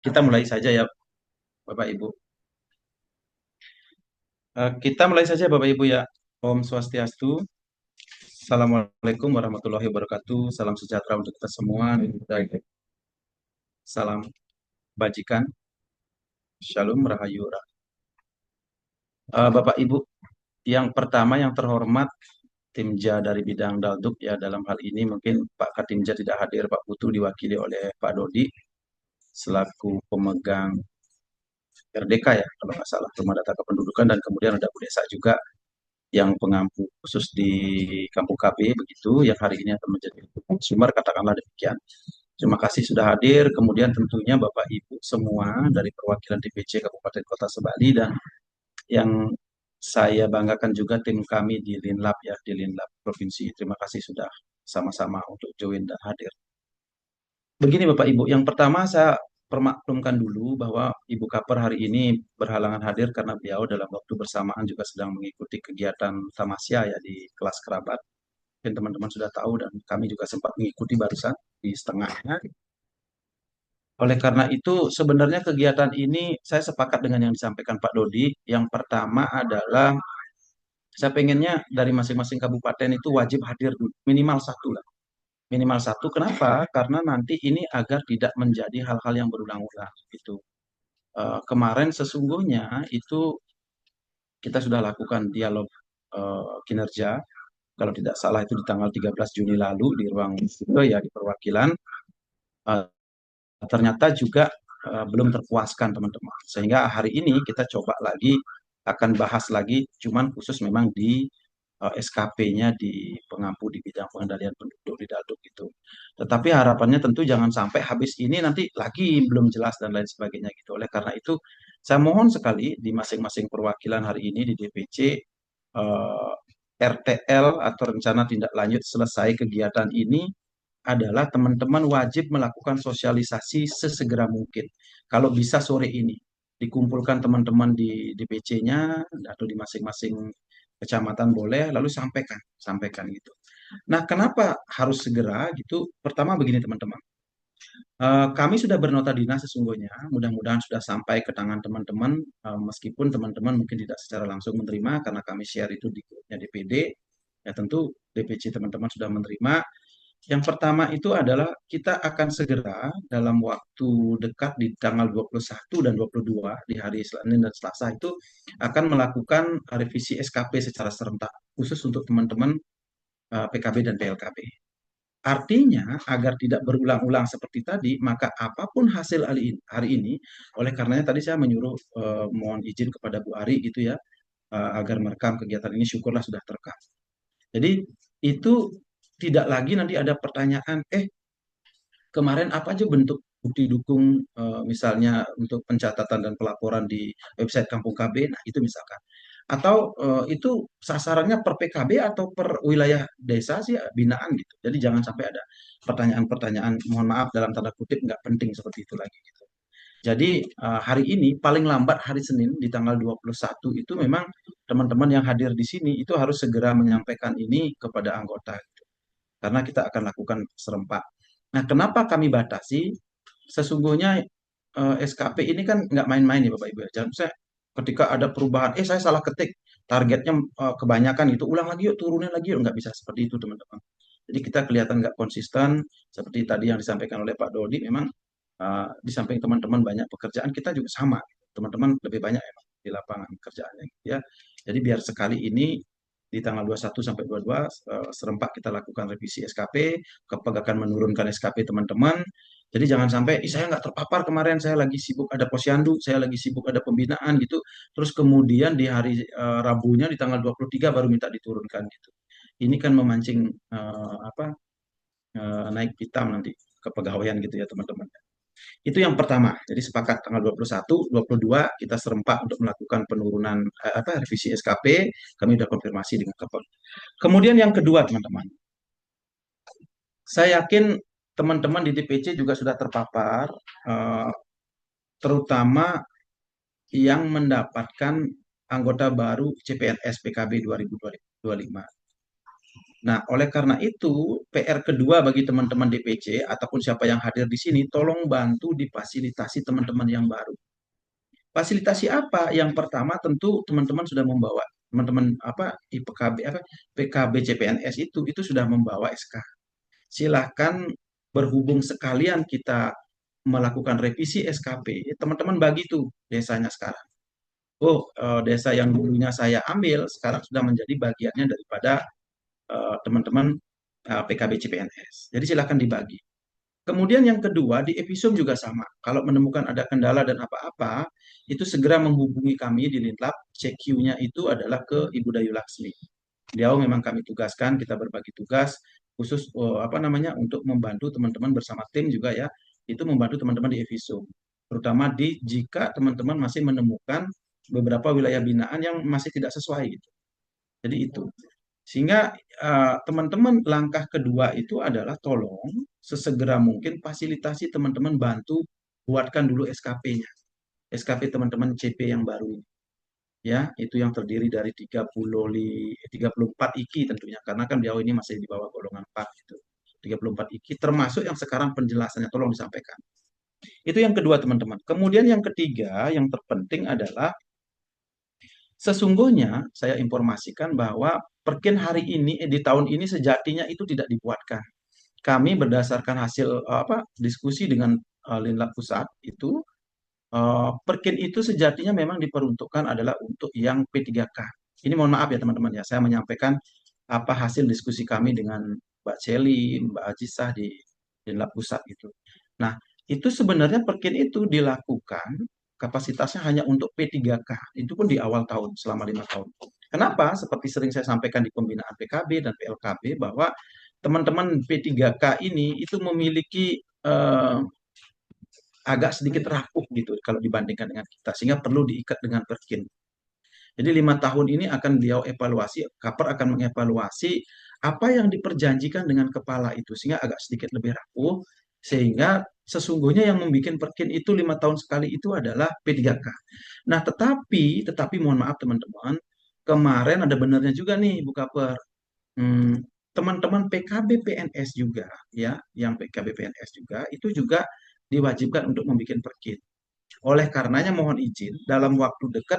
Kita mulai saja ya, Bapak Ibu. Kita mulai saja, Bapak Ibu ya. Om Swastiastu. Assalamualaikum warahmatullahi wabarakatuh. Salam sejahtera untuk kita semua. Dan salam bajikan. Shalom Rahayu. Bapak Ibu, yang pertama yang terhormat Timja dari bidang Dalduk ya, dalam hal ini mungkin Pak Katimja tidak hadir, Pak Putu diwakili oleh Pak Dodi selaku pemegang RDK ya, kalau nggak salah, Rumah Data Kependudukan, dan kemudian ada Bu Desa juga yang pengampu khusus di Kampung KB begitu, yang hari ini akan menjadi sumber, katakanlah demikian. Terima kasih sudah hadir. Kemudian tentunya Bapak Ibu semua dari perwakilan DPC Kabupaten Kota Sebali, dan yang saya banggakan juga tim kami di Linlab ya, di Linlab Provinsi. Terima kasih sudah sama-sama untuk join dan hadir. Begini Bapak Ibu, yang pertama saya permaklumkan dulu bahwa Ibu Kaper hari ini berhalangan hadir karena beliau dalam waktu bersamaan juga sedang mengikuti kegiatan tamasya ya di kelas kerabat. Dan teman-teman sudah tahu dan kami juga sempat mengikuti barusan di setengahnya. Oleh karena itu sebenarnya kegiatan ini saya sepakat dengan yang disampaikan Pak Dodi. Yang pertama adalah saya pengennya dari masing-masing kabupaten itu wajib hadir dulu, minimal satu lah. Minimal satu, kenapa? Karena nanti ini agar tidak menjadi hal-hal yang berulang-ulang. Gitu. Kemarin sesungguhnya itu kita sudah lakukan dialog kinerja, kalau tidak salah itu di tanggal 13 Juni lalu di ruang itu ya di perwakilan. Uh, Ternyata juga belum terpuaskan teman-teman. Sehingga hari ini kita coba lagi, akan bahas lagi, cuman khusus memang di SKP-nya di pengampu di bidang pengendalian penduduk di Daduk itu. Tetapi harapannya tentu jangan sampai habis ini nanti lagi belum jelas dan lain sebagainya gitu. Oleh karena itu saya mohon sekali di masing-masing perwakilan hari ini di DPC, eh, RTL atau rencana tindak lanjut selesai kegiatan ini adalah teman-teman wajib melakukan sosialisasi sesegera mungkin. Kalau bisa sore ini dikumpulkan teman-teman di DPC-nya atau di masing-masing kecamatan boleh, lalu sampaikan gitu. Nah, kenapa harus segera gitu? Pertama begini teman-teman. Kami sudah bernota dinas sesungguhnya, mudah-mudahan sudah sampai ke tangan teman-teman, meskipun teman-teman mungkin tidak secara langsung menerima karena kami share itu di grupnya DPD, ya tentu DPC teman-teman sudah menerima. Yang pertama itu adalah kita akan segera dalam waktu dekat di tanggal 21 dan 22 di hari Senin dan Selasa itu akan melakukan revisi SKP secara serentak khusus untuk teman-teman PKB dan PLKB. Artinya, agar tidak berulang-ulang seperti tadi, maka apapun hasil hari ini, oleh karenanya tadi saya menyuruh mohon izin kepada Bu Ari gitu ya, agar merekam kegiatan ini, syukurlah sudah terekam. Jadi itu tidak lagi nanti ada pertanyaan, kemarin apa aja bentuk bukti dukung, misalnya untuk pencatatan dan pelaporan di website Kampung KB, nah itu misalkan. Atau itu sasarannya per PKB atau per wilayah desa sih binaan gitu. Jadi jangan sampai ada pertanyaan-pertanyaan, mohon maaf dalam tanda kutip nggak penting seperti itu lagi gitu. Jadi hari ini paling lambat hari Senin di tanggal 21 itu memang teman-teman yang hadir di sini itu harus segera menyampaikan ini kepada anggota gitu. Karena kita akan lakukan serempak. Nah, kenapa kami batasi? Sesungguhnya SKP ini kan nggak main-main ya Bapak Ibu ya. Jangan saya ketika ada perubahan, saya salah ketik, targetnya kebanyakan itu, ulang lagi yuk, turunin lagi yuk, nggak bisa seperti itu teman-teman. Jadi kita kelihatan nggak konsisten, seperti tadi yang disampaikan oleh Pak Dodi, memang di samping teman-teman banyak pekerjaan, kita juga sama. Teman-teman lebih banyak emang di lapangan kerjaannya gitu ya. Jadi biar sekali ini di tanggal 21 sampai 22 serempak kita lakukan revisi SKP, akan menurunkan SKP teman-teman. Jadi jangan sampai, saya nggak terpapar kemarin, saya lagi sibuk ada posyandu, saya lagi sibuk ada pembinaan gitu. Terus kemudian di hari Rabunya di tanggal 23 baru minta diturunkan gitu. Ini kan memancing apa naik pitam nanti kepegawaian gitu ya teman-teman. Itu yang pertama. Jadi sepakat tanggal 21, 22 kita serempak untuk melakukan penurunan revisi SKP. Kami sudah konfirmasi dengan Kapolri. Kemudian yang kedua, teman-teman. Saya yakin teman-teman di DPC juga sudah terpapar, eh, terutama yang mendapatkan anggota baru CPNS PKB 2025. Nah, oleh karena itu, PR kedua bagi teman-teman DPC ataupun siapa yang hadir di sini, tolong bantu difasilitasi teman-teman yang baru. Fasilitasi apa? Yang pertama tentu teman-teman sudah membawa teman-teman apa IPKB apa PKB CPNS itu sudah membawa SK. Silahkan berhubung sekalian kita melakukan revisi SKP, teman-teman bagi tuh desanya sekarang. Oh, desa yang dulunya saya ambil sekarang sudah menjadi bagiannya daripada teman-teman PKB CPNS. Jadi silahkan dibagi. Kemudian yang kedua, di Episum juga sama. Kalau menemukan ada kendala dan apa-apa, itu segera menghubungi kami di Lintlab. CQ-nya itu adalah ke Ibu Dayu Laksmi. Beliau memang kami tugaskan, kita berbagi tugas khusus apa namanya untuk membantu teman-teman bersama tim juga ya, itu membantu teman-teman di Episum. Terutama jika teman-teman masih menemukan beberapa wilayah binaan yang masih tidak sesuai gitu. Jadi itu. Sehingga teman-teman langkah kedua itu adalah tolong sesegera mungkin fasilitasi teman-teman bantu buatkan dulu SKP-nya. SKP teman-teman CP yang baru ini. Ya, itu yang terdiri dari 34 IKI tentunya karena kan beliau ini masih di bawah golongan 4 gitu. 34 IKI termasuk yang sekarang penjelasannya tolong disampaikan. Itu yang kedua teman-teman. Kemudian yang ketiga yang terpenting adalah sesungguhnya saya informasikan bahwa Perkin hari ini di tahun ini sejatinya itu tidak dibuatkan. Kami berdasarkan hasil apa diskusi dengan Linlab Pusat itu Perkin itu sejatinya memang diperuntukkan adalah untuk yang P3K. Ini mohon maaf ya teman-teman ya, saya menyampaikan apa hasil diskusi kami dengan Mbak Celi, Mbak Ajisah di Linlab Pusat itu. Nah, itu sebenarnya Perkin itu dilakukan kapasitasnya hanya untuk P3K. Itu pun di awal tahun, selama 5 tahun. Kenapa? Seperti sering saya sampaikan di pembinaan PKB dan PLKB bahwa teman-teman P3K ini itu memiliki agak sedikit rapuh gitu kalau dibandingkan dengan kita, sehingga perlu diikat dengan Perkin. Jadi 5 tahun ini akan beliau evaluasi, Kaper akan mengevaluasi apa yang diperjanjikan dengan kepala itu, sehingga agak sedikit lebih rapuh, sehingga sesungguhnya yang membuat Perkin itu 5 tahun sekali itu adalah P3K. Nah, tetapi mohon maaf teman-teman, kemarin ada benarnya juga nih Bu Kaper. Hmm, teman-teman PKB PNS juga ya, yang PKB PNS juga itu juga diwajibkan untuk membuat perkin. Oleh karenanya mohon izin dalam waktu dekat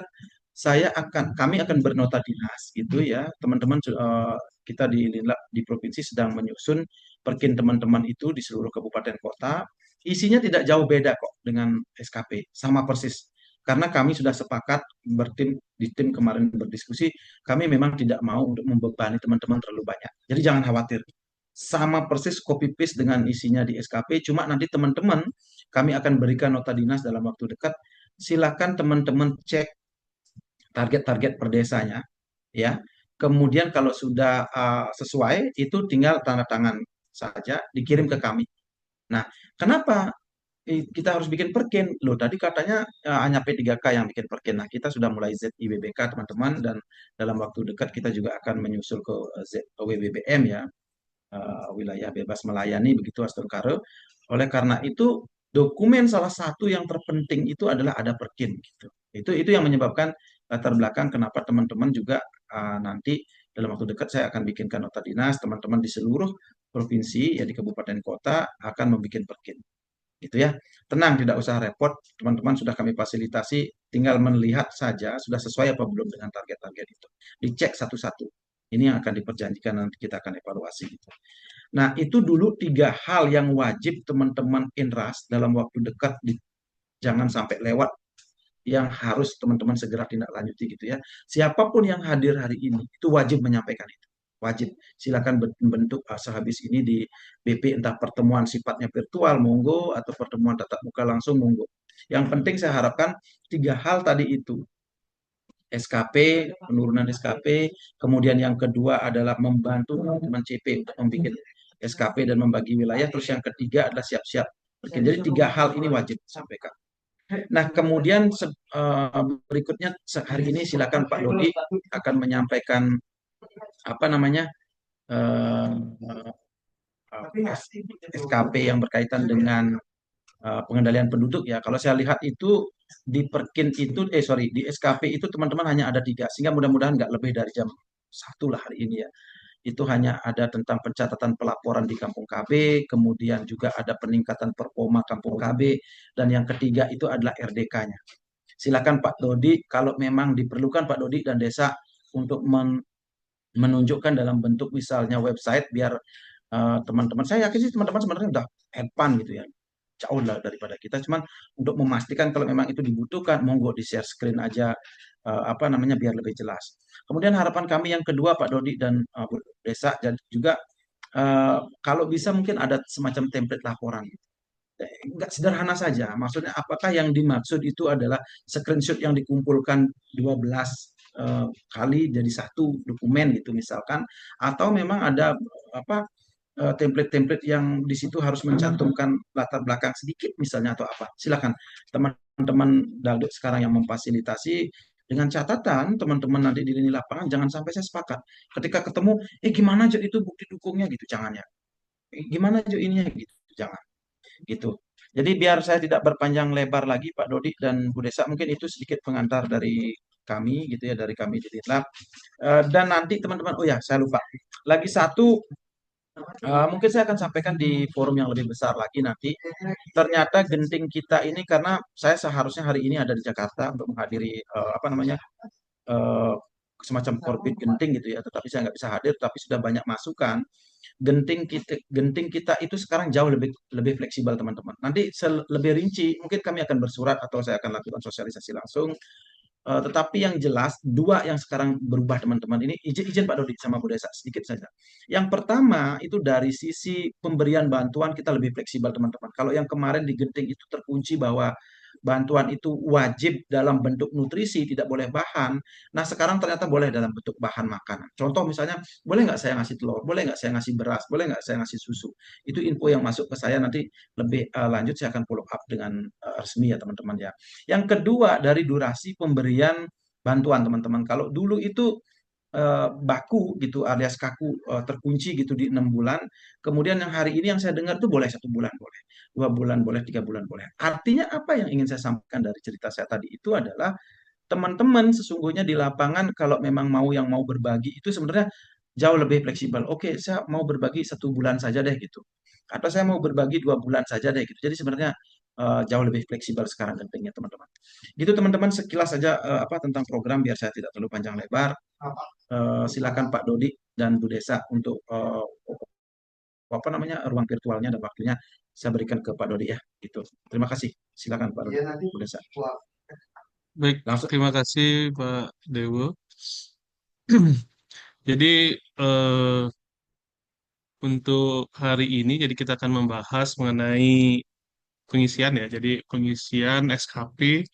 kami akan bernota dinas gitu ya, teman-teman kita di di provinsi sedang menyusun perkin teman-teman itu di seluruh kabupaten kota. Isinya tidak jauh beda kok dengan SKP, sama persis. Karena kami sudah sepakat di tim kemarin berdiskusi, kami memang tidak mau untuk membebani teman-teman terlalu banyak. Jadi jangan khawatir. Sama persis copy paste dengan isinya di SKP, cuma nanti teman-teman kami akan berikan nota dinas dalam waktu dekat. Silakan teman-teman cek target-target per desanya, ya. Kemudian kalau sudah sesuai, itu tinggal tanda tangan saja dikirim ke kami. Nah, kenapa kita harus bikin perkin? Loh, tadi katanya hanya P3K yang bikin perkin. Nah, kita sudah mulai ZIWBK teman-teman dan dalam waktu dekat kita juga akan menyusul ke WBBM ya, wilayah bebas melayani begitu Astungkare. Oleh karena itu dokumen salah satu yang terpenting itu adalah ada perkin gitu. Itu yang menyebabkan latar belakang kenapa teman-teman juga nanti dalam waktu dekat saya akan bikinkan nota dinas, teman-teman di seluruh provinsi ya di kabupaten kota akan membuat perkin. Gitu ya. Tenang, tidak usah repot. Teman-teman sudah kami fasilitasi, tinggal melihat saja sudah sesuai apa belum dengan target-target itu. Dicek satu-satu. Ini yang akan diperjanjikan nanti kita akan evaluasi gitu. Nah, itu dulu 3 hal yang wajib teman-teman Inras dalam waktu dekat jangan sampai lewat yang harus teman-teman segera tindak lanjuti gitu ya. Siapapun yang hadir hari ini itu wajib menyampaikan itu. Wajib. Silakan bentuk sehabis ini di BP entah pertemuan sifatnya virtual monggo atau pertemuan tatap muka langsung monggo. Yang penting saya harapkan 3 hal tadi itu. SKP, penurunan SKP, kemudian yang kedua adalah membantu teman-teman CP untuk membuat SKP dan membagi wilayah, terus yang ketiga adalah siap-siap. Jadi 3 hal ini wajib disampaikan. Nah, kemudian berikutnya hari ini silakan Pak Dodi akan menyampaikan apa namanya SKP yang berkaitan dengan pengendalian penduduk ya. Kalau saya lihat itu di Perkin itu, di SKP itu teman-teman hanya ada 3, sehingga mudah-mudahan nggak lebih dari jam 1 lah hari ini ya. itu hanya ada tentang pencatatan pelaporan di Kampung KB, kemudian juga ada peningkatan performa Kampung KB, dan yang ketiga itu adalah RDK-nya. Silakan Pak Dodi, kalau memang diperlukan Pak Dodi dan Desa untuk menunjukkan dalam bentuk misalnya website, biar teman-teman, saya yakin sih teman-teman sebenarnya udah advance gitu ya, jauh lah daripada kita. Cuman untuk memastikan kalau memang itu dibutuhkan, monggo di share screen aja, apa namanya, biar lebih jelas. Kemudian harapan kami yang kedua Pak Dodi dan Bu Desa, dan juga kalau bisa mungkin ada semacam template laporan. Enggak sederhana saja. Maksudnya apakah yang dimaksud itu adalah screenshot yang dikumpulkan 12 kali jadi satu dokumen gitu misalkan, atau memang ada apa, template-template yang di situ harus mencantumkan latar belakang sedikit misalnya atau apa. Silakan teman-teman Dalduk sekarang yang memfasilitasi, dengan catatan teman-teman nanti di lini lapangan jangan sampai saya sepakat. Ketika ketemu, gimana aja itu bukti dukungnya gitu, jangan ya. Gimana aja ininya gitu, jangan gitu. Jadi biar saya tidak berpanjang lebar lagi Pak Dodi dan Bu Desa, mungkin itu sedikit pengantar dari kami gitu ya, dari kami di Titlab. Dan nanti teman-teman, oh ya saya lupa, lagi satu, mungkin saya akan sampaikan di forum yang lebih besar lagi nanti. Ternyata genting kita ini, karena saya seharusnya hari ini ada di Jakarta untuk menghadiri apa namanya, eh, semacam korbit genting gitu ya, tetapi saya nggak bisa hadir, tapi sudah banyak masukan. Genting kita itu sekarang jauh lebih lebih fleksibel teman-teman. Nanti lebih rinci mungkin kami akan bersurat atau saya akan lakukan sosialisasi langsung. Tetapi yang jelas dua yang sekarang berubah teman-teman ini, izin Pak Dodi sama Bu Desa sedikit saja. Yang pertama itu dari sisi pemberian bantuan kita lebih fleksibel teman-teman. Kalau yang kemarin di Genting itu terkunci bahwa bantuan itu wajib dalam bentuk nutrisi, tidak boleh bahan. Nah sekarang ternyata boleh dalam bentuk bahan makanan. Contoh misalnya, boleh nggak saya ngasih telur, boleh nggak saya ngasih beras, boleh nggak saya ngasih susu. Itu info yang masuk ke saya, nanti lebih lanjut saya akan follow up dengan resmi ya teman-teman ya. Yang kedua dari durasi pemberian bantuan teman-teman. Kalau dulu itu baku gitu alias kaku, terkunci gitu di 6 bulan. Kemudian yang hari ini yang saya dengar tuh boleh 1 bulan, boleh 2 bulan, boleh 3 bulan, boleh. Artinya apa yang ingin saya sampaikan dari cerita saya tadi itu adalah teman-teman sesungguhnya di lapangan kalau memang yang mau berbagi itu sebenarnya jauh lebih fleksibel. Oke, saya mau berbagi 1 bulan saja deh gitu. Atau saya mau berbagi 2 bulan saja deh gitu. Jadi sebenarnya jauh lebih fleksibel sekarang gentingnya teman-teman. Gitu teman-teman, sekilas saja apa tentang program biar saya tidak terlalu panjang lebar. Silakan Pak Dodi dan Bu Desa untuk apa namanya ruang virtualnya dan waktunya saya berikan ke Pak Dodi ya. Gitu. Terima kasih. Silakan Pak Dodi, Bu Desa. Baik, Langsung. terima kasih Pak Dewo. Jadi untuk hari ini, jadi kita akan membahas mengenai pengisian ya. Jadi pengisian SKP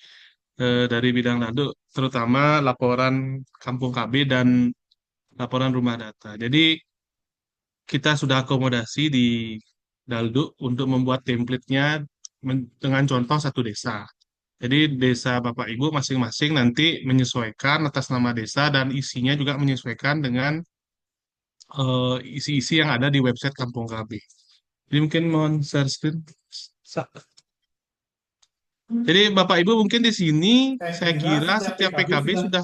dari bidang dadu, terutama laporan Kampung KB dan laporan rumah data. Jadi kita sudah akomodasi di Daldu untuk membuat template-nya dengan contoh satu desa. Jadi desa Bapak Ibu masing-masing nanti menyesuaikan atas nama desa dan isinya juga menyesuaikan dengan isi-isi yang ada di website Kampung KB. Jadi mungkin mohon share screen. Sa- Jadi Bapak Ibu mungkin di sini Saya saya kira kira setiap setiap PKB PKB sudah sudah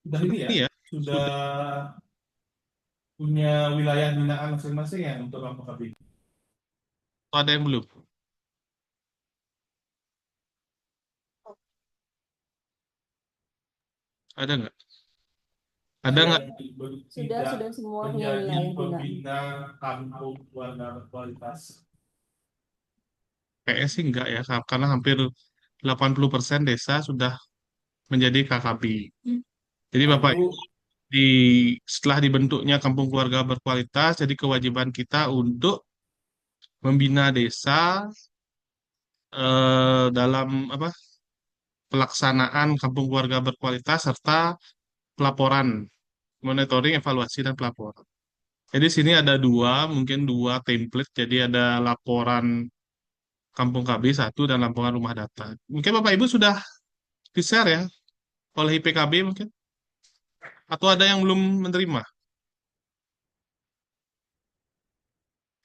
sudah ini ya, ini ya, sudah sudah punya wilayah binaan masing-masing ya untuk PKB. ada yang belum. Ada nggak? Ada Yang nggak? tidak Sudah semua punya menjadi wilayah binaan. pembina kampung warga berkualitas. PS sih enggak ya, karena hampir 80% desa sudah menjadi KKB. Jadi Nah Bapak itu di setelah dibentuknya kampung keluarga berkualitas, jadi kewajiban kita untuk membina desa dalam apa pelaksanaan kampung keluarga berkualitas serta pelaporan, monitoring, evaluasi dan pelaporan. Jadi sini ada mungkin dua template. Jadi ada laporan kampung KB satu dan laporan rumah data. Mungkin Bapak Ibu sudah di-share ya oleh IPKB mungkin, atau ada yang belum menerima.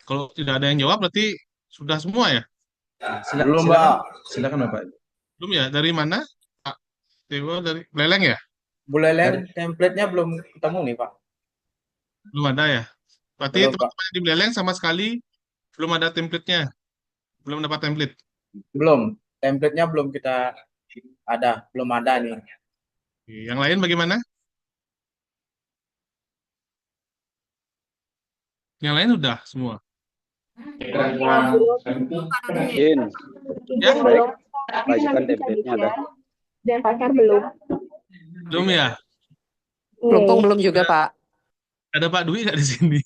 Kalau tidak ada yang jawab berarti sudah semua ya? Belum, Silakan, Pak. silakan Bapak. Belum ya? Dari mana? Pak Dewa dari Leleng ya? Buleleng Dari template-nya belum ketemu nih, Pak. Belum ada ya? Berarti Belum, Pak. teman-teman di Beleleng sama sekali belum ada template-nya, belum dapat template. Belum. Template-nya belum kita ada, belum ada nih. Oke, yang lain bagaimana? Yang lain udah semua. In, Ya, Izin belum, tapi bagikan nanti bisa template-nya ada. di-share. Dan pacar belum. belum ya? Iya, Kelompok iya. belum juga, Pak. Ada Pak Dwi nggak di sini?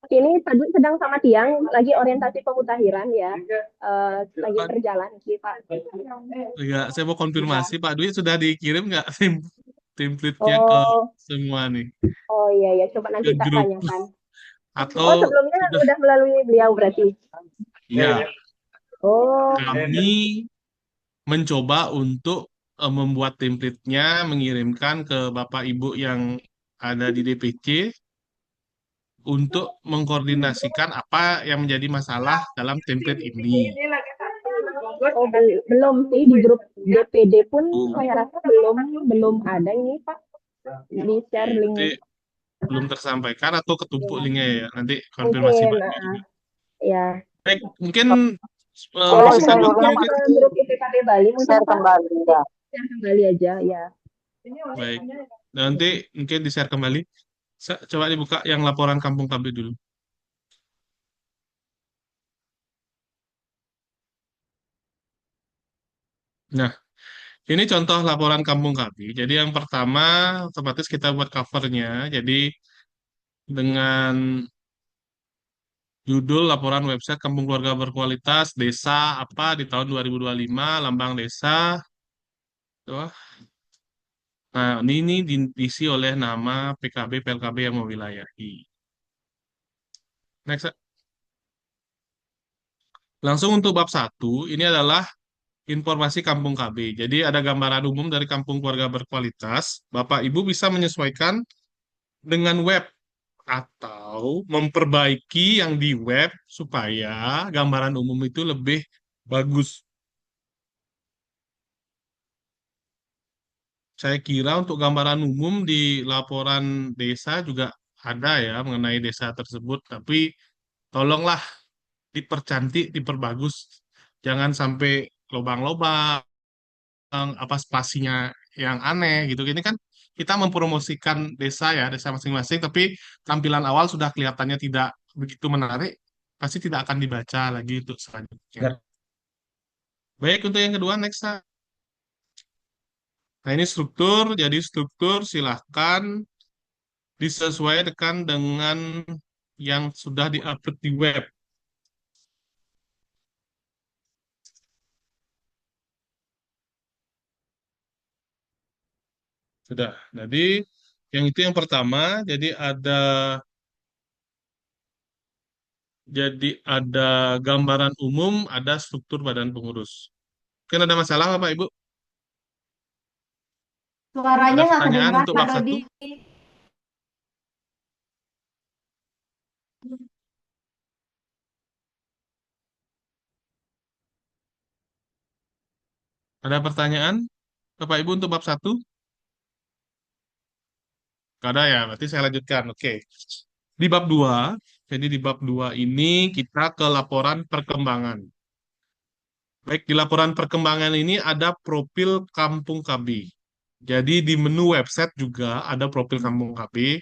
Ini tadi sedang sama Tiang, lagi orientasi pemutahiran ya. Lagi Pak, berjalan sih, Pak. ya, saya mau konfirmasi Pak Dwi sudah dikirim nggak template-nya ke Oh, semua nih, oh iya, ya. Coba ke nanti tak grup tanyakan. atau Oh, sebelumnya sudah? udah melalui beliau berarti. Ya, Oh, kami mencoba untuk membuat template-nya, mengirimkan ke Bapak Ibu yang ada di DPC untuk mengkoordinasikan apa yang menjadi masalah dalam template ini. oh belum sih di grup DPD pun Oh, saya rasa belum belum ada ini Pak di oke, share berarti linknya. belum tersampaikan atau ketumpuk Ya, linknya ya. Nanti konfirmasi mungkin, Pak Dwi juga. ya. Baik, mungkin Boleh sisa saya dua ulang menit. ke grup IPKB Bali mungkin Share Pak. kembali, ya. Share kembali aja ya. Baik, nanti mungkin di-share kembali. Coba dibuka yang laporan Kampung KB dulu. Nah, ini contoh laporan Kampung KB. Jadi yang pertama, otomatis kita buat covernya. Jadi dengan judul laporan website Kampung Keluarga Berkualitas Desa apa di tahun 2025, lambang desa. Tuh. Nah, ini diisi oleh nama PKB PLKB yang mewilayahi. Next. Langsung untuk bab 1, ini adalah informasi Kampung KB. Jadi ada gambaran umum dari Kampung Keluarga Berkualitas. Bapak Ibu bisa menyesuaikan dengan web atau memperbaiki yang di web supaya gambaran umum itu lebih bagus. Saya kira untuk gambaran umum di laporan desa juga ada ya mengenai desa tersebut, tapi tolonglah dipercantik, diperbagus. Jangan sampai lubang-lubang, apa spasinya yang aneh gitu. Ini kan kita mempromosikan desa ya, desa masing-masing, tapi tampilan awal sudah kelihatannya tidak begitu menarik, pasti tidak akan dibaca lagi untuk selanjutnya. Agar Baik, untuk yang kedua, next. Nah, ini struktur. Jadi struktur silahkan disesuaikan dengan yang sudah diupload di web. Sudah. Jadi yang pertama. Jadi ada gambaran umum, ada struktur badan pengurus. Mungkin ada masalah, Bapak Ibu? Suaranya Ada nggak pertanyaan kedengeran, untuk Pak bab Dodi. 1? Ada pertanyaan, Bapak Ibu, untuk bab 1? Nggak ada ya, berarti saya lanjutkan. Oke. Di bab 2, jadi di bab 2 ini kita ke laporan perkembangan. Baik, di laporan perkembangan ini ada profil Kampung KB. Jadi di menu website juga ada profil Kampung KB.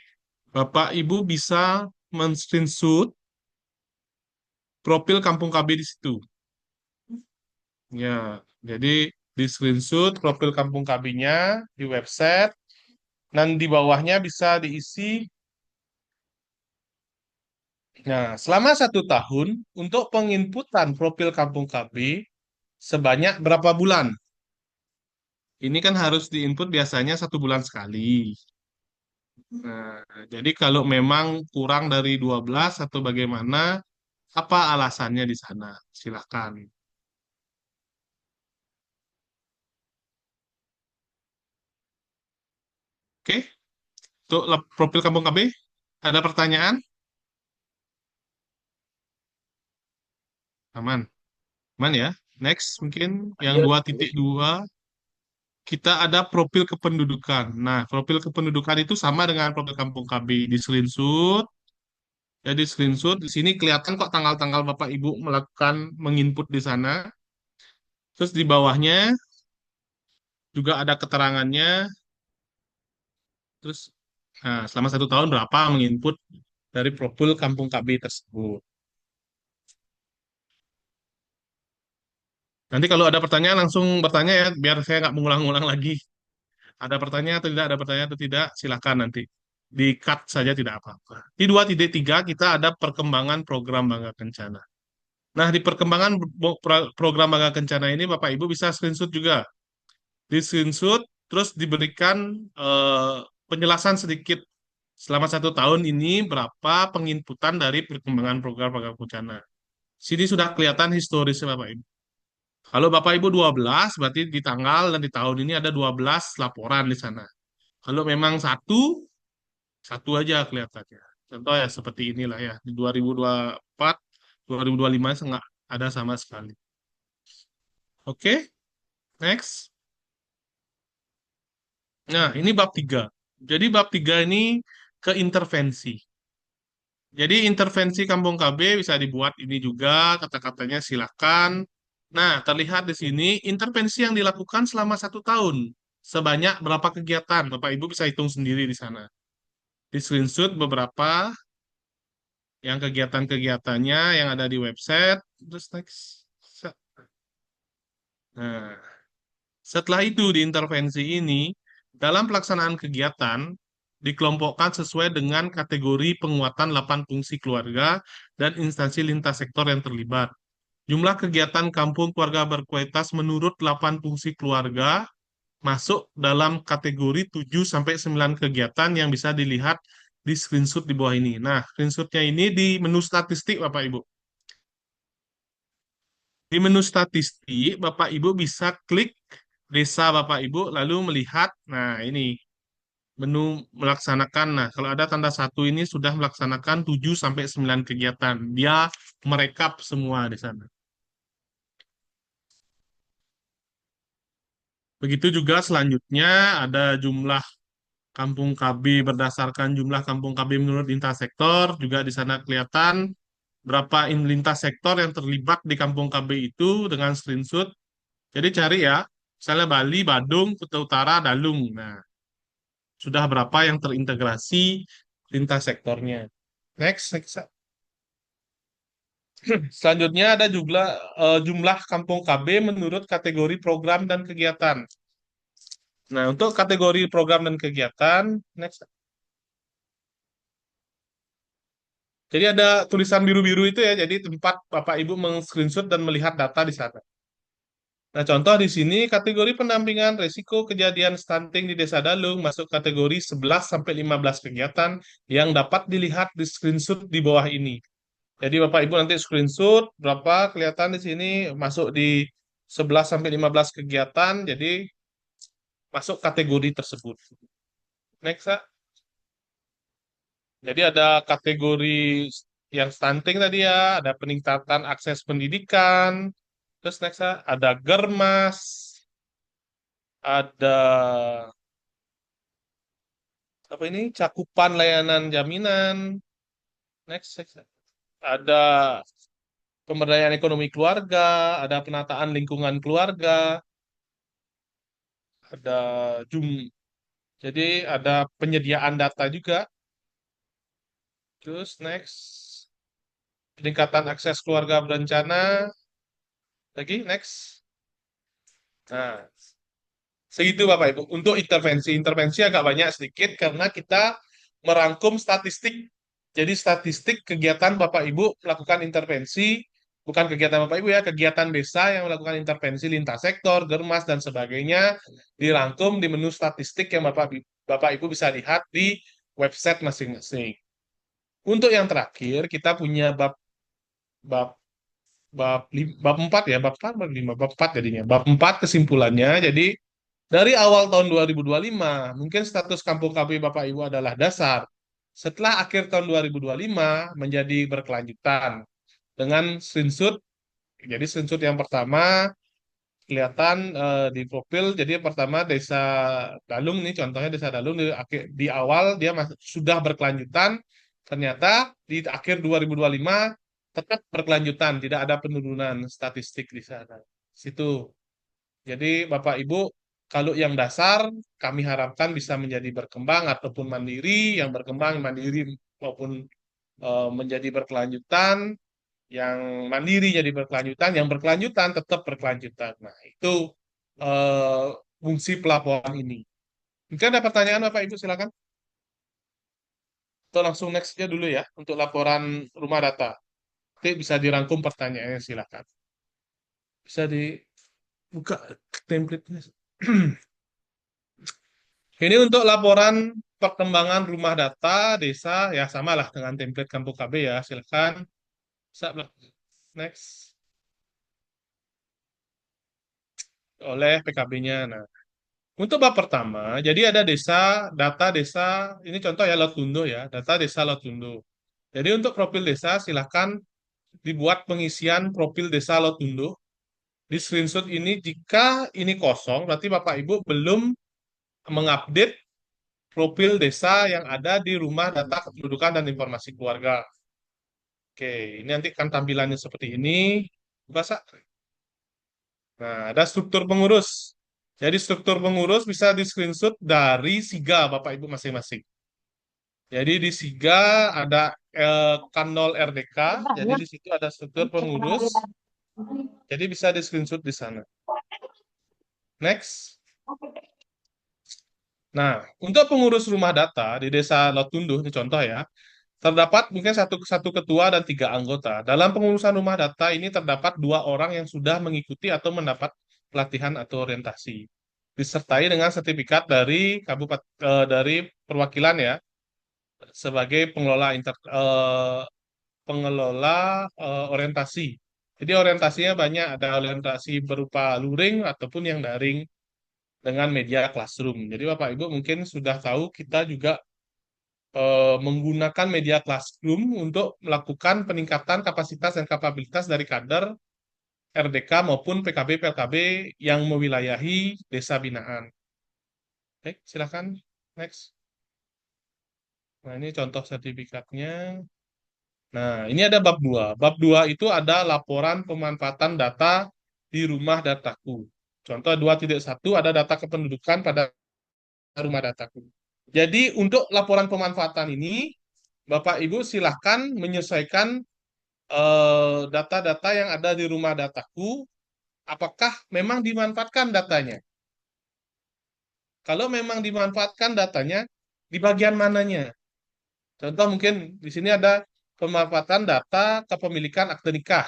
Bapak Ibu bisa men-screenshot profil Kampung KB di situ. Ya, jadi di screenshot profil Kampung KB-nya di website, dan di bawahnya bisa diisi. Nah, selama 1 tahun untuk penginputan profil Kampung KB sebanyak berapa bulan? Ini kan harus diinput biasanya 1 bulan sekali. Nah, jadi kalau memang kurang dari 12 atau bagaimana, apa alasannya di sana? Silakan. Oke, untuk profil Kampung KB, ada pertanyaan? Aman. Aman ya. Next, mungkin yang Lanjut. 2.2. kita ada profil kependudukan. Nah, profil kependudukan itu sama dengan profil Kampung KB. Di screenshot, jadi screenshot di sini kelihatan kok tanggal-tanggal Bapak Ibu melakukan menginput di sana. Terus di bawahnya juga ada keterangannya. Terus, nah, selama 1 tahun berapa menginput dari profil Kampung KB tersebut. Nanti kalau ada pertanyaan langsung bertanya ya, biar saya nggak mengulang-ulang lagi. Ada pertanyaan atau tidak, ada pertanyaan atau tidak, silakan nanti. Di-cut saja tidak apa-apa. Di 2.3 kita ada perkembangan program Bangga Kencana. Nah, di perkembangan program Bangga Kencana ini Bapak Ibu bisa screenshot juga. Di screenshot, terus diberikan penjelasan sedikit selama 1 tahun ini berapa penginputan dari perkembangan program Bangga Kencana. Sini sudah kelihatan historisnya Bapak Ibu. Kalau Bapak Ibu 12, berarti di tanggal dan di tahun ini ada 12 laporan di sana. Kalau memang satu aja kelihatannya. Contoh ya seperti inilah ya. Di 2024, 2025 nggak ada sama sekali. Oke, next. Nah, ini bab 3. Jadi bab 3 ini ke intervensi. Jadi intervensi Kampung KB bisa dibuat ini juga, kata-katanya silakan. Nah, terlihat di sini intervensi yang dilakukan selama 1 tahun. Sebanyak berapa kegiatan? Bapak Ibu bisa hitung sendiri di sana. Di screenshot beberapa yang kegiatan-kegiatannya yang ada di website. Terus next. Nah, setelah itu di intervensi ini, dalam pelaksanaan kegiatan, dikelompokkan sesuai dengan kategori penguatan 8 fungsi keluarga dan instansi lintas sektor yang terlibat. Jumlah kegiatan kampung keluarga berkualitas menurut 8 fungsi keluarga masuk dalam kategori 7-9 kegiatan yang bisa dilihat di screenshot di bawah ini. Nah, screenshotnya ini di menu statistik Bapak Ibu. Di menu statistik, Bapak Ibu bisa klik desa Bapak Ibu, lalu melihat, nah ini, menu melaksanakan. Nah, kalau ada tanda 1 ini sudah melaksanakan 7-9 kegiatan. Dia merekap semua di sana. Begitu juga selanjutnya ada jumlah kampung KB berdasarkan jumlah kampung KB menurut lintas sektor. Juga di sana kelihatan berapa lintas sektor yang terlibat di kampung KB itu dengan screenshot. Jadi cari ya, misalnya Bali, Badung, Kuta Utara, Dalung. Nah, sudah berapa yang terintegrasi lintas sektornya. Next, next. Selanjutnya ada jumlah kampung KB menurut kategori program dan kegiatan. Nah, untuk kategori program dan kegiatan, next. Jadi ada tulisan biru-biru itu ya, jadi tempat Bapak Ibu meng-screenshot dan melihat data di sana. Nah, contoh di sini kategori pendampingan risiko kejadian stunting di Desa Dalung masuk kategori 11-15 kegiatan yang dapat dilihat di screenshot di bawah ini. Jadi Bapak Ibu nanti screenshot berapa kelihatan di sini masuk di 11-15 kegiatan, jadi masuk kategori tersebut. Next, Kak. Jadi ada kategori yang stunting tadi ya, ada peningkatan akses pendidikan, terus next, Kak, ada germas, ada apa ini cakupan layanan jaminan, next, next. Ada pemberdayaan ekonomi keluarga, ada penataan lingkungan keluarga, ada jum, jadi ada penyediaan data juga. Terus next, peningkatan akses keluarga berencana, lagi next. Nah, segitu Bapak Ibu. Untuk intervensi, intervensi agak banyak sedikit karena kita merangkum statistik. Jadi statistik kegiatan Bapak Ibu melakukan intervensi, bukan kegiatan Bapak Ibu ya, kegiatan desa yang melakukan intervensi lintas sektor, germas, dan sebagainya, dirangkum di menu statistik yang Bapak Ibu bisa lihat di website masing-masing. Untuk yang terakhir, kita punya bab bab bab 4 ya, bab 4, bab 5, bab 4 jadinya. Bab 4 kesimpulannya, jadi dari awal tahun 2025, mungkin status kampung KB Bapak Ibu adalah dasar. Setelah akhir tahun 2025 menjadi berkelanjutan dengan screenshot. Jadi screenshot yang pertama kelihatan di profil. Jadi pertama Desa Dalung nih contohnya Desa Dalung di awal dia sudah berkelanjutan, ternyata di akhir 2025 tetap berkelanjutan, tidak ada penurunan statistik di sana. Situ. Jadi Bapak Ibu kalau yang dasar kami harapkan bisa menjadi berkembang ataupun mandiri, yang berkembang mandiri maupun menjadi berkelanjutan, yang mandiri jadi berkelanjutan, yang berkelanjutan tetap berkelanjutan. Nah, itu eh, fungsi pelaporan ini. Mungkin ada pertanyaan Bapak Ibu silakan. Atau langsung next-nya dulu ya untuk laporan rumah data. Nanti bisa dirangkum pertanyaannya silakan. Bisa dibuka template-nya. Ini untuk laporan perkembangan rumah data desa ya samalah dengan template Kampung KB ya silakan. Bisa next oleh PKB-nya. Nah, untuk bab pertama, jadi ada data desa, ini contoh ya Lotundo ya, data desa Lotundo. Jadi untuk profil desa silahkan dibuat pengisian profil desa Lotundo. Di screenshot ini jika ini kosong, berarti Bapak Ibu belum mengupdate profil desa yang ada di rumah data kependudukan dan informasi keluarga. Oke, ini nanti kan tampilannya seperti ini. Bahasa. Nah, ada struktur pengurus. Jadi struktur pengurus bisa di screenshot dari SIGA Bapak Ibu masing-masing. Jadi di SIGA ada Kanol RDK, jadi di situ ada struktur pengurus. Jadi bisa di screenshot di sana. Next. Nah, untuk pengurus rumah data di Desa Lotunduh, ini contoh ya, terdapat mungkin satu ketua dan 3 anggota. Dalam pengurusan rumah data ini terdapat 2 orang yang sudah mengikuti atau mendapat pelatihan atau orientasi, disertai dengan sertifikat dari dari perwakilan ya sebagai pengelola orientasi. Jadi orientasinya banyak, ada orientasi berupa luring ataupun yang daring dengan media classroom. Jadi Bapak Ibu mungkin sudah tahu kita juga menggunakan media classroom untuk melakukan peningkatan kapasitas dan kapabilitas dari kader RDK maupun PKB-PLKB yang mewilayahi desa binaan. Baik, silakan next. Nah, ini contoh sertifikatnya. Nah, ini ada bab 2. Bab 2 itu ada laporan pemanfaatan data di rumah dataku. Contoh 2.1 ada data kependudukan pada rumah dataku. Jadi untuk laporan pemanfaatan ini, Bapak Ibu silahkan menyesuaikan data-data yang ada di rumah dataku, apakah memang dimanfaatkan datanya. Kalau memang dimanfaatkan datanya, di bagian mananya? Contoh mungkin di sini ada pemanfaatan data kepemilikan akte nikah.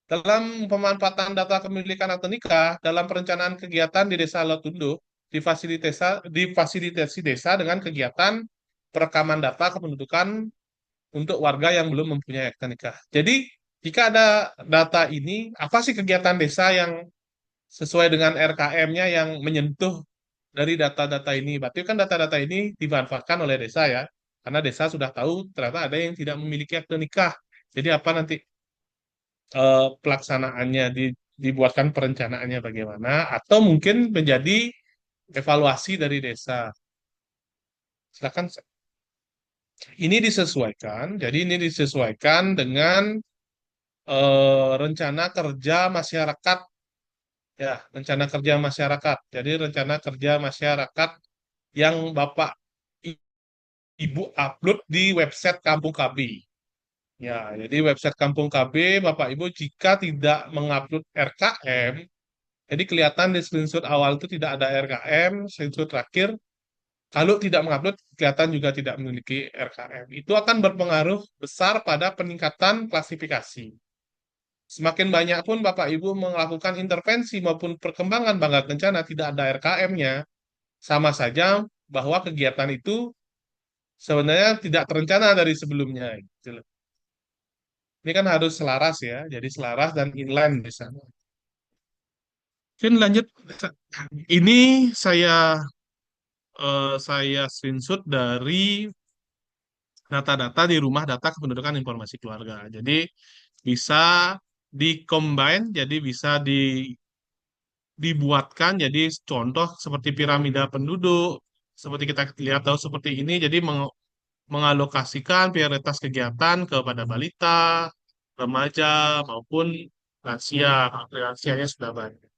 Dalam pemanfaatan data kepemilikan akte nikah, dalam perencanaan kegiatan di Desa Lotundo, difasilitasi desa dengan kegiatan perekaman data kependudukan untuk warga yang belum mempunyai akte nikah. Jadi, jika ada data ini, apa sih kegiatan desa yang sesuai dengan RKM-nya yang menyentuh dari data-data ini? Berarti kan data-data ini dimanfaatkan oleh desa ya, karena desa sudah tahu ternyata ada yang tidak memiliki akte nikah. Jadi apa nanti pelaksanaannya dibuatkan perencanaannya bagaimana, atau mungkin menjadi evaluasi dari desa. Silakan. Ini disesuaikan, jadi ini disesuaikan dengan rencana kerja masyarakat ya, rencana kerja masyarakat. Jadi rencana kerja masyarakat yang Bapak Ibu upload di website Kampung KB. Ya, jadi website Kampung KB Bapak Ibu jika tidak mengupload RKM, jadi kelihatan di screenshot awal itu tidak ada RKM, screenshot terakhir kalau tidak mengupload kelihatan juga tidak memiliki RKM. Itu akan berpengaruh besar pada peningkatan klasifikasi. Semakin banyak pun Bapak Ibu melakukan intervensi maupun perkembangan bangga kencana tidak ada RKM-nya, sama saja bahwa kegiatan itu sebenarnya tidak terencana dari sebelumnya. Gitu. Ini kan harus selaras ya, jadi selaras dan inline di sana. Mungkin lanjut. Ini saya screenshot dari data-data di rumah data kependudukan informasi keluarga. Jadi bisa di-combine, jadi bisa dibuatkan jadi contoh seperti piramida penduduk, seperti kita lihat tahu seperti ini, jadi mengalokasikan prioritas kegiatan kepada balita, remaja, maupun lansia. Lansianya sudah banyak.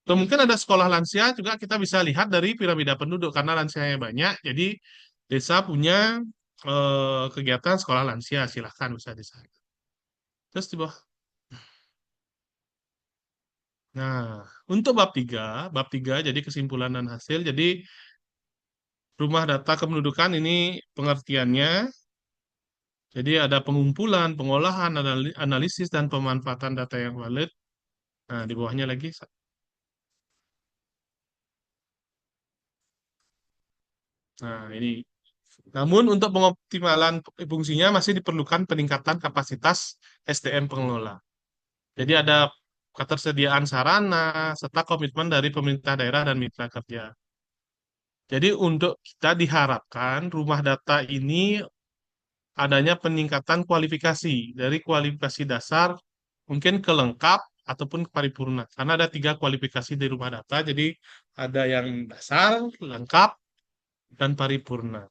Atau mungkin ada sekolah lansia juga kita bisa lihat dari piramida penduduk karena lansianya banyak. Jadi desa punya kegiatan sekolah lansia, silahkan bisa di sana. Terus di bawah. Nah, untuk bab 3 jadi kesimpulan dan hasil. Jadi rumah data kependudukan ini pengertiannya. Jadi ada pengumpulan, pengolahan, analisis, dan pemanfaatan data yang valid. Nah, di bawahnya lagi. Nah, ini. Namun untuk pengoptimalan fungsinya masih diperlukan peningkatan kapasitas SDM pengelola. Jadi ada ketersediaan sarana serta komitmen dari pemerintah daerah dan mitra kerja. Jadi untuk kita diharapkan rumah data ini adanya peningkatan kualifikasi dari kualifikasi dasar mungkin ke lengkap ataupun ke paripurna. Karena ada 3 kualifikasi di rumah data. Jadi ada yang dasar, lengkap, dan paripurna.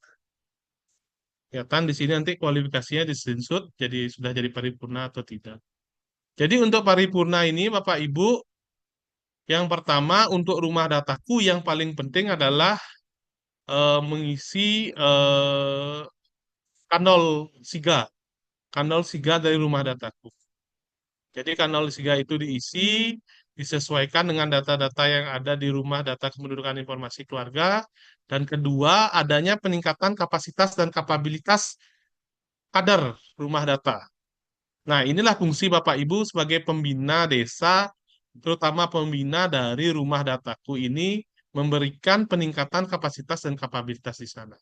Kelihatan di sini nanti kualifikasinya disensut jadi sudah jadi paripurna atau tidak. Jadi untuk paripurna ini Bapak Ibu, yang pertama untuk rumah dataku yang paling penting adalah mengisi kanal SIGA, kanal SIGA dari rumah dataku. Jadi kanal SIGA itu diisi, disesuaikan dengan data-data yang ada di rumah data kependudukan informasi keluarga. Dan kedua, adanya peningkatan kapasitas dan kapabilitas kader rumah data. Nah, inilah fungsi Bapak Ibu sebagai pembina desa, terutama pembina dari rumah dataku ini, memberikan peningkatan kapasitas dan kapabilitas di sana.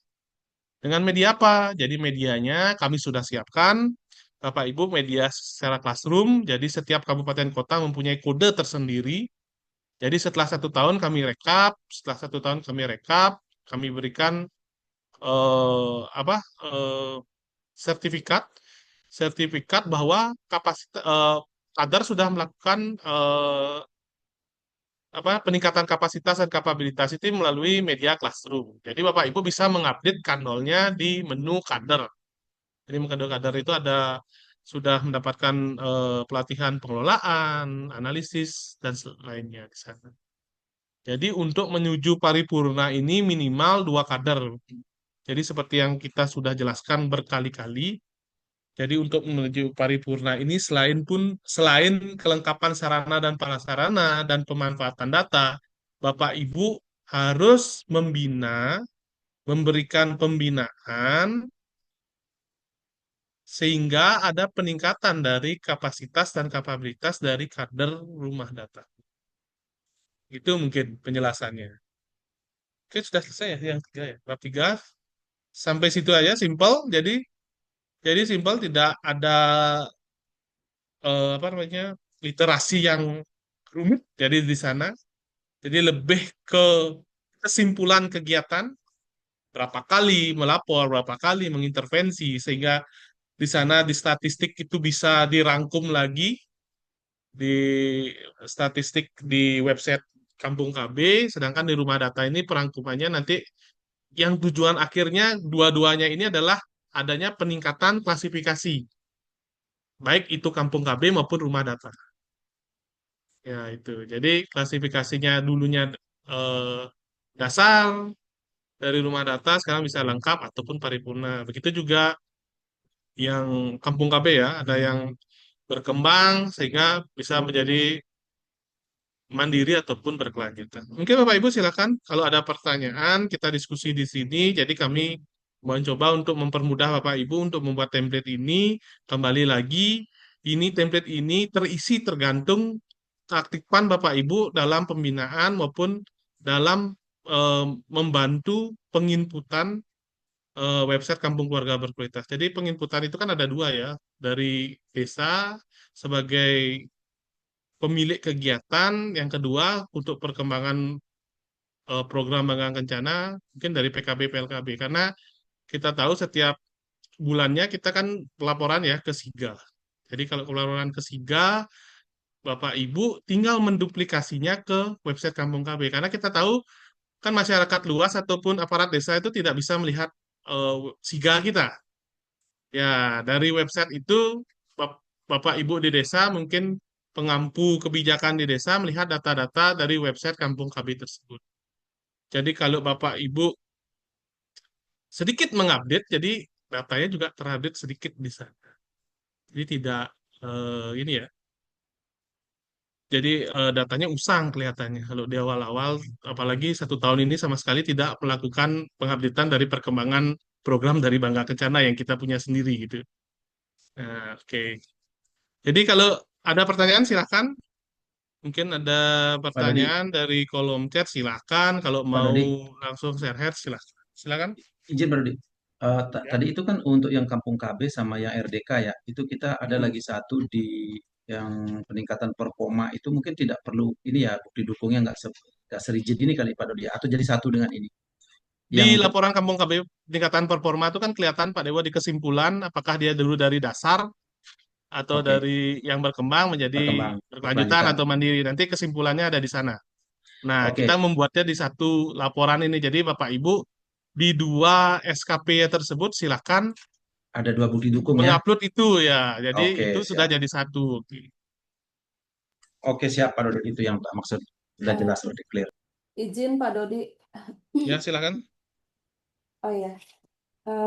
Dengan media apa? Jadi medianya kami sudah siapkan, Bapak Ibu, media secara classroom. Jadi setiap kabupaten kota mempunyai kode tersendiri. Jadi setelah 1 tahun kami rekap, setelah 1 tahun kami rekap, kami berikan apa sertifikat sertifikat bahwa kapasitas kader sudah melakukan peningkatan kapasitas dan kapabilitas itu melalui media classroom. Jadi Bapak Ibu bisa mengupdate kanalnya di menu kader. Jadi menu kader itu ada sudah mendapatkan pelatihan pengelolaan, analisis dan lainnya di sana. Jadi untuk menuju paripurna ini minimal 2 kader. Jadi seperti yang kita sudah jelaskan berkali-kali. Jadi untuk menuju paripurna ini selain kelengkapan sarana dan prasarana dan pemanfaatan data, Bapak Ibu harus memberikan pembinaan sehingga ada peningkatan dari kapasitas dan kapabilitas dari kader rumah data. Itu mungkin penjelasannya. Oke, sudah selesai ya yang 3 ya. Bab 3 sampai situ aja simpel. Jadi simpel, tidak ada apa namanya literasi yang rumit. Jadi di sana, jadi lebih ke kesimpulan kegiatan, berapa kali melapor, berapa kali mengintervensi, sehingga di sana di statistik itu bisa dirangkum lagi di statistik di website Kampung KB, sedangkan di rumah data ini perangkumannya nanti yang tujuan akhirnya dua-duanya ini adalah adanya peningkatan klasifikasi, baik itu Kampung KB maupun rumah data. Ya, itu. Jadi klasifikasinya dulunya eh, dasar dari rumah data, sekarang bisa lengkap ataupun paripurna. Begitu juga yang Kampung KB ya, ada yang berkembang sehingga bisa menjadi mandiri ataupun berkelanjutan. Mungkin Bapak Ibu silakan kalau ada pertanyaan kita diskusi di sini. Jadi kami mencoba untuk mempermudah Bapak Ibu untuk membuat template ini. Kembali lagi, ini template ini terisi tergantung keaktifan Bapak Ibu dalam pembinaan maupun dalam membantu penginputan website Kampung Keluarga Berkualitas. Jadi penginputan itu kan ada 2 ya, dari desa sebagai pemilik kegiatan, yang kedua untuk perkembangan program Bangga Kencana mungkin dari PKB PLKB, karena kita tahu setiap bulannya kita kan pelaporan ya ke SIGA. Jadi kalau pelaporan ke SIGA Bapak Ibu tinggal menduplikasinya ke website Kampung KB. Karena kita tahu kan masyarakat luas ataupun aparat desa itu tidak bisa melihat SIGA kita. Ya, dari website itu Bapak Ibu di desa mungkin pengampu kebijakan di desa melihat data-data dari website Kampung KB tersebut. Jadi kalau Bapak Ibu sedikit mengupdate, jadi datanya juga terupdate sedikit di sana. Jadi tidak ini ya. Jadi datanya usang kelihatannya kalau di awal-awal, apalagi 1 tahun ini sama sekali tidak melakukan pengupdatean dari perkembangan program dari Bangga Kencana yang kita punya sendiri gitu. Nah, oke. Jadi kalau ada pertanyaan silakan. Mungkin ada Pak Dodi, pertanyaan dari kolom chat silakan. Kalau Pak mau Dodi, langsung share head silakan. Silakan. izin Pak Dodi. Ya. Tadi itu kan untuk yang Kampung KB sama yang RDK ya, itu kita ada Hmm. lagi satu di yang peningkatan performa itu mungkin tidak perlu ini ya bukti dukungnya nggak serigid ini kali Pak Dodi, atau jadi satu dengan ini. Di Yang untuk laporan Kampung KB tingkatan performa itu kan kelihatan Pak Dewa di kesimpulan apakah dia dulu dari dasar atau oke, dari yang berkembang menjadi berkembang berkelanjutan berkelanjutan. atau mandiri. Nanti kesimpulannya ada di sana. Nah, kita Oke, membuatnya di satu laporan ini. Jadi Bapak Ibu di 2 SKP tersebut silakan ada dua bukti dukung ya. mengupload itu ya. Jadi itu Oke, sudah siap. jadi satu. Oke, siap Pak Dodi, itu yang tak maksud. Sudah Eh, jelas, sudah clear. izin Pak Dodi. Ya, silakan. Oh ya,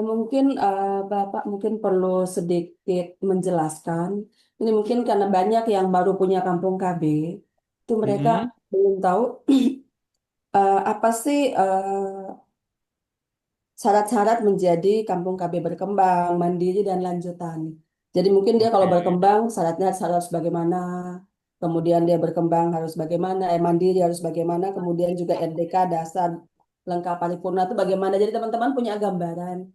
mungkin Bapak mungkin perlu sedikit menjelaskan. Ini mungkin karena banyak yang baru punya kampung KB, itu mereka Mhm. belum tahu apa sih syarat-syarat menjadi kampung KB berkembang, mandiri dan lanjutan. Jadi mungkin dia kalau Oke. berkembang syaratnya harus bagaimana, kemudian dia berkembang harus bagaimana, mandiri harus bagaimana, kemudian juga RDK dasar lengkap paripurna itu bagaimana. Jadi teman-teman punya gambaran.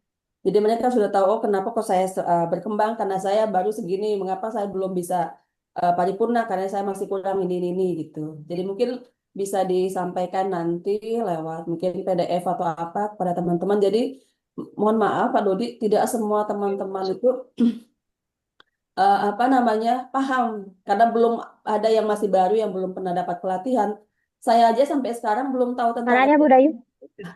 Jadi mereka sudah tahu, oh kenapa kok saya berkembang karena saya baru segini, mengapa saya belum bisa paripurna karena saya masih kurang ini gitu. Jadi mungkin bisa disampaikan nanti lewat mungkin PDF atau apa kepada teman-teman. Jadi mohon maaf Pak Dodi, tidak semua teman-teman itu apa namanya paham karena belum ada yang masih baru yang belum pernah dapat pelatihan. Saya aja sampai sekarang belum tahu tentang Caranya Bu RDK. Dayu.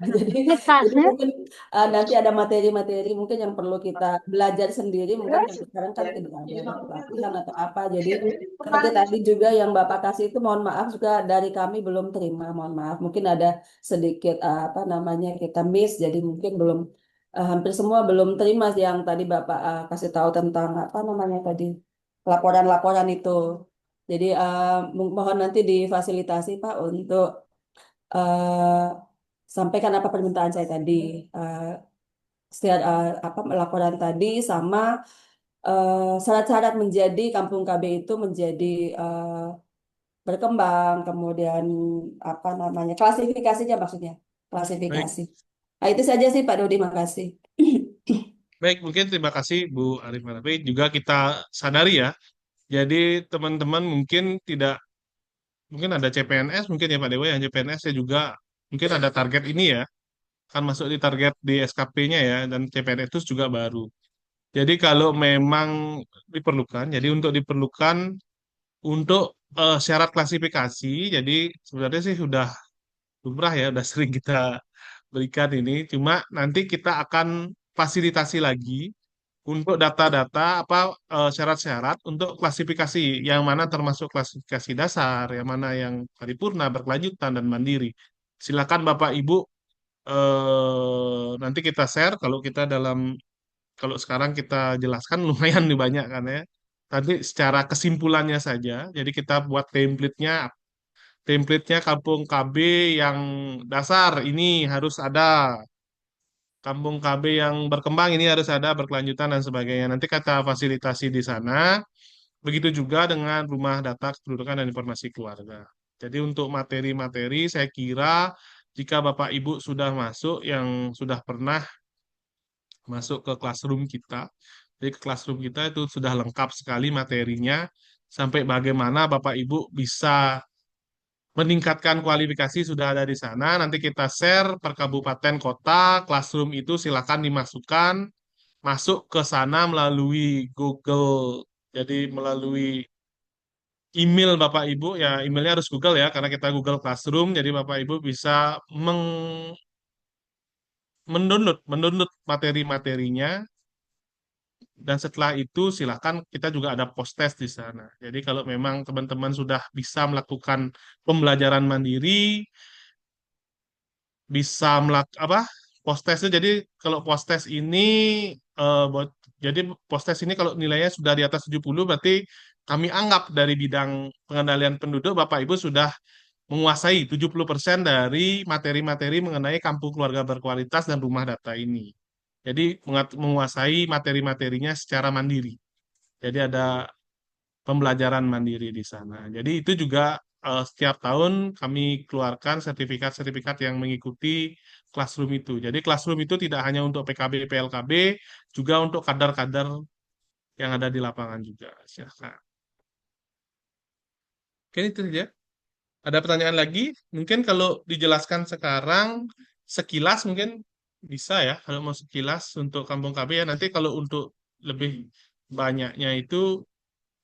Jadi, jadi mungkin nanti ada materi-materi mungkin yang perlu kita belajar sendiri. Mungkin sampai sekarang kan tidak ada pelatihan atau apa. Jadi seperti tadi juga yang Bapak kasih itu mohon maaf juga dari kami belum terima. Mohon maaf. Mungkin ada sedikit apa namanya kita miss. Jadi mungkin belum hampir semua belum terima yang tadi Bapak kasih tahu tentang apa namanya tadi laporan-laporan itu. Jadi mohon nanti difasilitasi Pak untuk eh, sampaikan apa permintaan saya tadi, eh, apa laporan tadi sama syarat-syarat menjadi Kampung KB itu menjadi eh, berkembang, kemudian apa namanya klasifikasinya maksudnya Baik. klasifikasi. Nah, itu saja sih Pak Dodi, makasih. Baik, mungkin terima kasih Bu Arif Marapi. Juga kita sadari ya. Jadi teman-teman mungkin tidak mungkin ada CPNS mungkin ya Pak Dewa yang CPNS ya juga mungkin ada target ini ya. Kan masuk di target di SKP-nya ya dan CPNS itu juga baru. Jadi kalau memang diperlukan, jadi untuk diperlukan untuk syarat klasifikasi, jadi sebenarnya sih sudah lumrah ya, udah sering kita berikan ini. Cuma nanti kita akan fasilitasi lagi untuk data-data apa syarat-syarat untuk klasifikasi yang mana termasuk klasifikasi dasar, yang mana yang paripurna, berkelanjutan dan mandiri. Silakan Bapak Ibu nanti kita share kalau kita dalam kalau sekarang kita jelaskan lumayan nih banyak kan ya. Tadi secara kesimpulannya saja, jadi kita buat template-nya Kampung KB yang dasar ini harus ada, Kampung KB yang berkembang ini harus ada, berkelanjutan dan sebagainya. Nanti kata fasilitasi di sana, begitu juga dengan rumah data kependudukan dan informasi keluarga. Jadi untuk materi-materi saya kira jika Bapak Ibu sudah masuk yang sudah pernah masuk ke classroom kita. Jadi ke classroom kita itu sudah lengkap sekali materinya sampai bagaimana Bapak Ibu bisa meningkatkan kualifikasi sudah ada di sana. Nanti kita share per kabupaten kota, classroom itu silakan dimasukkan masuk ke sana melalui Google. Jadi melalui email Bapak Ibu, ya emailnya harus Google ya, karena kita Google Classroom, jadi Bapak Ibu bisa mendownload materi-materinya, dan setelah itu silakan kita juga ada post test di sana. Jadi kalau memang teman-teman sudah bisa melakukan pembelajaran mandiri, bisa post test itu, jadi kalau post test ini jadi post test ini kalau nilainya sudah di atas 70 berarti kami anggap dari bidang pengendalian penduduk Bapak Ibu sudah menguasai 70% dari materi-materi mengenai kampung keluarga berkualitas dan rumah data ini. Jadi menguasai materi-materinya secara mandiri. Jadi ada pembelajaran mandiri di sana. Jadi itu juga setiap tahun kami keluarkan sertifikat-sertifikat yang mengikuti Classroom itu. Jadi Classroom itu tidak hanya untuk PKB, PLKB, juga untuk kadar-kadar yang ada di lapangan juga. Silakan. Oke, itu saja. Ada pertanyaan lagi? Mungkin kalau dijelaskan sekarang, sekilas mungkin bisa ya, kalau mau sekilas untuk Kampung KB ya. Nanti kalau untuk lebih banyaknya itu,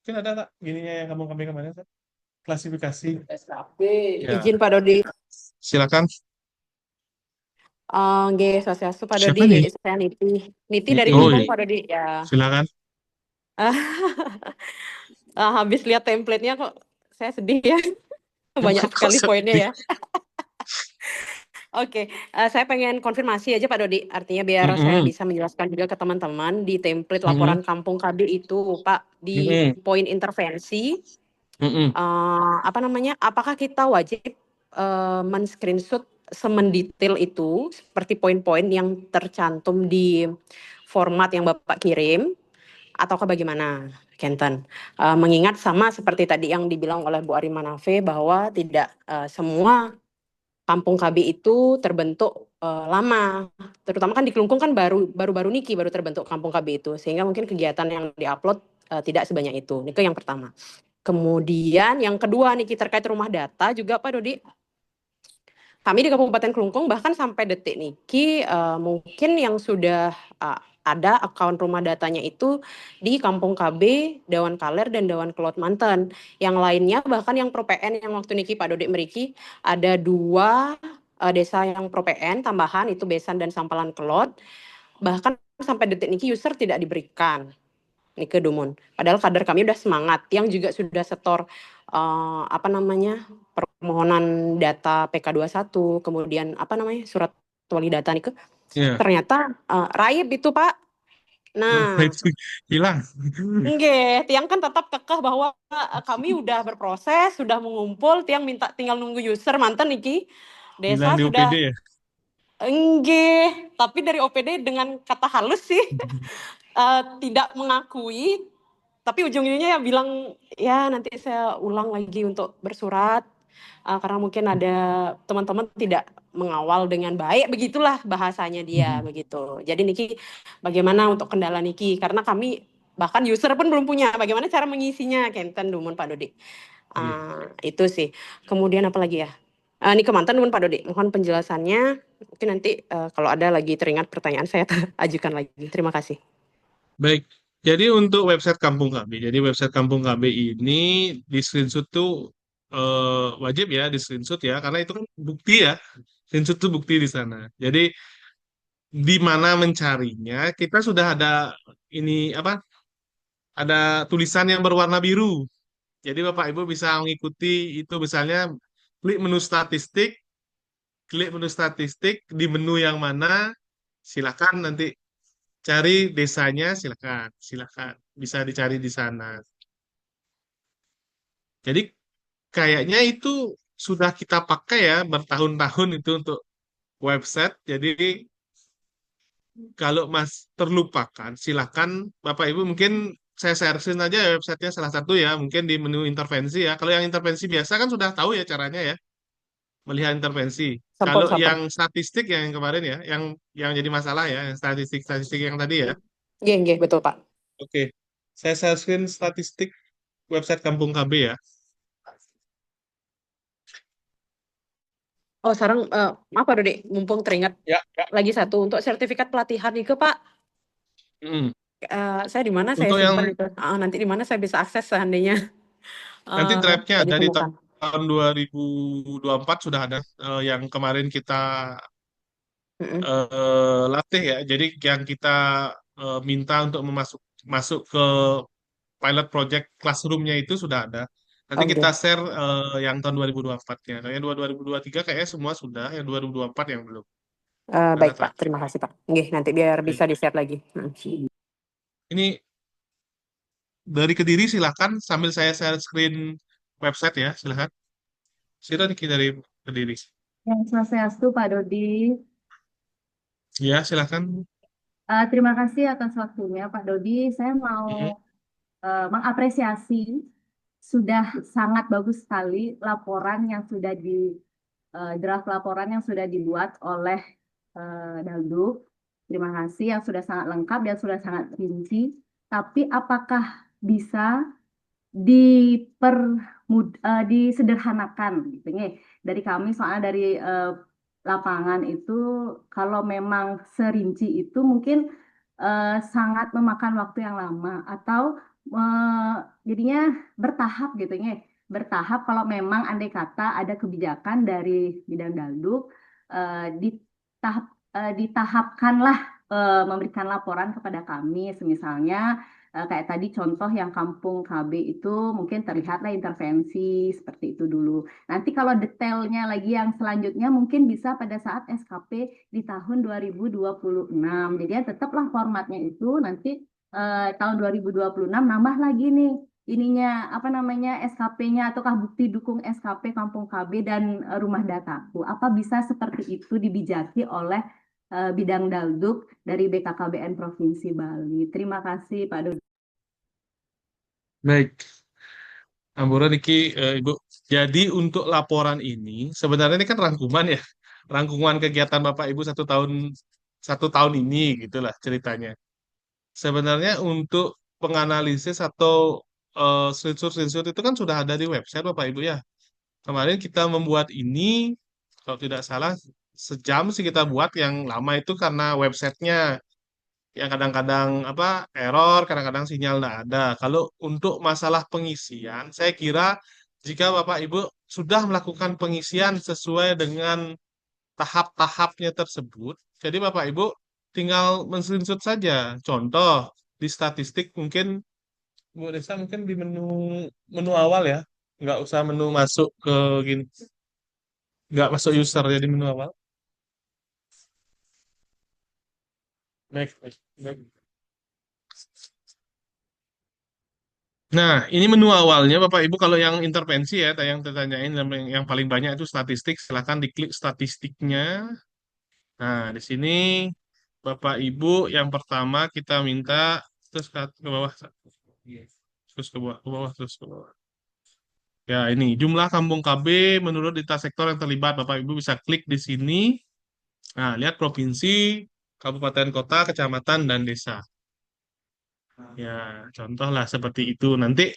mungkin ada tak gininya yang Kampung KB kemarin, Pak? Klasifikasi. SKP. Ya, Izin Pak Dodi. silakan. Nggih, swastiastu Pak Siapa Dodi, nih? saya Niti dari Oh, Kelungkung iya. Pak Dodi ya. Silakan. Habis lihat template-nya kok saya sedih ya. Banyak Kok sekali poinnya sedih? ya. Oke, saya pengen konfirmasi aja Pak Dodi. Artinya biar saya Mm-mm. bisa menjelaskan juga ke teman-teman di template Mm-mm. laporan Kampung KB itu, Pak, di Mm-mm. poin intervensi, Mm-mm. apakah kita wajib men-screenshot semendetail itu seperti poin-poin yang tercantum di format yang Bapak kirim, ataukah bagaimana, Kenten? Mengingat sama seperti tadi yang dibilang oleh Bu Ari Manafe bahwa tidak semua Kampung KB itu terbentuk lama, terutama kan di Kelungkung kan baru niki baru terbentuk Kampung KB itu, sehingga mungkin kegiatan yang diupload tidak sebanyak itu. Itu yang pertama. Kemudian yang kedua niki terkait rumah data juga Pak Dodi. Kami di Kabupaten Kelungkung bahkan sampai detik niki mungkin yang sudah ada akun rumah datanya itu di Kampung KB, Dewan Kaler dan Dewan Kelot Manten. Yang lainnya bahkan yang Pro PN yang waktu niki Pak Dodi meriki ada 2 desa yang Pro PN tambahan itu Besan dan Sampalan Kelot. Bahkan sampai detik niki user tidak diberikan. Nike Dumun. Padahal kader kami udah semangat, yang juga sudah setor permohonan data PK21, kemudian surat wali data Nike. Iya. Ternyata raib itu Pak. Nah, Itu hilang. nggih, tiang kan tetap kekeh bahwa kami udah berproses, sudah mengumpul, tiang minta tinggal nunggu user mantan niki. Desa Hilang di sudah OPD ya? nggih, tapi dari OPD dengan kata halus sih tidak mengakui, tapi ujung-ujungnya ya bilang ya nanti saya ulang lagi untuk bersurat karena mungkin ada teman-teman tidak mengawal dengan baik, begitulah bahasanya dia begitu. Jadi Niki bagaimana untuk kendala Niki, karena kami bahkan user pun belum punya bagaimana cara mengisinya, Kenten Dumun Pak Dodi. Itu sih. Kemudian apa lagi ya? Ini kemantan Dumun Pak Dodi, mohon penjelasannya. Mungkin nanti kalau ada lagi teringat pertanyaan saya ajukan lagi. Terima kasih. Baik, jadi untuk website Kampung KB, jadi website Kampung KB ini di screenshot tuh wajib ya di screenshot ya, karena itu kan bukti ya, screenshot tuh bukti di sana. Jadi di mana mencarinya, kita sudah ada ini ada tulisan yang berwarna biru. Jadi Bapak Ibu bisa mengikuti itu, misalnya klik menu statistik di menu yang mana, silakan nanti cari desanya, silakan bisa dicari di sana. Jadi kayaknya itu sudah kita pakai ya bertahun-tahun itu untuk website. Jadi kalau Mas terlupakan, silakan Bapak Ibu mungkin saya sharein aja ya websitenya salah satu ya, mungkin di menu intervensi ya. Kalau yang intervensi biasa kan sudah tahu ya caranya ya, melihat intervensi. Kalau Sampun. yang statistik yang kemarin ya, yang jadi masalah ya, yang statistik yang tadi ya. Nggih, betul Pak. Oke, saya sharein statistik website Kampung KB ya. Oh, sekarang maaf Pak Dodi, mumpung teringat Ya. lagi satu untuk sertifikat pelatihan itu Pak. Saya di mana saya Untuk yang simpan itu? Nanti di mana saya bisa akses seandainya Nanti draftnya bisa ada di ditemukan. tahun 2024 sudah ada yang kemarin kita Mm-mm. latih ya. Jadi yang kita minta untuk masuk ke pilot project classroom-nya itu sudah ada. Nanti kita Oke. share yang tahun 2024-nya. Yang 2023 kayaknya semua sudah, yang 2024 yang belum. Ada Baik Pak, terima kasih Pak. Nggih, nanti biar Baik. bisa di-share lagi. Ini dari Kediri silakan sambil saya share screen website ya, silakan. Silakan Niki dari Kediri. Yang Swastiastu, Pak Dodi. Ya, silakan. Terima kasih atas waktunya, Pak Dodi. Saya mau mengapresiasi sudah sangat bagus sekali laporan yang sudah draft laporan yang sudah dibuat oleh Daldu. Terima kasih yang sudah sangat lengkap dan sudah sangat rinci. Tapi apakah bisa disederhanakan gitu nih dari kami, soalnya dari lapangan itu kalau memang serinci itu mungkin sangat memakan waktu yang lama, atau jadinya bertahap gitu nih, bertahap. Kalau memang andai kata ada kebijakan dari bidang Dalduk, ditahap ditahapkanlah memberikan laporan kepada kami, semisalnya kayak tadi contoh yang kampung KB itu mungkin terlihatlah intervensi seperti itu dulu. Nanti kalau detailnya lagi yang selanjutnya mungkin bisa pada saat SKP di tahun 2026. Jadi ya tetaplah formatnya itu nanti tahun 2026 nambah lagi nih ininya apa namanya SKP-nya, ataukah bukti dukung SKP Kampung KB dan rumah dataku. Apa bisa seperti itu dibijaki oleh bidang Dalduk dari BKKBN Provinsi Bali. Terima kasih Pak Dodi. Baik. Ampura Niki, Ibu. Jadi untuk laporan ini, sebenarnya ini kan rangkuman ya. Rangkuman kegiatan Bapak Ibu satu tahun ini, gitulah ceritanya. Sebenarnya untuk penganalisis atau screenshot-screenshot itu kan sudah ada di website Bapak Ibu ya. Kemarin kita membuat ini, kalau tidak salah, sejam sih kita buat. Yang lama itu karena websitenya yang kadang-kadang error, kadang-kadang sinyal nggak ada. Kalau untuk masalah pengisian, saya kira jika Bapak Ibu sudah melakukan pengisian sesuai dengan tahap-tahapnya tersebut, jadi Bapak Ibu tinggal men-screenshot saja. Contoh di statistik mungkin Bu Desa mungkin di menu awal ya, nggak usah menu masuk ke gini, nggak masuk user jadi menu awal. Baik, baik, baik. Nah, ini menu awalnya Bapak Ibu. Kalau yang intervensi ya, yang tertanyain yang paling banyak itu statistik, silahkan diklik statistiknya. Nah, di sini Bapak Ibu yang pertama kita minta terus ke bawah, terus ke bawah, ke bawah, terus ke bawah. Ya, ini jumlah kampung KB menurut data sektor yang terlibat. Bapak Ibu bisa klik di sini. Nah, lihat provinsi, kabupaten, kota, kecamatan, dan desa. Ya, contohlah seperti itu. Nanti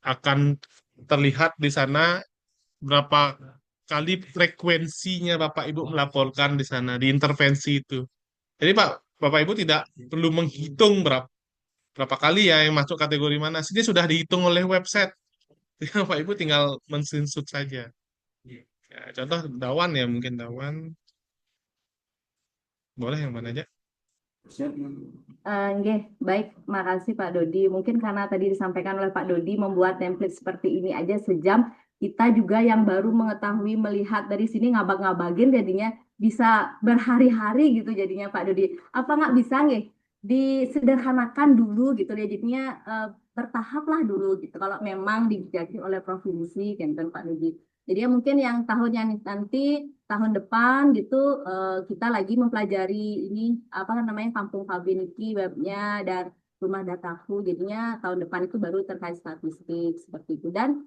akan terlihat di sana berapa kali frekuensinya Bapak Ibu melaporkan di sana di intervensi itu. Jadi Bapak Ibu tidak perlu menghitung berapa kali ya yang masuk kategori mana. Sini sudah dihitung oleh website. Jadi Bapak Ibu tinggal mensinsut saja. Ya, contoh Dawan ya, mungkin Dawan. Boleh yang mana aja? Nggih, baik, makasih Pak Dodi. Mungkin karena tadi disampaikan oleh Pak Dodi membuat template seperti ini aja sejam, kita juga yang baru mengetahui melihat dari sini ngabag-ngabagin jadinya bisa berhari-hari gitu jadinya Pak Dodi. Apa nggak bisa nggih disederhanakan dulu gitu ya, jadinya bertahap lah dulu gitu kalau memang dijajaki oleh provinsi kan Pak Dodi. Jadi ya mungkin yang tahunnya nanti tahun depan gitu kita lagi mempelajari ini apa namanya Kampung KB Niki webnya dan rumah dataku, jadinya tahun depan itu baru terkait statistik seperti itu. Dan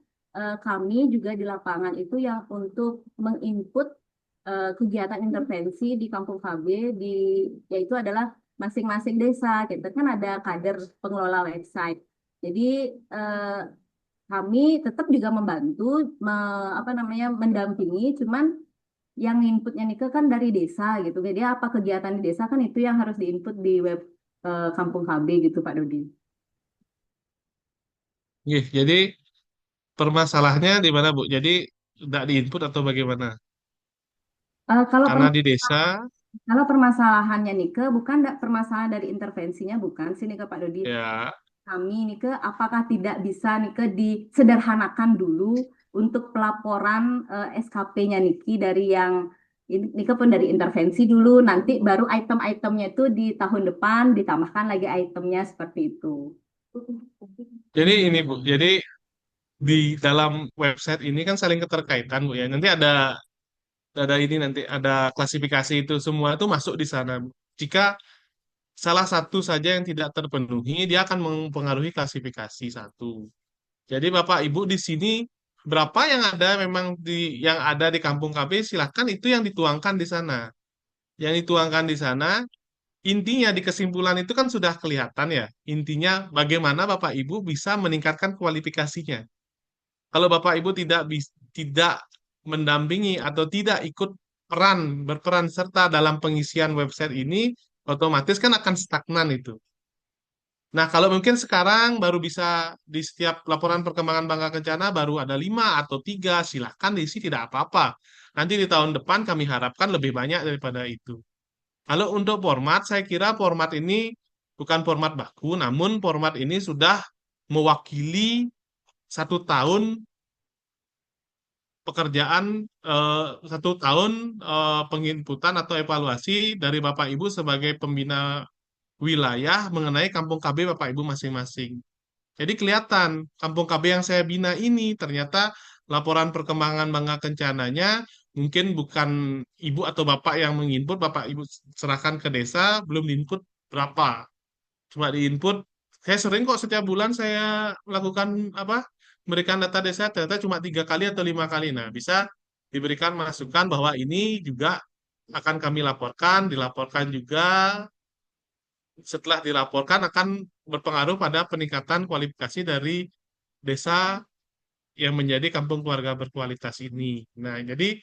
kami juga di lapangan itu yang untuk menginput kegiatan intervensi di Kampung KB yaitu adalah masing-masing desa. Kita kan ada kader pengelola website. Jadi kami tetap juga membantu mendampingi, cuman yang inputnya Nike kan dari desa gitu. Jadi apa kegiatan di desa kan itu yang harus diinput di web Kampung KB gitu Pak Dodi. Jadi permasalahannya di mana, Bu? Jadi tidak diinput atau bagaimana? Eh, kalau Karena perma- di desa, kalau permasalahannya Nike bukan permasalahan dari intervensinya bukan sih Nike Pak Dodi. ya, Kami Nike apakah tidak bisa Nike disederhanakan dulu untuk pelaporan SKP-nya Niki dari yang Nike pun dari intervensi dulu nanti baru item-itemnya itu di tahun depan ditambahkan lagi itemnya seperti itu. jadi ini Bu, jadi di dalam website ini kan saling keterkaitan Bu ya. Nanti ada ini nanti ada klasifikasi itu semua itu masuk di sana, Bu. Jika salah satu saja yang tidak terpenuhi, dia akan mempengaruhi klasifikasi satu. Jadi Bapak Ibu di sini berapa yang ada memang yang ada di Kampung KB silahkan itu yang dituangkan di sana. Yang dituangkan di sana intinya di kesimpulan itu kan sudah kelihatan ya. Intinya bagaimana Bapak Ibu bisa meningkatkan kualifikasinya. Kalau Bapak Ibu tidak mendampingi atau tidak ikut berperan serta dalam pengisian website ini, otomatis kan akan stagnan itu. Nah, kalau mungkin sekarang baru bisa di setiap laporan perkembangan bangga kencana baru ada 5 atau 3, silahkan diisi tidak apa-apa. Nanti di tahun depan kami harapkan lebih banyak daripada itu. Kalau untuk format, saya kira format ini bukan format baku, namun format ini sudah mewakili 1 tahun pekerjaan, 1 tahun penginputan atau evaluasi dari Bapak Ibu sebagai pembina wilayah mengenai kampung KB Bapak Ibu masing-masing. Jadi kelihatan kampung KB yang saya bina ini ternyata laporan perkembangan bangga kencananya mungkin bukan ibu atau bapak yang menginput, bapak ibu serahkan ke desa, belum diinput berapa. Cuma diinput, saya sering kok setiap bulan saya melakukan apa, memberikan data desa ternyata cuma 3 kali atau 5 kali. Nah, bisa diberikan masukan bahwa ini juga akan kami laporkan, dilaporkan juga setelah dilaporkan akan berpengaruh pada peningkatan kualifikasi dari desa yang menjadi kampung keluarga berkualitas ini. Nah, jadi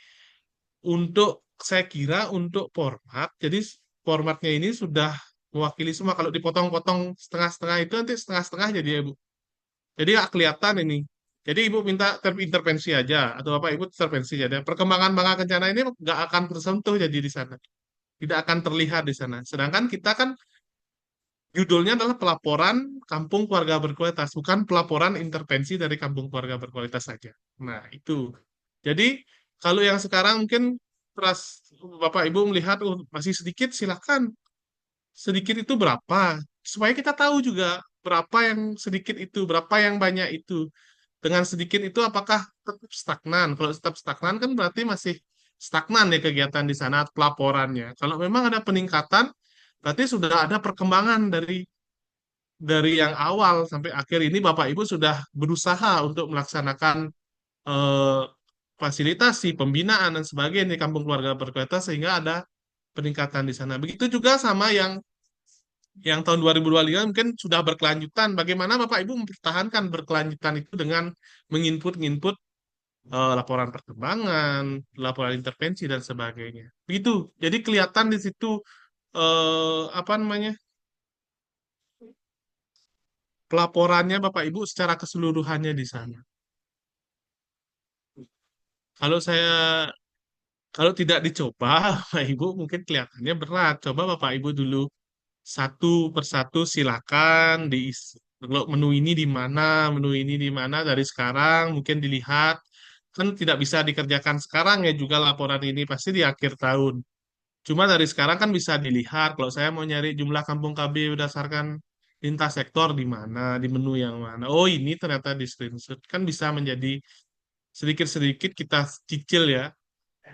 saya kira untuk format, jadi formatnya ini sudah mewakili semua. Kalau dipotong-potong setengah-setengah itu nanti setengah-setengah jadi ya, Bu. Jadi nggak kelihatan ini. Jadi Ibu minta intervensi aja, atau Bapak Ibu intervensi aja. Perkembangan bangga kencana ini nggak akan tersentuh jadi di sana. Tidak akan terlihat di sana. Sedangkan kita kan judulnya adalah pelaporan kampung keluarga berkualitas, bukan pelaporan intervensi dari kampung keluarga berkualitas saja. Nah, itu. Jadi, kalau yang sekarang mungkin teras Bapak Ibu melihat masih sedikit, silahkan. Sedikit itu berapa? Supaya kita tahu juga berapa yang sedikit itu, berapa yang banyak itu. Dengan sedikit itu apakah tetap stagnan? Kalau tetap stagnan kan berarti masih stagnan ya kegiatan di sana pelaporannya. Kalau memang ada peningkatan, berarti sudah ada perkembangan dari yang awal sampai akhir ini Bapak Ibu sudah berusaha untuk melaksanakan eh, fasilitasi, pembinaan dan sebagainya di kampung keluarga berkualitas sehingga ada peningkatan di sana. Begitu juga sama yang tahun 2025 mungkin sudah berkelanjutan. Bagaimana Bapak Ibu mempertahankan berkelanjutan itu dengan menginput laporan perkembangan, laporan intervensi dan sebagainya. Begitu. Jadi kelihatan di situ apa namanya? Pelaporannya Bapak Ibu secara keseluruhannya di sana. Kalau saya Kalau tidak dicoba, Bapak Ibu mungkin kelihatannya berat. Coba Bapak Ibu dulu satu persatu silakan kalau menu ini di mana, menu ini di mana dari sekarang mungkin dilihat. Kan tidak bisa dikerjakan sekarang ya juga laporan ini pasti di akhir tahun. Cuma dari sekarang kan bisa dilihat kalau saya mau nyari jumlah kampung KB berdasarkan lintas sektor di mana, di menu yang mana. Oh, ini ternyata di screenshot. Kan bisa menjadi sedikit-sedikit kita cicil ya.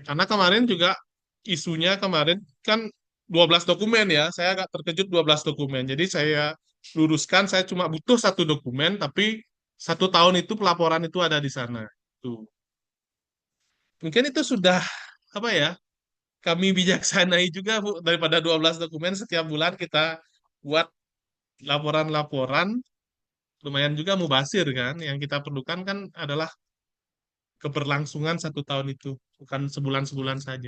Karena kemarin juga isunya kemarin kan 12 dokumen ya. Saya agak terkejut 12 dokumen. Jadi saya luruskan, saya cuma butuh 1 dokumen, tapi 1 tahun itu pelaporan itu ada di sana. Tuh. Mungkin itu sudah apa ya? Kami bijaksanai juga Bu daripada 12 dokumen setiap bulan kita buat laporan-laporan lumayan juga mubasir kan. Yang kita perlukan kan adalah keberlangsungan 1 tahun itu, bukan sebulan-sebulan saja.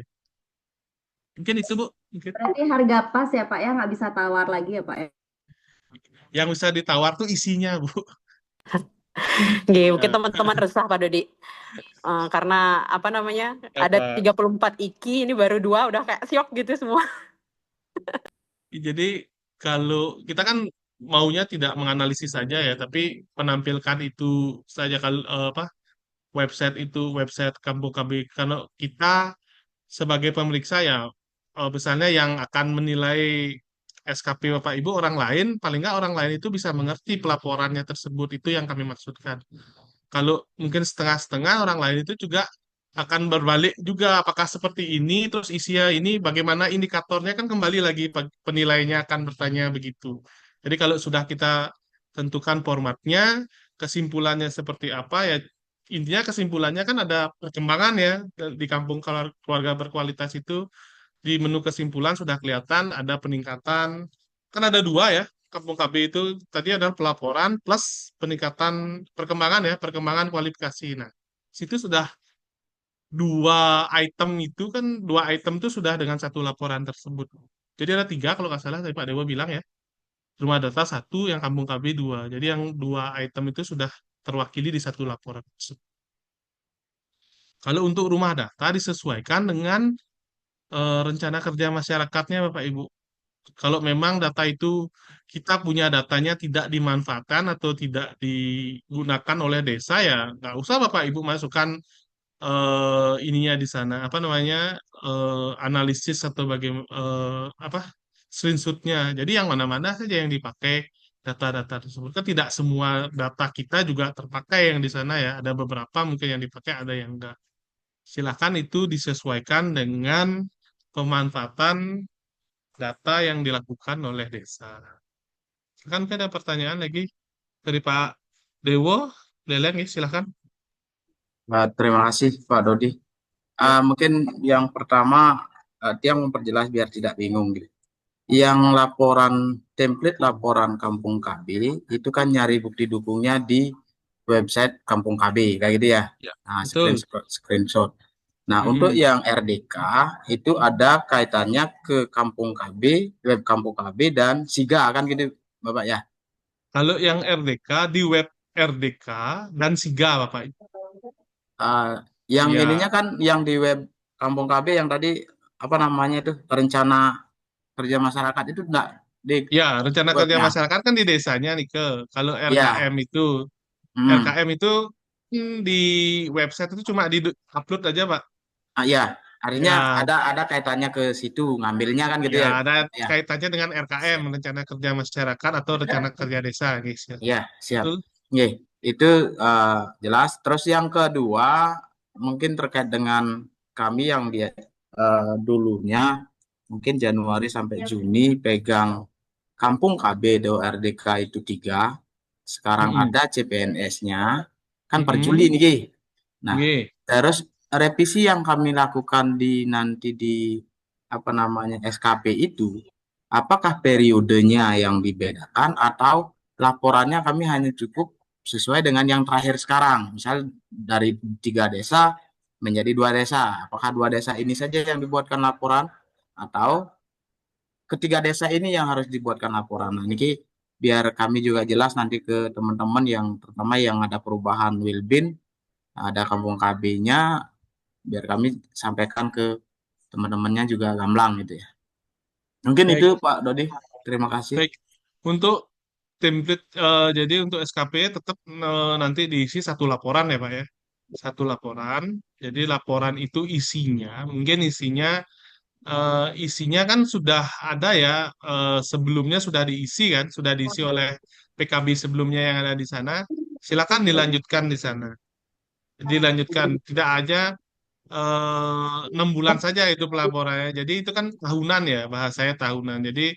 Mungkin itu Bu. Mungkin. Berarti harga pas ya Pak ya nggak bisa tawar lagi ya Pak ya. Yang bisa ditawar tuh isinya, Bu. Nggih, mungkin Ya, teman-teman resah Pak Dodi. Karena apa namanya? Ada apa? 34 IKI, ini baru 2 udah kayak syok gitu semua. Jadi kalau kita kan maunya tidak menganalisis saja ya, tapi menampilkan itu saja kalau apa website itu website Kampung KB. Kalau kita sebagai pemeriksa ya, misalnya yang akan menilai SKP Bapak Ibu orang lain, paling nggak orang lain itu bisa mengerti pelaporannya tersebut, itu yang kami maksudkan. Kalau mungkin setengah-setengah orang lain itu juga akan berbalik juga apakah seperti ini, terus isinya ini bagaimana indikatornya kan kembali lagi penilainya akan bertanya begitu. Jadi kalau sudah kita tentukan formatnya, kesimpulannya seperti apa ya, intinya kesimpulannya kan ada perkembangan ya di kampung keluarga berkualitas itu. Di menu kesimpulan sudah kelihatan ada peningkatan, kan ada 2 ya, kampung KB itu tadi adalah pelaporan plus peningkatan perkembangan ya, perkembangan kualifikasi. Nah, situ sudah 2 item itu sudah dengan satu laporan tersebut. Jadi ada 3 kalau nggak salah tadi Pak Dewa bilang ya, rumah data 1, yang kampung KB 2. Jadi yang 2 item itu sudah terwakili di satu laporan tersebut. Kalau untuk rumah data disesuaikan dengan rencana kerja masyarakatnya Bapak Ibu. Kalau memang data itu kita punya datanya tidak dimanfaatkan atau tidak digunakan oleh desa ya nggak usah Bapak Ibu masukkan ininya di sana apa namanya analisis atau bagaimana apa screenshotnya. Jadi yang mana-mana saja yang dipakai data-data tersebut. Kan tidak semua data kita juga terpakai yang di sana ya. Ada beberapa mungkin yang dipakai, ada yang enggak. Silakan itu disesuaikan dengan pemanfaatan data yang dilakukan oleh desa. Kan ada pertanyaan lagi dari Pak Dewo, Leleng ya, silakan. Terima kasih Pak Dodi. Mungkin yang pertama, Tiang memperjelas biar tidak bingung gitu. Yang template laporan Kampung KB itu kan nyari bukti dukungnya di website Kampung KB kayak gitu ya. Ya, Nah, betul. screenshot. Nah, untuk yang RDK itu ada kaitannya ke Kampung KB, web Kampung KB dan SIGA kan gitu Bapak ya. Kalau yang RDK di web RDK dan SIGA Bapak. Yang Ya, ininya kan yang di web Kampung KB yang tadi apa namanya itu rencana kerja masyarakat itu enggak di ya rencana kerja webnya. masyarakat kan di desanya nih ke. Kalau Ya, hmm. RKM itu di website itu cuma di upload aja Pak. Ya, artinya Ya, ada kaitannya ke situ ngambilnya kan gitu ya ya. ada Ya, kaitannya dengan RKM, siap. rencana kerja masyarakat atau rencana kerja desa, guys. Ya. Ya, siap. Betul. Oke, itu jelas. Terus yang kedua mungkin terkait dengan kami yang dia dulunya mungkin Januari sampai Juni pegang Kampung KB do RDK itu 3. Sekarang Mm-mm. ada CPNS-nya kan per Juli Mm-mm. nih. Nah, Nggih. terus revisi yang kami lakukan nanti di apa namanya SKP itu, apakah periodenya yang dibedakan atau laporannya kami hanya cukup sesuai dengan yang terakhir sekarang, misal dari 3 desa menjadi 2 desa, apakah 2 desa ini saja yang dibuatkan laporan atau ketiga desa ini yang harus dibuatkan laporan. Nah, ini biar kami juga jelas nanti ke teman-teman yang terutama yang ada perubahan Wilbin, ada Kampung KB-nya, biar kami sampaikan ke teman-temannya juga gamblang gitu ya. Mungkin itu Baik, Pak Dodi. Terima kasih. baik. Untuk template, jadi untuk SKP tetap nanti diisi satu laporan ya Pak ya. Satu laporan. Jadi laporan itu mungkin isinya kan sudah ada ya, sebelumnya sudah diisi kan, sudah diisi oleh PKB sebelumnya yang ada di sana. Silakan dilanjutkan di sana. Dilanjutkan, tidak aja 6 bulan saja itu pelaporannya. Jadi itu kan tahunan ya, bahasanya tahunan. Jadi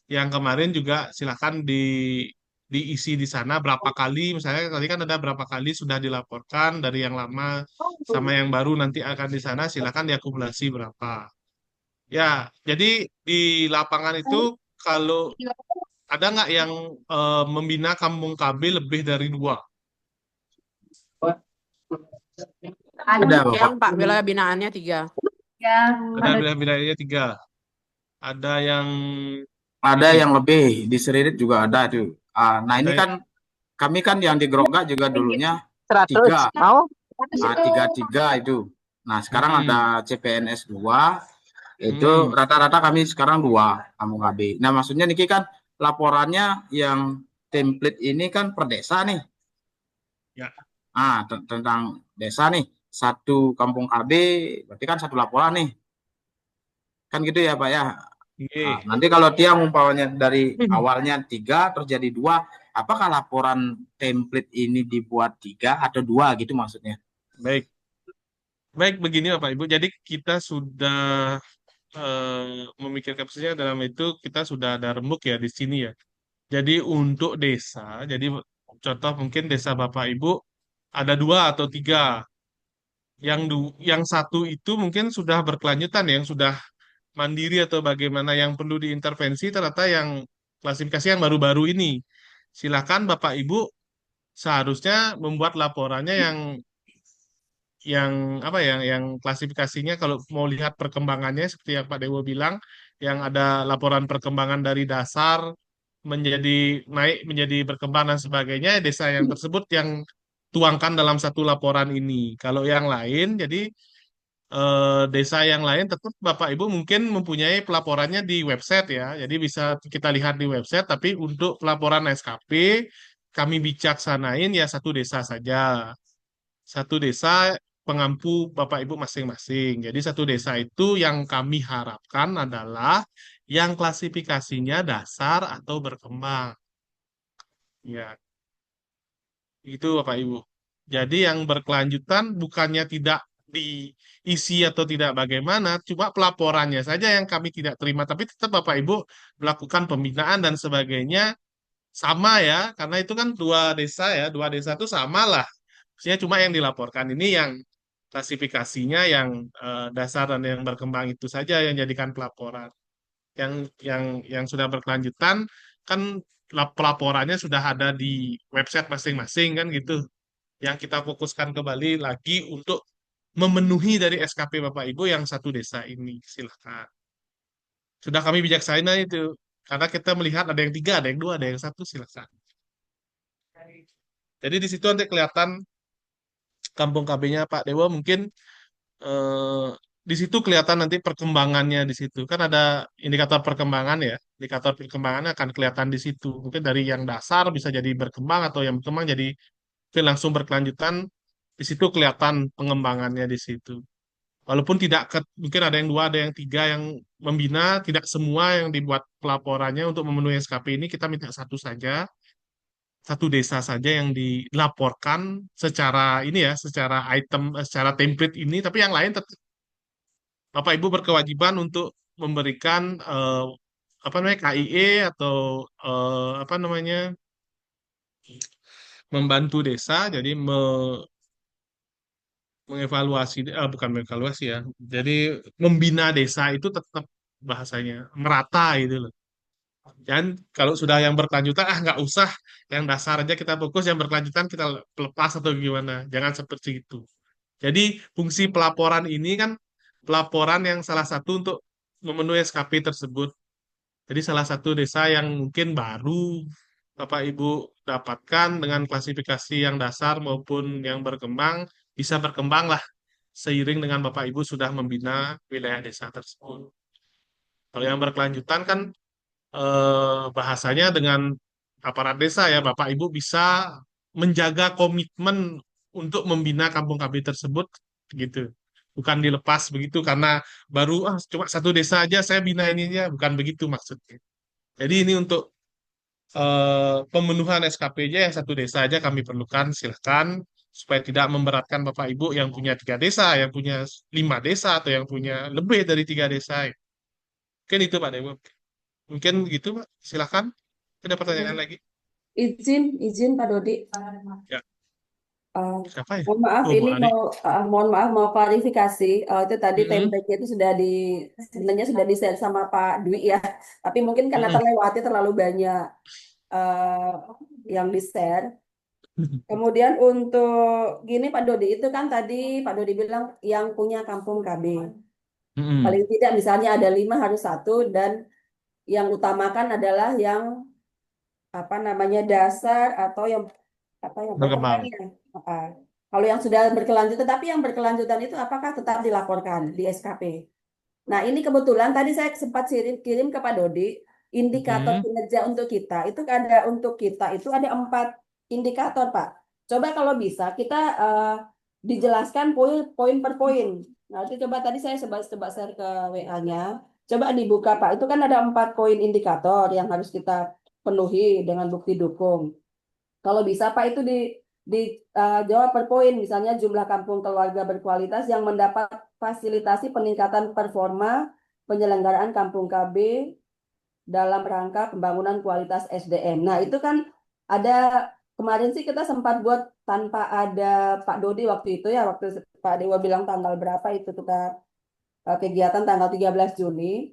yang kemarin juga silakan diisi di sana berapa kali, misalnya tadi kan ada berapa kali sudah dilaporkan dari yang lama sama yang baru nanti akan di sana, silakan diakumulasi berapa. Ya, jadi di lapangan itu kalau ada nggak yang membina kampung KB lebih dari 2? Ada Bapak. Yang Pak, wilayah binaannya 3. Ya, Ada wilayahnya 3. Ada yang Ada ini. yang lebih di Seririt juga ada tuh. Nah, ini Ada kan kami kan yang di Grogak juga dulunya 100 3. mau? Nah, 3 itu. Nah, sekarang ada CPNS 2. Itu rata-rata kami sekarang 2 kampung KB. Nah, maksudnya Niki kan laporannya yang template ini kan per desa nih. Ya. Tentang desa nih. 1 kampung KB berarti kan 1 laporan nih. Kan gitu ya, Pak ya. Nah, nanti kalau Tiang umpamanya dari awalnya 3 terus jadi 2, apakah laporan template ini dibuat 3 atau 2 gitu maksudnya? Baik. Baik, begini Bapak Ibu. Jadi kita sudah memikirkan posisinya dalam itu kita sudah ada rembuk ya di sini ya. Jadi untuk desa, jadi contoh mungkin desa Bapak Ibu ada 2 atau 3. Yang satu itu mungkin sudah berkelanjutan, yang sudah mandiri atau bagaimana yang perlu diintervensi ternyata yang klasifikasi yang baru-baru ini. Silakan Bapak Ibu seharusnya membuat laporannya yang apa ya, yang klasifikasinya kalau mau lihat perkembangannya seperti yang Pak Dewo bilang, yang ada laporan perkembangan dari dasar menjadi naik menjadi berkembang dan sebagainya, desa yang tersebut yang tuangkan dalam satu laporan ini. Kalau yang lain, jadi desa yang lain tetap Bapak Ibu mungkin mempunyai pelaporannya di website ya. Jadi bisa kita lihat di website, tapi untuk pelaporan SKP kami bijaksanain ya satu desa saja. Satu desa pengampu Bapak Ibu masing-masing. Jadi satu desa itu yang kami harapkan adalah yang klasifikasinya dasar atau berkembang. Ya, itu Bapak Ibu. Jadi yang berkelanjutan bukannya tidak diisi atau tidak bagaimana, cuma pelaporannya saja yang kami tidak terima, tapi tetap Bapak Ibu melakukan pembinaan dan sebagainya sama ya, karena itu kan 2 desa ya, 2 desa itu sama lah. Maksudnya cuma yang dilaporkan ini yang klasifikasinya yang dasar dan yang berkembang itu saja yang jadikan pelaporan. Yang sudah berkelanjutan kan pelaporannya sudah ada di website masing-masing kan gitu. Yang kita fokuskan kembali lagi untuk memenuhi dari SKP Bapak Ibu yang satu desa ini. Silahkan. Sudah kami bijaksana itu. Karena kita melihat ada yang 3, ada yang 2, ada yang 1, silahkan. Jadi di situ nanti kelihatan kampung KB-nya Pak Dewa mungkin eh, di situ kelihatan nanti perkembangannya di situ. Kan ada indikator perkembangan ya. Indikator perkembangannya akan kelihatan di situ. Mungkin dari yang dasar bisa jadi berkembang atau yang berkembang jadi mungkin langsung berkelanjutan. Di situ kelihatan pengembangannya di situ. Walaupun tidak mungkin ada yang 2, ada yang 3 yang membina, tidak semua yang dibuat pelaporannya untuk memenuhi SKP ini kita minta satu saja, satu desa saja yang dilaporkan secara ini ya, secara item, secara template ini, tapi yang lain tetap Bapak Ibu berkewajiban untuk memberikan apa namanya KIE atau apa namanya membantu desa, jadi mengevaluasi, bukan mengevaluasi ya, jadi membina desa itu tetap bahasanya merata gitu loh. Dan kalau sudah yang berkelanjutan, nggak usah, yang dasar aja kita fokus, yang berkelanjutan kita lepas atau gimana. Jangan seperti itu. Jadi fungsi pelaporan ini kan pelaporan yang salah satu untuk memenuhi SKP tersebut. Jadi salah satu desa yang mungkin baru Bapak Ibu dapatkan dengan klasifikasi yang dasar maupun yang berkembang, bisa berkembang lah seiring dengan Bapak Ibu sudah membina wilayah desa tersebut. Kalau yang berkelanjutan kan bahasanya dengan aparat desa ya, Bapak Ibu bisa menjaga komitmen untuk membina kampung KB tersebut gitu. Bukan dilepas begitu karena baru cuma satu desa aja saya bina ini ya, bukan begitu maksudnya. Jadi ini untuk pemenuhan SKP-nya yang satu desa aja kami perlukan, silahkan supaya tidak memberatkan Bapak Ibu yang punya 3 desa, yang punya 5 desa atau yang punya lebih dari 3 desa. Mungkin itu Pak Dewo. Mungkin gitu Pak, silahkan. Ada pertanyaan lagi? Izin Pak Dodi. Ya. Siapa ya? Mohon maaf, Oh, ini Bu Ade. mohon maaf mau klarifikasi. Itu tadi Mm-mm. template-nya itu sebenarnya sudah di-share sama Pak Dwi ya. Tapi mungkin karena Mm-mm. terlewati terlalu banyak eh, yang di-share. Kemudian untuk gini Pak Dodi, itu kan tadi Pak Dodi bilang yang punya kampung KB. Mm-mm. Paling tidak misalnya ada 5 harus 1 dan yang utamakan adalah yang apa namanya dasar atau yang apa yang berkembang. perkembangannya. Ah, kalau yang sudah berkelanjutan, tapi yang berkelanjutan itu apakah tetap dilaporkan di SKP? Nah, ini kebetulan tadi saya sempat kirim ke Pak Dodi indikator Hmm. kinerja untuk kita. Itu ada untuk kita itu ada 4 indikator, Pak. Coba kalau bisa kita dijelaskan poin per poin. Nah, itu coba tadi saya coba share ke WA-nya. Coba dibuka, Pak. Itu kan ada 4 poin indikator yang harus kita penuhi dengan bukti dukung. Kalau bisa Pak itu jawab per poin, misalnya jumlah kampung keluarga berkualitas yang mendapat fasilitasi peningkatan performa penyelenggaraan kampung KB dalam rangka pembangunan kualitas SDM. Nah, itu kan ada kemarin sih kita sempat buat tanpa ada Pak Dodi waktu itu ya, waktu Pak Dewa bilang tanggal berapa itu kita kegiatan tanggal 13 Juni.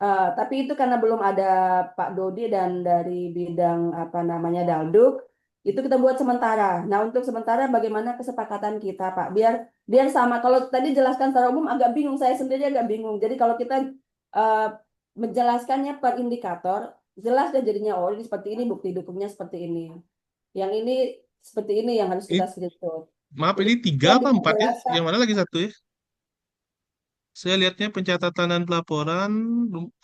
Tapi itu karena belum ada Pak Dodi dan dari bidang apa namanya Dalduk, itu kita buat sementara. Nah, untuk sementara bagaimana kesepakatan kita, Pak? Biar sama. Kalau tadi jelaskan secara umum agak bingung, saya sendiri agak bingung. Jadi kalau kita uh, menjelaskannya per indikator, jelas deh jadinya oh ini seperti ini, bukti dukungnya seperti ini. Yang ini seperti ini yang harus Ini kita screenshot. maaf, Jadi ini kita 3 apa bisa 4 ya? jelaskan. Yang mana lagi satu ya? Saya lihatnya pencatatan dan pelaporan,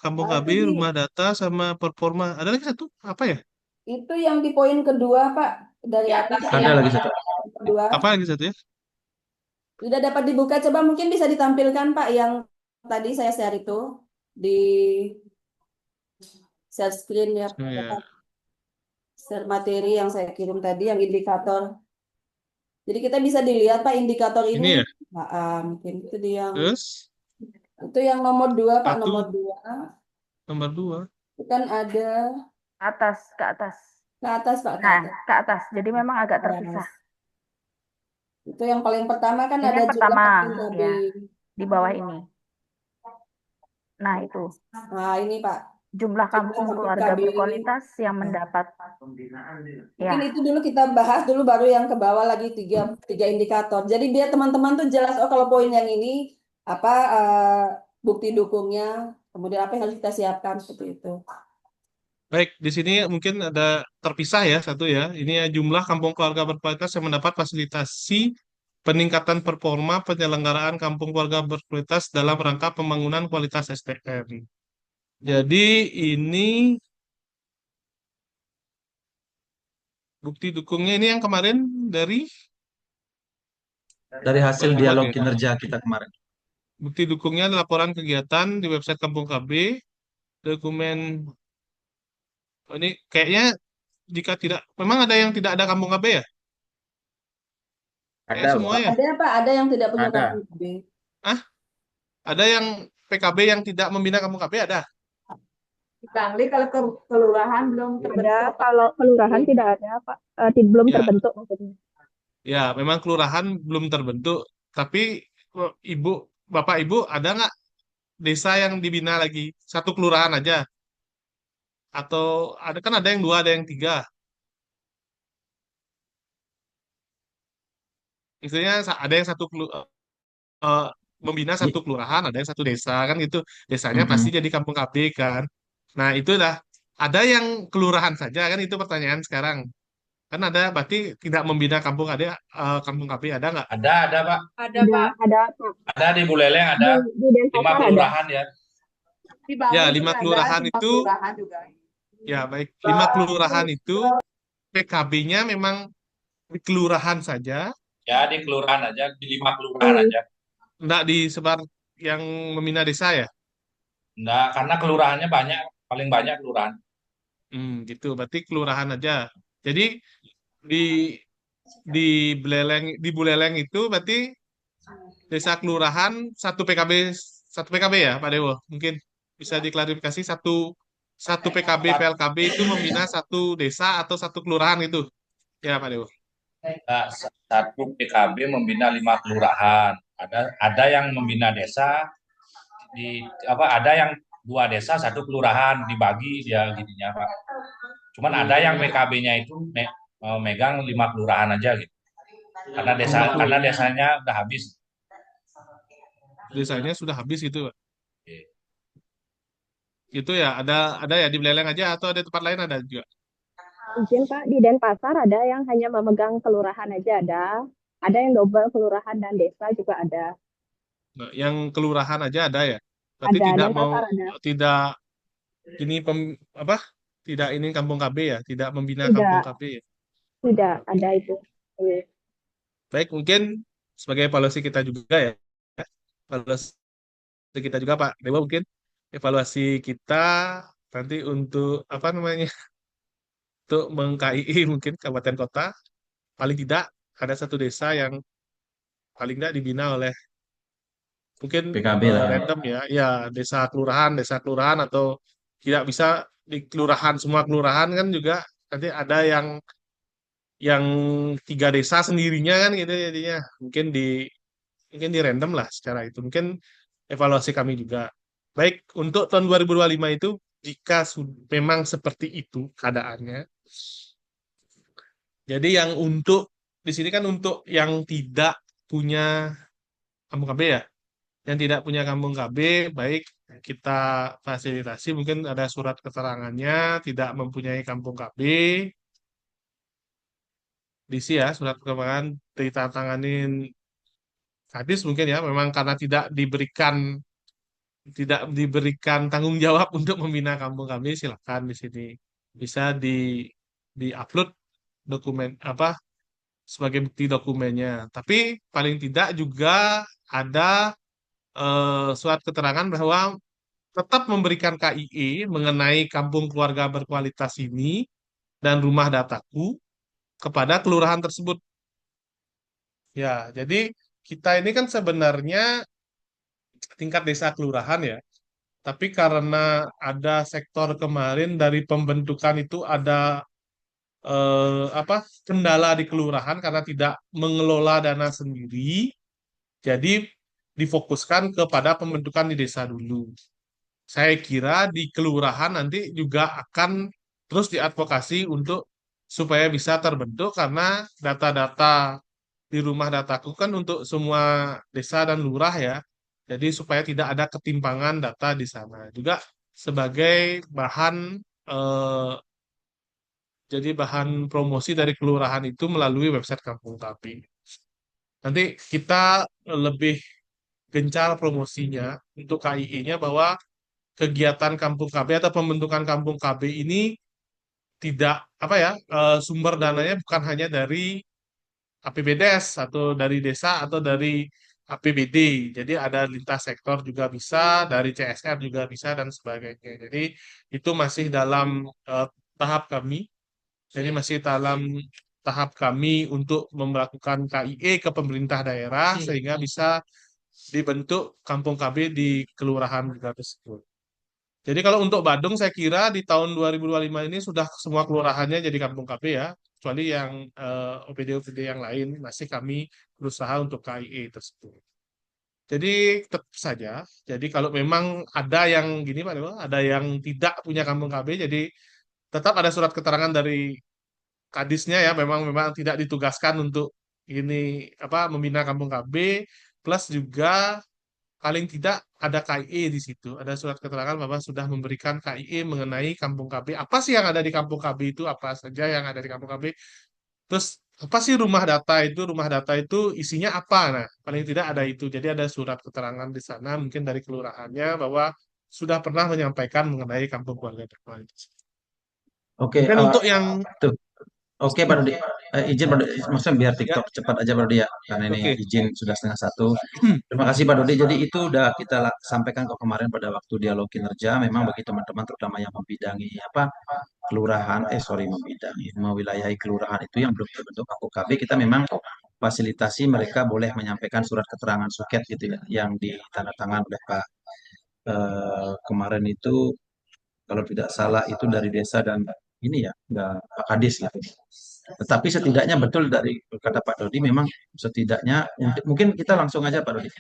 kampung KB, Itu rumah data, sama performa. Ada lagi satu apa ya? itu yang di poin kedua, Pak, dari atas Ada lagi satu. kedua. Apa lagi satu ya? Sudah dapat dibuka, coba mungkin bisa ditampilkan Pak yang tadi saya share itu di share screen ya, Oh, ya. share materi yang saya kirim tadi yang indikator. Jadi kita bisa dilihat Pak indikator Ini ini. ya. Mungkin itu dia Terus itu yang nomor 2 Pak, satu, nomor 2 nomor 2. itu kan ada Atas, ke atas. ke atas Pak, ke Nah, atas. ke atas. Jadi memang agak Atas. terpisah. Itu yang paling pertama kan Ini ada yang jumlah pertama, kampung KB. ya, di bawah ini. Nah, itu Nah, ini Pak. jumlah kampung keluarga KB. berkualitas yang mendapat. Ya, Mungkin itu dulu kita bahas dulu baru yang ke bawah lagi tiga indikator. Jadi biar teman-teman tuh jelas oh kalau poin yang ini apa bukti dukungnya, kemudian apa yang harus kita siapkan seperti itu. Baik, di sini mungkin ada terpisah ya satu ya. Ini ya jumlah kampung keluarga berkualitas yang mendapat fasilitasi peningkatan performa penyelenggaraan kampung keluarga berkualitas dalam rangka pembangunan kualitas SDM. Jadi ini bukti dukungnya ini yang kemarin dari Hasil Pak dialog Ahmad ya. kinerja kita kemarin. Bukti dukungnya laporan kegiatan di website Kampung KB, dokumen. Oh, ini kayaknya jika tidak, memang ada yang tidak ada Kampung KB ya? Kayak Ada, semua Pak. ya? Ada Pak, ada yang tidak punya Ada. kampung KB. Ah, ada yang PKB yang tidak membina Kampung KB ada? Kangli kalau kelurahan belum Ada, terbentuk. kalau kelurahan tidak ada, Pak. Belum Ya, terbentuk maksudnya. ya memang kelurahan belum terbentuk, tapi ibu, bapak ibu ada nggak desa yang dibina lagi? Satu kelurahan aja? Atau ada kan ada yang 2, ada yang 3. Misalnya ada yang eh, membina satu kelurahan, ada yang satu desa kan gitu. Desanya pasti Mm-mm. jadi kampung KB kan. Nah, itulah ada yang kelurahan saja kan itu pertanyaan sekarang. Kan ada berarti tidak membina kampung KB ada nggak? Ada Pak. Ada Ada, Pak. ada, Pak. Ada di Buleleng Di, ada di Denpasar 5 ada. kelurahan ya. Di Ya, Bali 5 juga ada, kelurahan di itu, kelurahan juga. ya baik, 5 kelurahan itu PKB-nya memang di kelurahan saja, Ya di kelurahan aja, di 5 kelurahan Hmm. aja. nggak disebar yang membina desa ya. Enggak, karena kelurahannya banyak, paling banyak kelurahan. Gitu, berarti kelurahan aja. Jadi di di Buleleng itu berarti desa kelurahan satu PKB ya Pak Dewo. Mungkin bisa diklarifikasi satu PKB PLKB itu membina satu desa atau satu kelurahan itu. Ya Pak Dewo. Nah, satu PKB membina 5 kelurahan. Ada yang membina desa ada yang 2 desa 1 kelurahan dibagi dia gininya Pak. Cuman ada yang PKB-nya itu megang 5 kelurahan aja gitu. Karena desanya udah habis. Desanya sudah habis gitu Pak. Oke. Itu ya ada ya di Buleleng aja atau ada tempat lain ada juga. izin Pak, di Denpasar ada yang hanya memegang kelurahan aja ada yang double kelurahan dan desa juga ada. Nah, yang kelurahan aja ada ya. Berarti Ada, tidak mau Denpasar ada. tidak ini apa? Tidak ini kampung KB ya, tidak membina kampung Tidak, KB ya. tidak ada itu. Iya. Baik, mungkin sebagai evaluasi kita juga ya. Evaluasi kita juga Pak Dewa mungkin evaluasi kita nanti untuk apa namanya? Untuk meng-KII mungkin kabupaten kota paling tidak ada satu desa yang paling tidak dibina oleh mungkin PKB lah. random ya, ya desa kelurahan atau tidak bisa di kelurahan semua kelurahan kan juga nanti ada yang 3 desa sendirinya kan gitu jadinya mungkin di random lah secara itu mungkin evaluasi kami juga baik untuk tahun 2025 itu jika memang seperti itu keadaannya jadi yang untuk di sini kan untuk yang tidak punya kampung KB ya yang tidak punya kampung KB, baik kita fasilitasi, mungkin ada surat keterangannya, tidak mempunyai kampung KB, diisi ya, surat keterangan ditandatanganin hadis mungkin ya, memang karena tidak diberikan tanggung jawab untuk membina kampung KB, silakan di sini bisa di-upload dokumen apa sebagai bukti dokumennya. Tapi paling tidak juga ada surat keterangan bahwa tetap memberikan KIE mengenai kampung keluarga berkualitas ini dan rumah dataku kepada kelurahan tersebut. Ya, jadi kita ini kan sebenarnya tingkat desa kelurahan ya, tapi karena ada sektor kemarin dari pembentukan itu ada apa kendala di kelurahan karena tidak mengelola dana sendiri, jadi difokuskan kepada pembentukan di desa dulu. Saya kira di kelurahan nanti juga akan terus diadvokasi untuk supaya bisa terbentuk karena data-data di rumah dataku kan untuk semua desa dan lurah ya. Jadi supaya tidak ada ketimpangan data di sana. Juga sebagai bahan eh, jadi bahan promosi dari kelurahan itu melalui website Kampung Tapi. Nanti kita lebih gencar promosinya untuk KII-nya bahwa kegiatan Kampung KB atau pembentukan Kampung KB ini tidak apa ya sumber dananya bukan hanya dari APBDes atau dari desa atau dari APBD. Jadi ada lintas sektor juga bisa, dari CSR juga bisa dan sebagainya. Jadi itu masih dalam tahap kami. Jadi masih dalam tahap kami untuk melakukan KIE ke pemerintah daerah sehingga bisa dibentuk Kampung KB di kelurahan juga tersebut. Jadi kalau untuk Badung saya kira di tahun 2025 ini sudah semua kelurahannya jadi kampung KB ya, kecuali yang OPD-OPD yang lain masih kami berusaha untuk KIE tersebut. Jadi tetap saja, jadi kalau memang ada yang gini Pak Dewa, ada yang tidak punya kampung KB, jadi tetap ada surat keterangan dari kadisnya ya, memang tidak ditugaskan untuk ini apa membina kampung KB, plus juga paling tidak ada KIE di situ. Ada surat keterangan bahwa sudah memberikan KIE mengenai kampung KB. Apa sih yang ada di kampung KB itu? Apa saja yang ada di kampung KB? Terus apa sih rumah data itu? Rumah data itu isinya apa? Nah, paling tidak ada itu. Jadi ada surat keterangan di sana mungkin dari kelurahannya bahwa sudah pernah menyampaikan mengenai kampung keluarga berkualitas. Oke, Dan untuk yang tuh. Oke, Pak Dodi. Izin Pak Dodi, maksudnya biar TikTok cepat aja Pak Dodi ya, karena ini Oke. izin sudah 1:30. Terima kasih Pak Dodi. Jadi itu udah kita sampaikan kok kemarin pada waktu dialog kinerja. Memang bagi teman-teman terutama yang membidangi apa kelurahan, membidangi, mewilayahi kelurahan itu yang belum terbentuk KUKB, kita memang fasilitasi mereka boleh menyampaikan surat keterangan suket gitu ya, yang ditandatangan oleh Pak kemarin itu kalau tidak salah itu dari desa dan ini ya, nggak Pak Kadis gitu. Tetapi setidaknya betul dari kata Pak Dodi memang setidaknya mungkin kita langsung aja Pak Dodi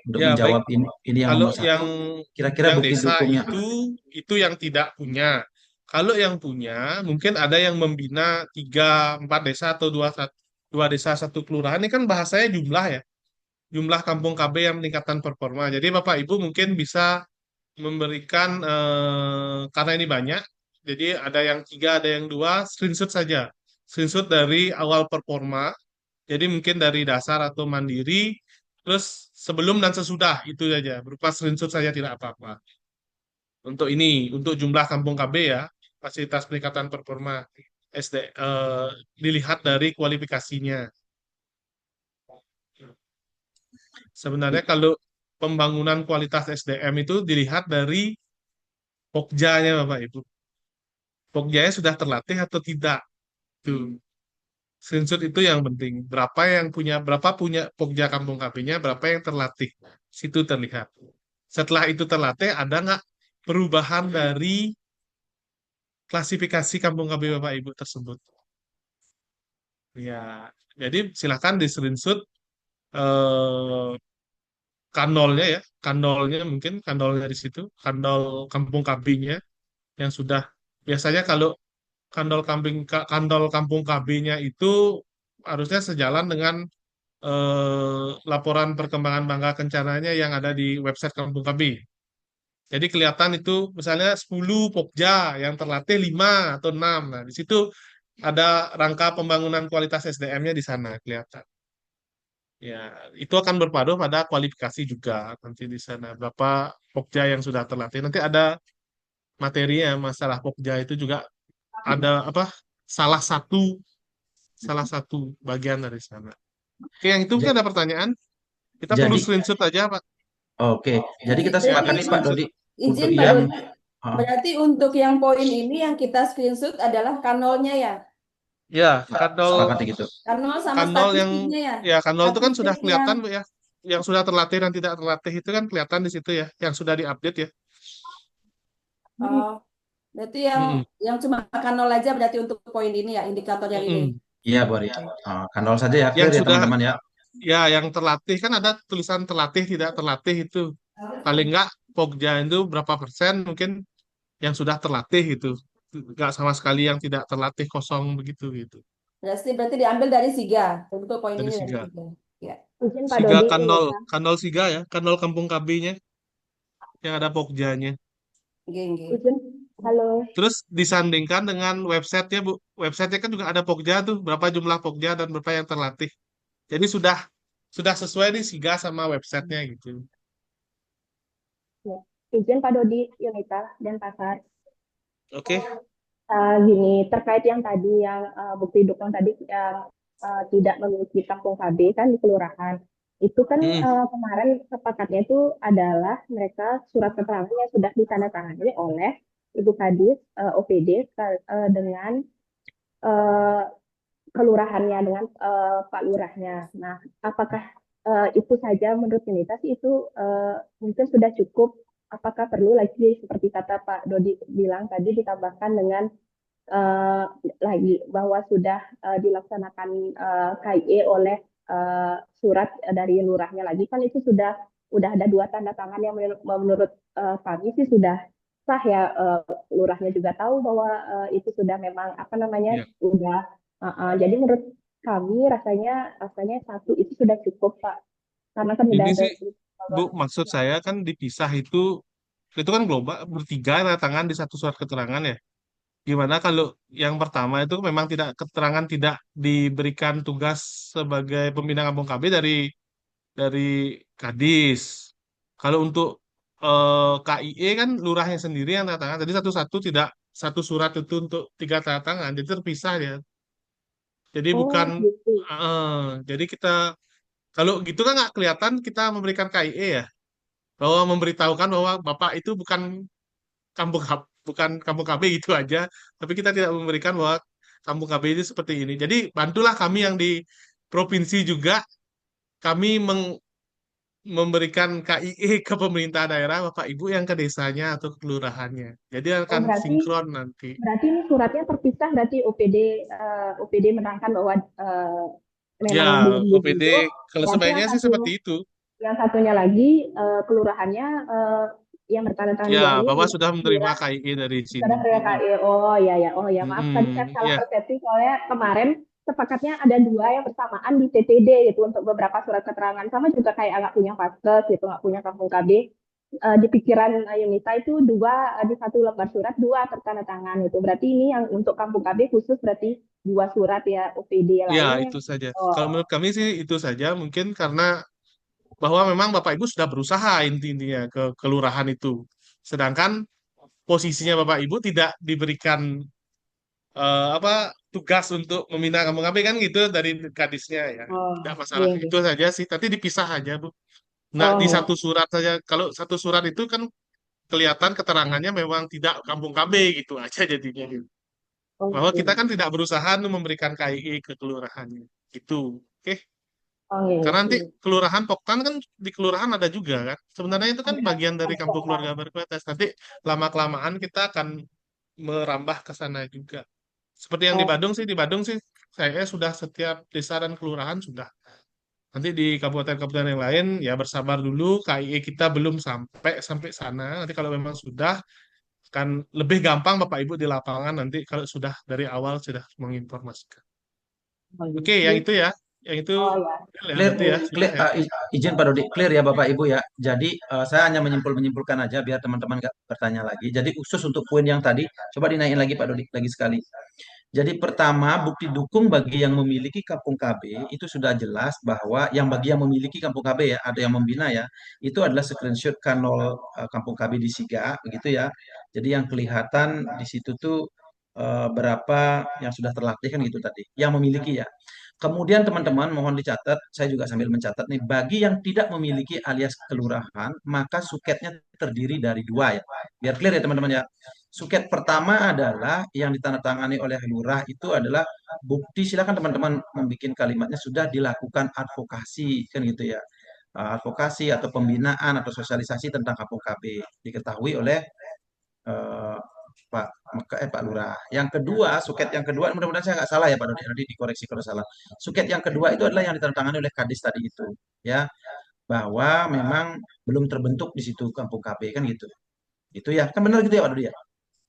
untuk ya menjawab baik, ini yang kalau nomor satu. Kira-kira yang bukti desa dukungnya. itu yang tidak punya. Kalau yang punya, mungkin ada yang membina 3-4 desa atau dua desa satu kelurahan. Ini kan bahasanya jumlah ya, jumlah kampung KB yang meningkatkan performa. Jadi Bapak Ibu mungkin bisa memberikan karena ini banyak, Jadi ada yang 3, ada yang 2, screenshot saja. Screenshot dari awal performa. Jadi mungkin dari dasar atau mandiri, terus sebelum dan sesudah itu saja. Berupa screenshot saja tidak apa-apa. Untuk ini, untuk jumlah kampung KB ya, fasilitas peningkatan performa dilihat dari kualifikasinya. Sebenarnya kalau pembangunan kualitas SDM itu dilihat dari Pokjanya Bapak Ibu. Pokjanya sudah terlatih atau tidak? Tuh. Screenshot itu yang penting. Berapa punya Pokja kampung KB-nya, berapa yang terlatih. Situ terlihat. Setelah itu terlatih, ada nggak perubahan dari klasifikasi kampung KB Bapak Ibu tersebut? Ya, jadi silakan di screenshot eh, kanolnya ya, kanolnya di situ, kanol kampung KB-nya yang sudah biasanya kalau kanol kampung KB-nya itu harusnya sejalan dengan laporan perkembangan bangga kencananya yang ada di website kampung KB. Jadi kelihatan itu misalnya 10 Pokja yang terlatih 5 atau 6. Nah, di situ ada rangka pembangunan kualitas SDM-nya di sana kelihatan. Ya, itu akan berpadu pada kualifikasi juga nanti di sana. Berapa Pokja yang sudah terlatih. Nanti ada materinya masalah Pokja itu juga ada apa? Salah satu salah satu bagian dari sana. Oke, yang itu mungkin Ja- ada pertanyaan. Kita perlu Jadi, screenshot aja, Pak. oke. Jadi kita Ya, sepakat Berarti nih perlu Pak screenshot. Dodi izin untuk Pak yang Dodi. Berarti untuk yang poin ini yang kita screenshot adalah kanolnya ya. Ya, kanol sepakat gitu. Kanol sama kanol yang statistiknya ya. kanol itu kan sudah Statistik kelihatan, yang Bu, ya. Yang sudah terlatih dan tidak terlatih itu kan kelihatan di situ ya, yang sudah diupdate ya. berarti Mm-mm. yang cuma kanol aja berarti untuk poin ini ya indikator yang ini. Mm-mm. Iya, Bu Ari. Kanol saja ya, Yang clear ya sudah teman-teman ya. ya yang terlatih kan ada tulisan terlatih tidak terlatih itu. Paling enggak Pokja itu berapa persen mungkin yang sudah terlatih itu. Enggak sama sekali yang tidak terlatih kosong begitu gitu. Berarti diambil dari SIGA. Untuk poin Dari ini dari Siga. SIGA. Ya. Izin Pak Siga Dodi ini kanol, ya. kanol Siga ya, kanol kampung KB-nya yang ada Pokjanya. Geng. Izin, halo. Terus disandingkan dengan websitenya, Bu. Websitenya kan juga ada Pokja tuh, berapa jumlah Pokja dan berapa yang terlatih. Jadi sudah sesuai nih Siga sama websitenya gitu. Ya. Izin Pak Dodi, Yunita dan Pasar. Oke. Gini, terkait yang tadi yang bukti dukung tadi yang tidak memiliki kampung KB kan di kelurahan. Itu kan kemarin sepakatnya itu adalah mereka surat keterangan yang sudah ditandatangani oleh Ibu Kadis OPD dengan kelurahannya dengan Pak Lurahnya. Nah, apakah itu saja menurut Yunita sih itu mungkin sudah cukup? Apakah perlu lagi seperti kata Pak Dodi bilang tadi ditambahkan dengan lagi bahwa sudah dilaksanakan KIE oleh surat dari lurahnya lagi kan itu udah ada 2 tanda tangan yang menurut kami sih sudah sah ya, lurahnya juga tahu bahwa itu sudah memang apa namanya Ya. udah jadi menurut kami rasanya 1 itu sudah cukup Pak, karena kan udah Ini ada sih, Bu, maksud saya kan dipisah itu kan global bertiga tanda tangan di satu surat keterangan ya. Gimana kalau yang pertama itu memang keterangan tidak diberikan tugas sebagai pembina kampung KB dari Kadis. Kalau untuk KIE kan lurahnya sendiri yang tanda tangan. Jadi satu surat itu untuk 3 tanda tangan. Jadi terpisah ya. Jadi bukan gitu. jadi kita kalau gitu kan nggak kelihatan kita memberikan KIE ya, bahwa memberitahukan bahwa Bapak itu bukan kampung KB gitu aja, tapi kita tidak memberikan bahwa kampung KB itu seperti ini. Jadi bantulah kami yang di provinsi juga, kami memberikan KIE ke pemerintah daerah, Bapak Ibu yang ke desanya atau ke kelurahannya. Jadi akan sinkron nanti. Berarti ini suratnya terpisah, berarti OPD menerangkan bahwa memang Ya, belum OPD dibentuk. kalau Nanti sebaiknya sih seperti itu. Yang satunya lagi kelurahannya yang bertanda tangan Ya, ini bahwa sudah menerima KIE dari sini. sudah menerima KIE. Oh ya maaf tadi saya salah persepsi soalnya kemarin sepakatnya ada 2 yang bersamaan di TTD gitu untuk beberapa surat keterangan, sama juga kayak nggak punya vaskes gitu, nggak punya kampung KB. di pikiran Yunita itu dua, di satu lembar surat dua tertanda tangan itu. Berarti ini yang untuk kampung KB khusus berarti dua surat ya, OPD Ya, lainnya. itu saja. Kalau Oh, menurut kami sih itu saja, mungkin karena bahwa memang Bapak Ibu sudah berusaha intinya ke kelurahan itu. Sedangkan posisinya Bapak Ibu tidak diberikan tugas untuk membina kampung KB kan gitu dari kadisnya ya. Tidak oh, masalah. iya, iya. Itu saja sih, tapi dipisah aja, Bu. Nah, di Oh, satu surat saja. Kalau satu surat itu kan kelihatan keterangannya memang tidak kampung KB gitu aja jadinya. Gitu. Bahwa oke. kita kan tidak berusaha untuk memberikan KII ke kelurahannya. Gitu. Oke. Oh, iya, Karena nanti iya. kelurahan Poktan kan di kelurahan ada juga kan. Sebenarnya itu kan bagian dari Ada kampung poktan. keluarga berkualitas. Nanti lama-kelamaan kita akan merambah ke sana juga. Seperti yang di Oh, Badung sih, saya sudah setiap desa dan kelurahan sudah. Nanti di kabupaten-kabupaten yang lain ya bersabar dulu, KIE kita belum sampai sampai sana. Nanti kalau memang sudah kan lebih gampang Bapak Ibu di lapangan nanti kalau sudah dari awal sudah menginformasikan. oh, iya. Oke, yang itu ya. Yang itu Oh, ya. ya Clear, berarti ya sudah clear, ya. izin Pak Dodi, clear ya Bapak Ibu ya. Jadi saya hanya menyimpulkan aja biar teman-teman nggak bertanya lagi. Jadi khusus untuk poin yang tadi, coba dinaikin lagi Pak Dodi lagi sekali. Jadi pertama, bukti dukung bagi yang memiliki kampung KB itu sudah jelas bahwa yang bagi yang memiliki kampung KB ya, ada yang membina ya, itu adalah screenshot kanal kampung KB di Siga, begitu ya. Jadi yang kelihatan di situ tuh berapa yang sudah terlatih kan gitu tadi, yang memiliki ya. Kemudian teman-teman mohon dicatat, saya juga sambil mencatat nih, bagi yang tidak memiliki alias kelurahan, maka suketnya terdiri dari dua ya. Biar clear ya teman-teman ya. Suket pertama adalah yang ditandatangani oleh lurah itu adalah bukti, silakan teman-teman membuat kalimatnya sudah dilakukan advokasi kan gitu ya. Advokasi atau pembinaan atau sosialisasi tentang kampung KB diketahui oleh eh, Pak Lurah. Yang kedua, suket yang kedua, mudah-mudahan saya nggak salah ya Pak Dodi, nanti dikoreksi kalau salah. Suket yang kedua itu adalah yang ditandatangani oleh Kadis tadi itu, ya, bahwa memang belum terbentuk di situ kampung KB kan gitu. Itu ya, kan benar gitu ya Pak Dodi ya?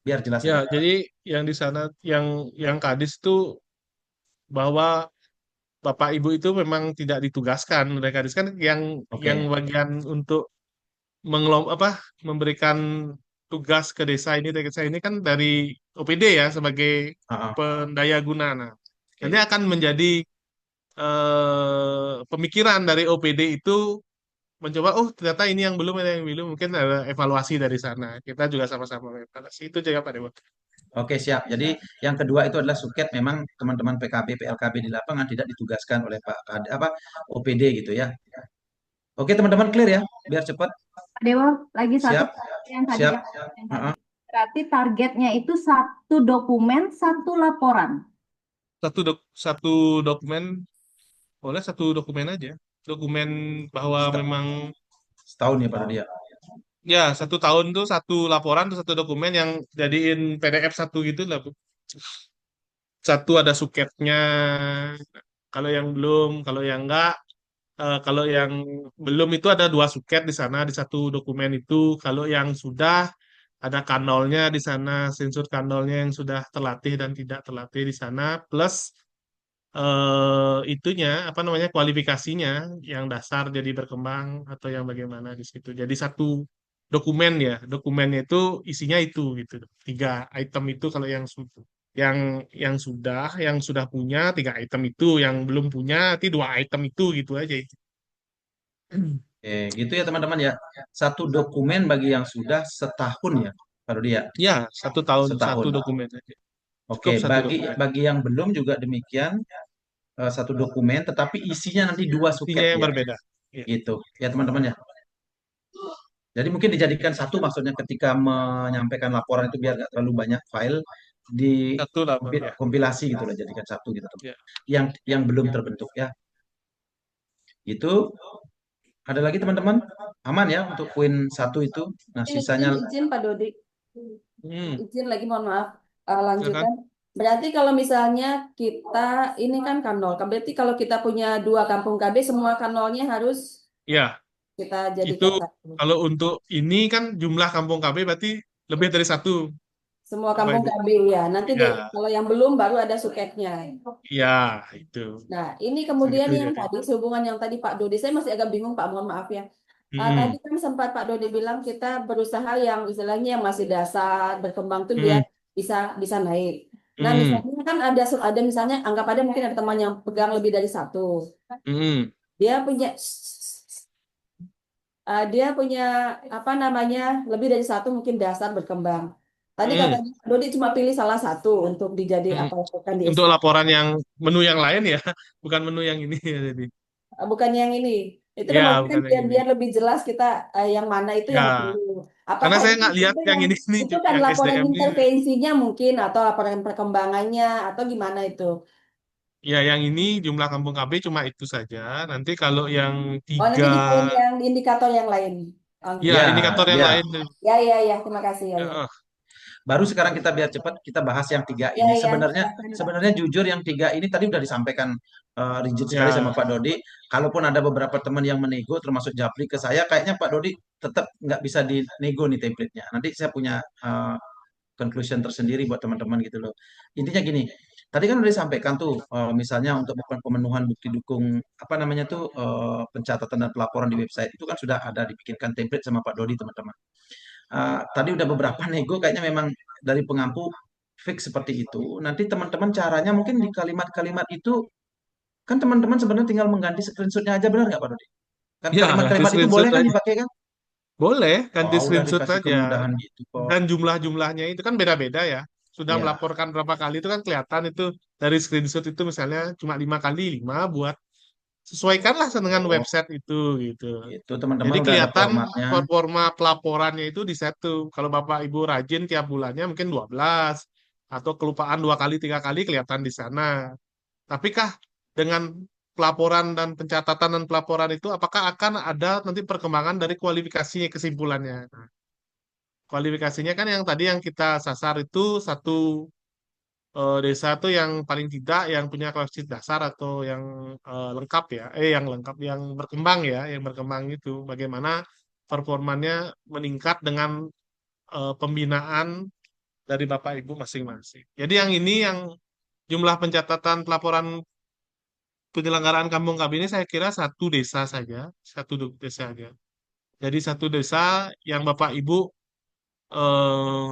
Biar jelas Ya, aja. jadi yang di sana yang Kadis itu bahwa Bapak Ibu itu memang tidak ditugaskan oleh Kadis kan yang Oke. bagian untuk memberikan tugas ke desa ini kan dari OPD ya sebagai Ah, ah. pendaya guna. Nah, nanti Oke. akan menjadi pemikiran dari OPD itu mencoba, oh ternyata ini yang belum, ada yang belum, mungkin ada evaluasi dari sana. Kita juga sama-sama evaluasi. Itu juga Pak Dewa. Oke, siap. Jadi yang kedua itu adalah suket memang teman-teman PKB, PLKB di lapangan tidak ditugaskan oleh OPD gitu ya. Oke, teman-teman clear ya, biar cepat. Pak Dewo, lagi satu Siap, yang tadi siap. yang tadi. Berarti targetnya itu satu dokumen, satu laporan. Satu dokumen, boleh satu dokumen aja. Dokumen bahwa memang Setahun ya Pak Dodi ya. ya 1 tahun tuh satu laporan tuh satu dokumen yang jadiin PDF satu gitu lah Bu. Satu ada suketnya. Kalau yang belum, kalau yang belum itu ada 2 suket di sana di satu dokumen itu. Kalau yang sudah ada kanalnya di sana, sensor kanalnya yang sudah terlatih dan tidak terlatih di sana, plus itunya apa namanya kualifikasinya yang dasar jadi berkembang atau yang bagaimana di situ. Jadi satu dokumen ya, dokumennya itu isinya itu gitu. 3 item itu kalau yang yang sudah punya 3 item itu, yang belum punya nanti 2 item itu gitu aja itu. Oke, gitu ya teman-teman ya. Satu dokumen bagi yang sudah setahun ya Pak Dodi ya. Ya, 1 tahun satu Setahun. dokumen aja. Oke, Cukup satu bagi dokumen. bagi yang belum juga demikian, satu dokumen tetapi isinya nanti 2 suket Isinya yang ya. berbeda. Ya. Gitu ya teman-teman ya. Jadi mungkin dijadikan satu, maksudnya ketika menyampaikan laporan itu biar nggak terlalu banyak file, di Satu lah, Bang. Ya. kompilasi gitu lah, jadikan satu gitu teman. Ya. Yang belum terbentuk ya. Itu ada lagi teman-teman, aman ya untuk poin satu itu. Nah sisanya Izin Pak Dodi. Hmm. Izin lagi, mohon maaf. Silakan. Lanjutan. Berarti kalau misalnya kita ini kan kanal, berarti kalau kita punya 2 kampung KB, semua kanalnya harus Ya, kita itu jadikan satu. kalau untuk ini kan jumlah kampung KB berarti lebih dari 1. Semua Bapak kampung Ibu. KB ya. Nanti Ya, kalau yang belum baru ada suketnya. ya itu. Nah, ini kemudian Begitu yang jadi. tadi sehubungan yang tadi Pak Dodi, saya masih agak bingung Pak, mohon maaf ya. Tadi Mm-mm. kan sempat Pak Dodi bilang kita berusaha yang istilahnya yang masih dasar berkembang tuh biar Mm-mm. bisa bisa naik. Nah Mm-mm. misalnya kan ada misalnya anggap ada mungkin ada teman yang pegang lebih dari satu. Mm-mm. Dia punya dia punya apa namanya lebih dari satu mungkin dasar berkembang. Tadi Mm-mm. katanya Pak Dodi cuma pilih salah satu untuk dijadi Mm-mm. apa kan di Untuk SK. laporan yang menu yang lain ya, bukan menu yang ini ya jadi. Bukan yang ini. Itu kan Ya, maksudnya bukan yang biar ini. biar lebih jelas kita yang mana itu yang Ya, perlu. karena Apakah saya itu nggak lihat itu yang yang ini nih, itu kan yang laporan SDM-nya. intervensinya mungkin atau laporan perkembangannya atau gimana itu? Ya, yang ini jumlah kampung KB cuma itu saja. Nanti kalau yang Oh tiga, nanti di poin yang di indikator yang lain. Oke. ya Ya, indikator yang ya. lain. Ya ya ya terima kasih ya ya. Ya, Baru sekarang kita biar cepat kita bahas yang 3 Ya ini. ya Sebenarnya silakan Pak. sebenarnya jujur yang 3 ini tadi udah disampaikan rigid sekali sama ya, Pak Dodi. Kalaupun ada beberapa teman yang menego termasuk Japri ke saya, kayaknya Pak Dodi tetap nggak bisa dinego nih template-nya. Nanti saya punya conclusion tersendiri buat teman-teman gitu loh. Intinya gini, tadi kan udah disampaikan tuh, misalnya untuk pemenuhan bukti dukung apa namanya tuh pencatatan dan pelaporan di website itu kan sudah ada dibikinkan template sama Pak Dodi teman-teman. Tadi udah beberapa nego kayaknya memang dari pengampu fix seperti itu. Nanti teman-teman caranya mungkin di kalimat-kalimat itu kan teman-teman sebenarnya tinggal mengganti screenshotnya aja benar nggak Pak Dodi? Kan ya ganti kalimat-kalimat itu screenshot boleh kan aja. dipakai kan? Boleh ganti Oh, udah screenshot dikasih aja. kemudahan gitu kok. Dan jumlah-jumlahnya itu kan beda-beda ya. Sudah Ya, melaporkan berapa kali itu kan kelihatan itu dari screenshot itu misalnya cuma 5 kali 5 buat sesuaikanlah dengan oh website itu gitu. itu Jadi teman-teman udah ada kelihatan formatnya. performa pelaporannya itu di satu. Kalau Bapak Ibu rajin tiap bulannya mungkin 12 atau kelupaan 2 kali 3 kali kelihatan di sana. Tapi kah dengan pelaporan dan pencatatan dan pelaporan itu apakah akan ada nanti perkembangan dari kualifikasinya kesimpulannya? Nah, kualifikasinya kan yang tadi yang kita sasar itu satu desa itu yang paling tidak yang punya kualifikasi dasar atau yang lengkap ya, yang lengkap, yang berkembang ya, yang berkembang itu bagaimana performanya meningkat dengan pembinaan dari Bapak Ibu masing-masing. Jadi yang ini yang jumlah pencatatan pelaporan penyelenggaraan kampung KB ini saya kira satu desa saja, desa saja. Jadi satu desa yang Bapak Ibu eh,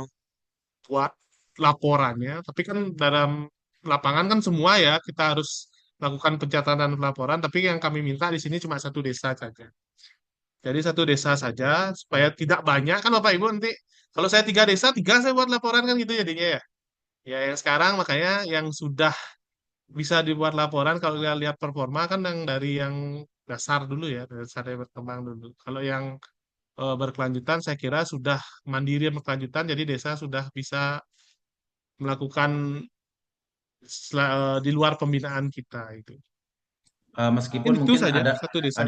buat laporannya, tapi kan dalam lapangan kan semua ya kita harus lakukan pencatatan dan pelaporan, tapi yang kami minta di sini cuma satu desa saja. Jadi satu desa saja supaya tidak banyak kan Bapak Ibu nanti kalau saya 3 desa, 3 saya buat laporan kan gitu jadinya ya. Ya yang sekarang makanya yang sudah bisa dibuat laporan kalau kita lihat performa kan yang dari yang dasar dulu ya, dasar yang berkembang dulu. Kalau yang berkelanjutan saya kira sudah mandiri berkelanjutan, jadi desa sudah bisa melakukan di luar pembinaan kita itu. Meskipun Itu mungkin saja ada satu desa.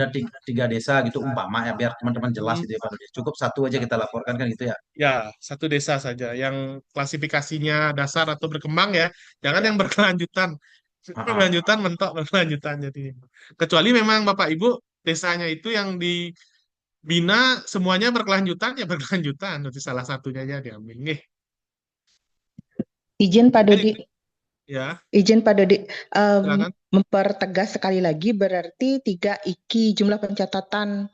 tiga desa gitu umpama ya biar teman-teman jelas Hmm, gitu ya Pak Dodi. Cukup satu aja kita laporkan kan gitu ya. ya, satu desa saja yang klasifikasinya dasar atau berkembang ya. Jangan Ya. yang berkelanjutan. Ah, ah. Berkelanjutan mentok berkelanjutan jadi. Kecuali memang Bapak Ibu desanya itu yang dibina semuanya berkelanjutan ya berkelanjutan. Nanti salah satunya aja diambil. Nih, Izin Pak mungkin Dodi, itu ya. Izin Pak Dodi, Silakan. mempertegas sekali lagi berarti 3 IKI jumlah pencatatan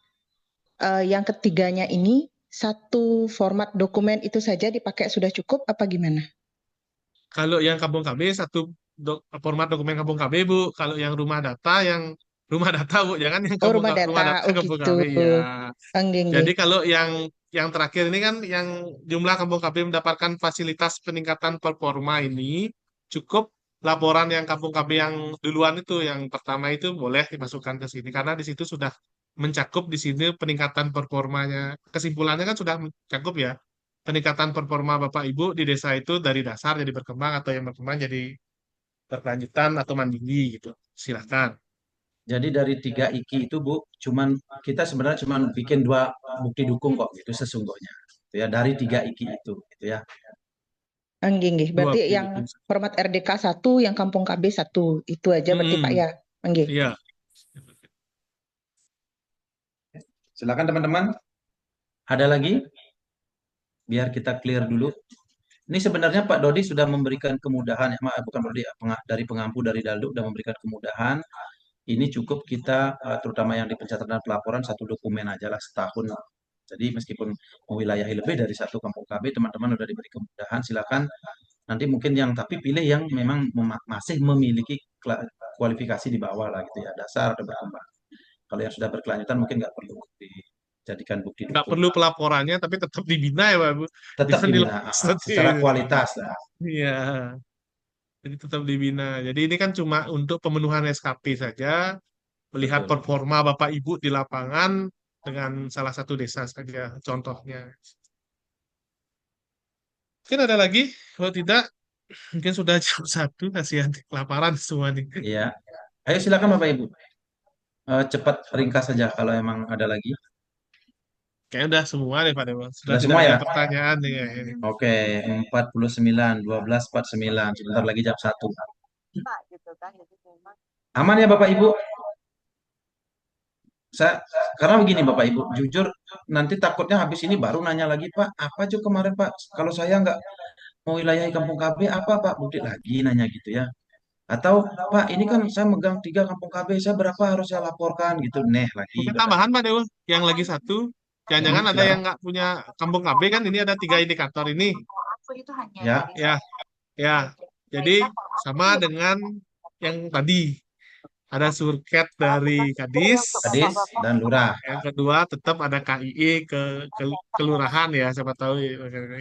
yang ketiganya ini satu format dokumen itu saja dipakai sudah cukup apa gimana? Kalau yang kampung KB satu format dokumen kampung KB Bu. Kalau yang rumah data Bu, jangan yang Oh rumah rumah data, data oh kampung gitu. KB ya. Enggak, enggak. Jadi kalau yang terakhir ini kan yang jumlah kampung KB mendapatkan fasilitas peningkatan performa ini cukup laporan yang kampung KB yang duluan itu yang pertama itu boleh dimasukkan ke sini karena di situ sudah mencakup di sini peningkatan performanya. Kesimpulannya kan sudah mencakup ya. Peningkatan performa Bapak Ibu di desa itu dari dasar jadi berkembang atau yang berkembang jadi berkelanjutan atau mandiri gitu. Silakan. Jadi dari 3 IKI itu Bu, kita sebenarnya cuman bikin 2 bukti dukung kok gitu sesungguhnya. Gitu ya dari 3 IKI itu gitu ya. Enggak, enggak. Dua Berarti yang pendukung. format RDK 1, yang Kampung KB 1. Itu aja berarti Pak Hmm, ya. Enggak. iya. Silakan teman-teman. Ada lagi? Biar kita clear dulu. Ini sebenarnya Pak Dodi sudah memberikan kemudahan, bukan Dodi, dari pengampu dari Daldu sudah memberikan kemudahan. ini cukup kita terutama yang di pencatatan pelaporan satu dokumen aja lah setahun. Jadi meskipun mewilayahi lebih dari satu kampung KB, teman-teman udah diberi kemudahan, silakan nanti mungkin yang tapi pilih yang memang masih memiliki kualifikasi di bawah lah gitu ya, dasar atau berkembang. Kalau yang sudah berkelanjutan mungkin nggak perlu dijadikan bukti Nggak dukung. perlu pelaporannya, tapi tetap dibina ya Pak Bu. Tetap Jangan dibina dilepas nanti. secara kualitas lah. Iya, jadi tetap dibina. Jadi ini kan cuma untuk pemenuhan SKP saja, melihat Betul. performa Bapak Ibu di lapangan dengan salah satu desa saja contohnya. Mungkin ada lagi, kalau tidak mungkin sudah jam 1, kasihan kelaparan semua nih. Iya. Ayo silakan Bapak Ibu. Cepat ringkas saja kalau emang ada lagi. Kayaknya udah semua deh Pak Dewa. Sudah Sudah tidak semua ada ya? pertanyaan nih kayaknya. Oke, 49, 12:49. Sebentar lagi jam 1. Aman ya Bapak Ibu? Karena begini Bapak Ibu, jujur nanti takutnya habis ini baru nanya lagi Pak, apa aja kemarin Pak? Kalau saya nggak mau wilayahi kampung KB, apa Pak? Bukti lagi nanya gitu ya. Atau Pak, ini kan saya megang 3 kampung KB, saya berapa harus saya laporkan gitu. Neh lagi Mungkin bertanya. tambahan Pak Dewa, yang lagi satu, jangan-jangan ada Silakan. yang nggak punya kampung KB kan, ini ada 3 indikator ini. Ya, Ya, ya. Jadi sama dengan yang tadi. Ada surket dari Kadis. Kadis dan Lurah. Yang kedua tetap ada KIE ke kelurahan ya, siapa tahu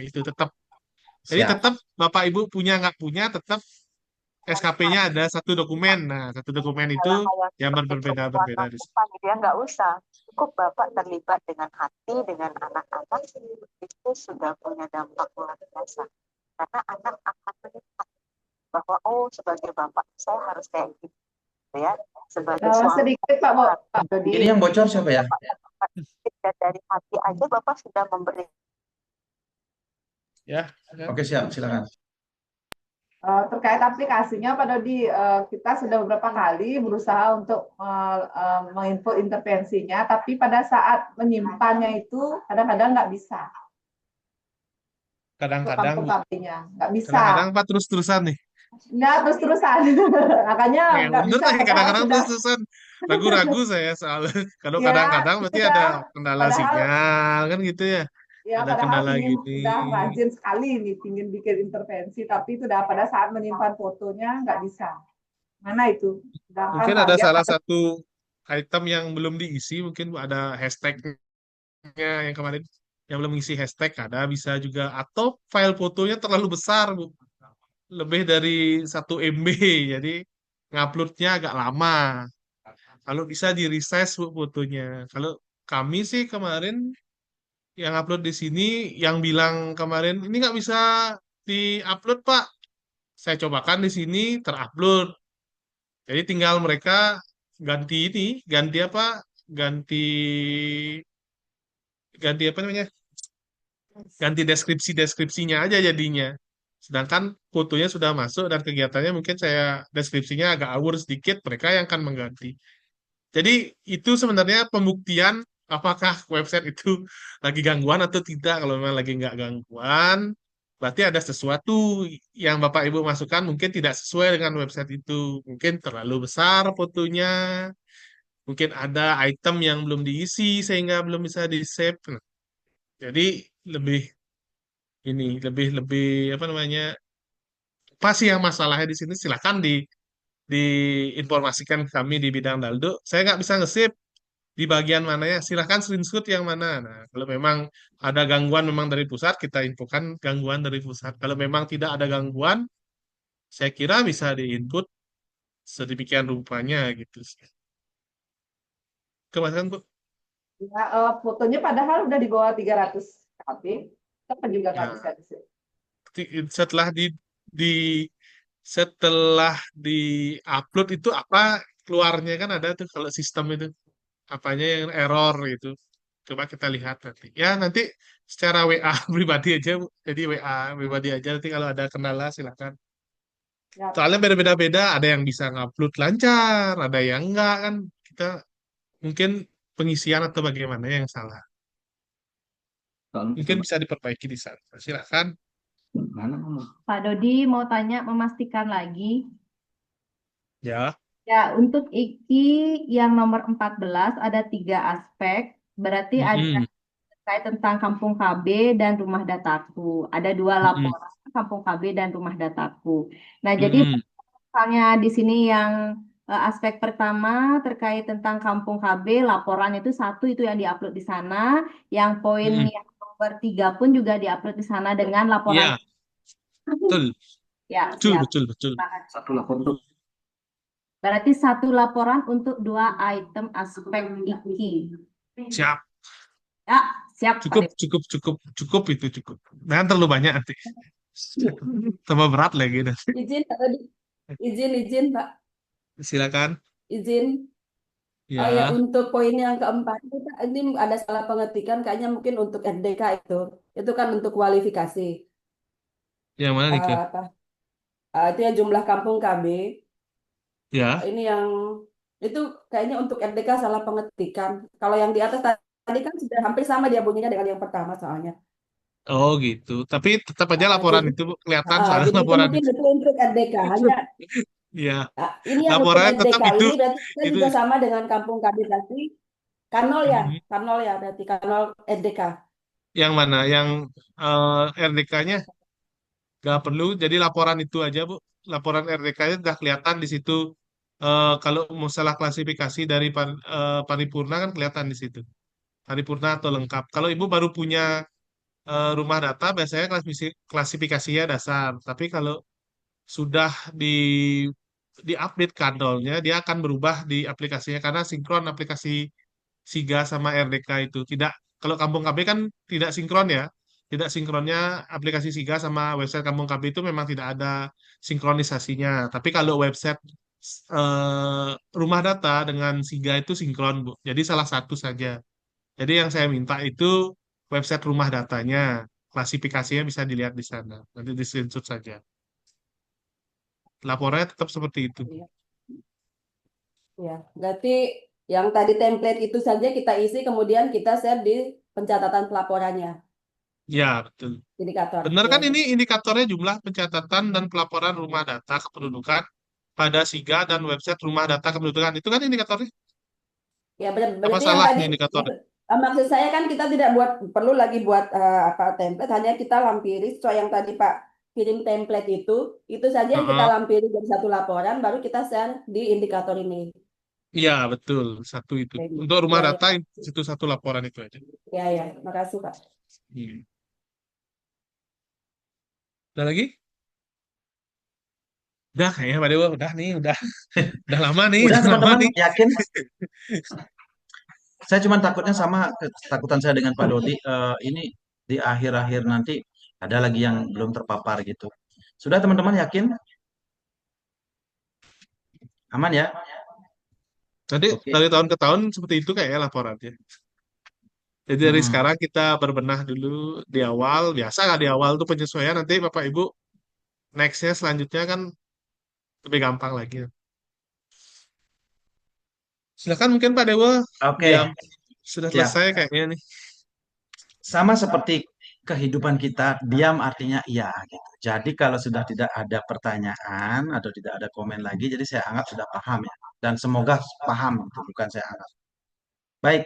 itu tetap. Jadi Siap. tetap Bapak Ibu punya nggak punya tetap SKP-nya ada satu dokumen. Nah, satu dokumen itu yang berbeda-berbeda di situ. Dia nggak usah, cukup Bapak terlibat dengan hati, dengan anak-anak, itu sudah punya dampak luar biasa. Karena anak akan melihat bahwa, oh sebagai Bapak saya harus kayak gitu ya. Sebagai suami. Sedikit Pak Dodi. Ini yang bocor siapa ya? Dan dari hati aja Bapak sudah memberi. Ya. Oke, siap, silakan. Terkait aplikasinya Pak Dodi, kita sudah beberapa kali berusaha untuk menginfo intervensinya, tapi pada saat menyimpannya itu kadang-kadang nggak bisa. Kadang-kadang nggak bisa. Kadang-kadang Pak terus-terusan nih. Nggak terus-terusan. Makanya nggak bener bisa. nih, kadang-kadang terus-terusan. Ragu-ragu saya soalnya. Kalau kadang-kadang berarti ada kendala sinyal kan gitu ya. Ya, ada padahal kendala ingin gini. udah rajin sekali nih, ingin bikin intervensi, tapi itu udah pada saat menyimpan fotonya nggak bisa. Mana itu? Mungkin ada salah satu item yang belum diisi, mungkin ada hashtagnya yang kemarin yang belum mengisi hashtag, ada bisa juga. Atau file fotonya terlalu besar, Bu. Lebih dari 1 MB, jadi nguploadnya agak lama. Kalau bisa di resize Bu fotonya. Kalau kami sih kemarin yang upload di sini yang bilang kemarin ini nggak bisa di-upload Pak. Saya cobakan di sini terupload. Jadi tinggal mereka ganti ini, ganti apa? Ganti apa namanya? Ganti deskripsinya aja jadinya. Sedangkan fotonya sudah masuk dan kegiatannya mungkin saya deskripsinya agak awur sedikit, mereka yang akan mengganti. Jadi itu sebenarnya pembuktian apakah website itu lagi gangguan atau tidak. Kalau memang lagi nggak gangguan, berarti ada sesuatu yang Bapak Ibu masukkan mungkin tidak sesuai dengan website itu. Mungkin terlalu besar fotonya, mungkin ada item yang belum diisi sehingga belum bisa di-save. Nah, jadi lebih lebih apa namanya, apa sih yang masalahnya di sini, silakan diinformasikan ke kami di bidang Daldo. Saya nggak bisa nge-save di bagian mana ya, silahkan screenshot yang mana. Nah, kalau memang ada gangguan memang dari pusat, kita infokan gangguan dari pusat. Kalau memang tidak ada gangguan, saya kira bisa diinput sedemikian rupanya gitu. Kemasan Bu? Ya, fotonya padahal udah di bawah 300 KB, tetap juga nggak Ya. bisa di-save. Setelah di upload itu apa keluarnya kan ada tuh kalau sistem itu apanya yang error gitu. Coba kita lihat nanti. Ya nanti secara WA pribadi aja Bu. Jadi WA pribadi aja nanti kalau ada kendala silakan. Ya. Soalnya beda-beda, ada yang bisa ngupload lancar, ada yang enggak kan. Kita mungkin pengisian atau bagaimana yang salah. Mungkin bisa diperbaiki di sana. Silakan. Pak Dodi mau tanya, memastikan lagi. Ya. Ya, untuk IKI yang nomor 14 ada 3 aspek. Berarti ada Mm-mm, terkait tentang kampung KB dan rumah dataku. Ada 2 mm-mm, laporan kampung KB dan rumah dataku. Nah, jadi mm-mm, misalnya di sini yang aspek pertama terkait tentang kampung KB, laporan itu satu itu yang diupload di sana. Yang poin mm-mm. yang nomor 3 pun juga diupload di sana dengan laporan. Iya, betul, Ya, betul, siap. betul, betul. Terima kasih. Satu laporan. Berarti 1 laporan untuk 2 item aspek IKI. Siap, Ya, siap Pak cukup, Dev. cukup, cukup, cukup itu cukup. Jangan terlalu banyak nanti. Tambah berat lagi nanti. Izin Pak Dodi. Izin Pak. Silakan. Izin. Oh ya, Ya, untuk poin yang keempat itu Pak, ini ada salah pengetikan kayaknya mungkin untuk RDK itu. Itu kan untuk kualifikasi. yang mana nih, Kak? Apa? Itu ya jumlah kampung KB. Ya, Ini yang itu kayaknya untuk RDK salah pengetikan. Kalau yang di atas tadi kan sudah hampir sama dia bunyinya dengan yang pertama soalnya. oh gitu. Tapi tetap aja laporan Jadi, itu Bu, kelihatan soalnya jadi itu laporan mungkin itu. itu untuk RDK. Hanya Ya, ini yang untuk laporannya tetap RDK itu, ini berarti kita itu. juga sama dengan kampung KB tadi. Mhm. Kanol ya berarti Kanol RDK. Yang mana? Yang RDK-nya nggak perlu. Jadi laporan itu aja Bu. Laporan RDK-nya udah kelihatan di situ. Kalau masalah klasifikasi dari paripurna kan kelihatan di situ. Paripurna atau lengkap. Kalau Ibu baru punya rumah data, biasanya klasifikasinya dasar. Tapi kalau sudah di update kantornya, dia akan berubah di aplikasinya karena sinkron aplikasi SIGA sama RDK itu. Tidak, kalau Kampung KB kan tidak sinkron ya. Tidak sinkronnya aplikasi SIGA sama website Kampung KB itu memang tidak ada sinkronisasinya. Tapi kalau website rumah data dengan SIGA itu sinkron, Bu. Jadi salah satu saja. Jadi yang saya minta itu website rumah datanya. Klasifikasinya bisa dilihat di sana. Nanti di screenshot saja. Laporannya tetap seperti itu. Ya, ya. Berarti yang tadi template itu saja kita isi kemudian kita share di pencatatan pelaporannya Ya, betul. indikator. Benar Ya, kan ya. ini indikatornya jumlah pencatatan dan pelaporan rumah data kependudukan pada SIGA dan website rumah data kependudukan. Itu kan indikatornya? Ya, Apa berarti yang salah tadi nih indikatornya? maksud saya kan kita tidak perlu lagi buat apa template, hanya kita lampiri sesuai yang tadi Pak kirim template itu saja yang kita Heeh. lampiri jadi satu laporan, baru kita share di indikator ini. Iya, betul. Satu itu. Kayak gitu. Untuk rumah Ya, data, ya, itu satu laporan itu aja. ya, makasih Pak. Hmm. Udah lagi? Udah kayaknya Pak Dewa. Udah nih, udah. Udah lama nih, Udah udah lama teman-teman, nih. yakin? Saya cuma takutnya sama ketakutan saya dengan Pak Dodi. Ini di akhir-akhir nanti ada lagi yang belum terpapar gitu. Sudah teman-teman yakin? Aman ya? Nanti Oke. dari tahun ke tahun seperti itu kayak laporannya. Jadi dari sekarang kita berbenah dulu di awal. Biasa nggak di awal tuh penyesuaian. Nanti Bapak Ibu next-nya selanjutnya kan lebih gampang lagi. Silakan mungkin Pak Dewa. Oke, Diam. Sudah siap. selesai kayaknya nih. Sama seperti kehidupan kita, diam artinya iya gitu. Jadi kalau sudah tidak ada pertanyaan atau tidak ada komen lagi, jadi saya anggap sudah paham ya. Dan semoga paham, gitu, bukan saya anggap. Baik,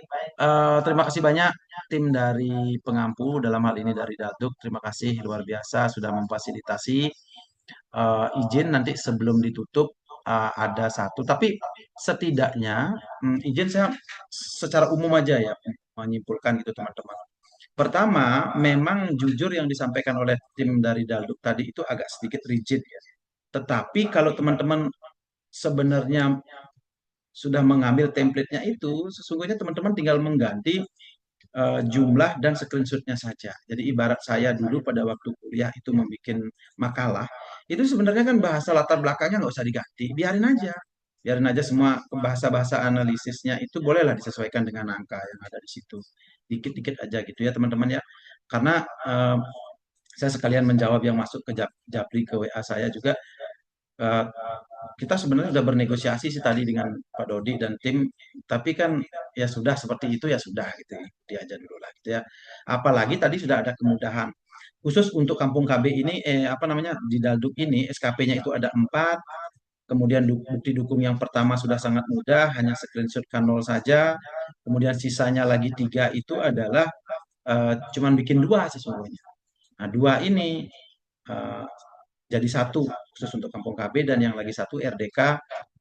terima kasih banyak tim dari pengampu dalam hal ini dari Datuk. Terima kasih luar biasa sudah memfasilitasi izin nanti sebelum ditutup ada satu. Tapi setidaknya izin saya secara umum aja ya menyimpulkan gitu teman-teman. Pertama, memang jujur yang disampaikan oleh tim dari Dalduk tadi itu agak sedikit rigid ya. Tetapi kalau teman-teman sebenarnya sudah mengambil template-nya itu, sesungguhnya teman-teman tinggal mengganti jumlah dan screenshot-nya saja. Jadi ibarat saya dulu pada waktu kuliah itu membuat makalah, itu sebenarnya kan bahasa latar belakangnya nggak usah diganti, biarin aja. Biarin aja semua bahasa-bahasa analisisnya itu bolehlah disesuaikan dengan angka yang ada di situ. Dikit-dikit aja gitu ya teman-teman ya. Karena saya sekalian menjawab yang masuk ke Japri ke WA saya juga. eh, kita sebenarnya sudah bernegosiasi sih tadi dengan Pak Dodi dan tim, tapi kan ya sudah seperti itu ya sudah gitu, ikuti aja dulu lah gitu ya. Apalagi tadi sudah ada kemudahan khusus untuk Kampung KB ini apa namanya di Dalduk ini SKP-nya itu ada 4, kemudian bukti dukung yang pertama sudah sangat mudah, hanya screenshotkan 0 saja, kemudian sisanya lagi 3 itu adalah cuman bikin 2 sesungguhnya. Nah, 2 ini jadi 1 khusus untuk Kampung KB dan yang lagi 1 RDK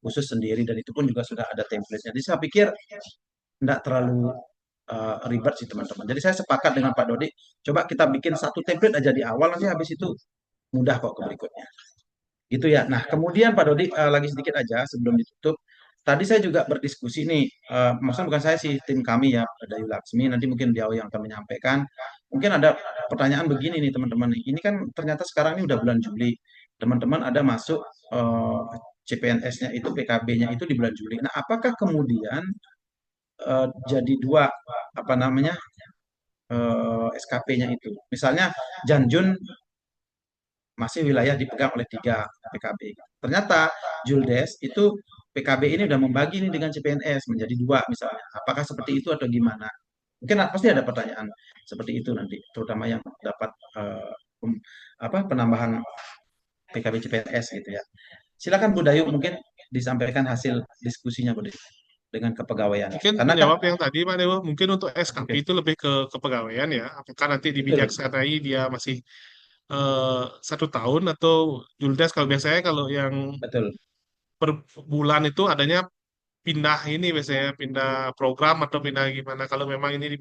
khusus sendiri, dan itu pun juga sudah ada template-nya. Jadi saya pikir tidak terlalu ribet sih teman-teman. Jadi saya sepakat dengan Pak Dodi, coba kita bikin 1 template aja di awal, nanti habis itu mudah kok ke berikutnya. Gitu ya. Nah, kemudian Pak Dodi lagi sedikit aja sebelum ditutup. Tadi saya juga berdiskusi nih, maksudnya bukan saya sih, tim kami ya, Dayu Laksmi, nanti mungkin dia yang akan menyampaikan. Mungkin ada pertanyaan begini nih teman-teman. Ini kan ternyata sekarang ini udah bulan Juli. Teman-teman ada masuk CPNS-nya itu, PKB-nya itu di bulan Juli. Nah, apakah kemudian jadi 2 apa namanya SKP-nya itu? Misalnya Janjun masih wilayah dipegang oleh 3 PKB. Ternyata Juldes itu PKB ini udah membagi nih dengan CPNS menjadi 2 misalnya. Apakah seperti itu atau gimana? Mungkin pasti ada pertanyaan seperti itu nanti, terutama yang dapat penambahan PKB CPNS gitu ya. Silakan Bu Dayu, mungkin disampaikan hasil diskusinya Bu Dayu dengan kepegawaian. Mungkin Karena kan menjawab yang tadi Pak Dewa, mungkin untuk SKP oke, itu lebih ke kepegawaian ya. Apakah nanti betul. dibijaksanai dia masih 1 tahun atau Juldes, kalau biasanya kalau yang Betul. per bulan itu adanya pindah ini biasanya, pindah program atau pindah gimana. Kalau memang ini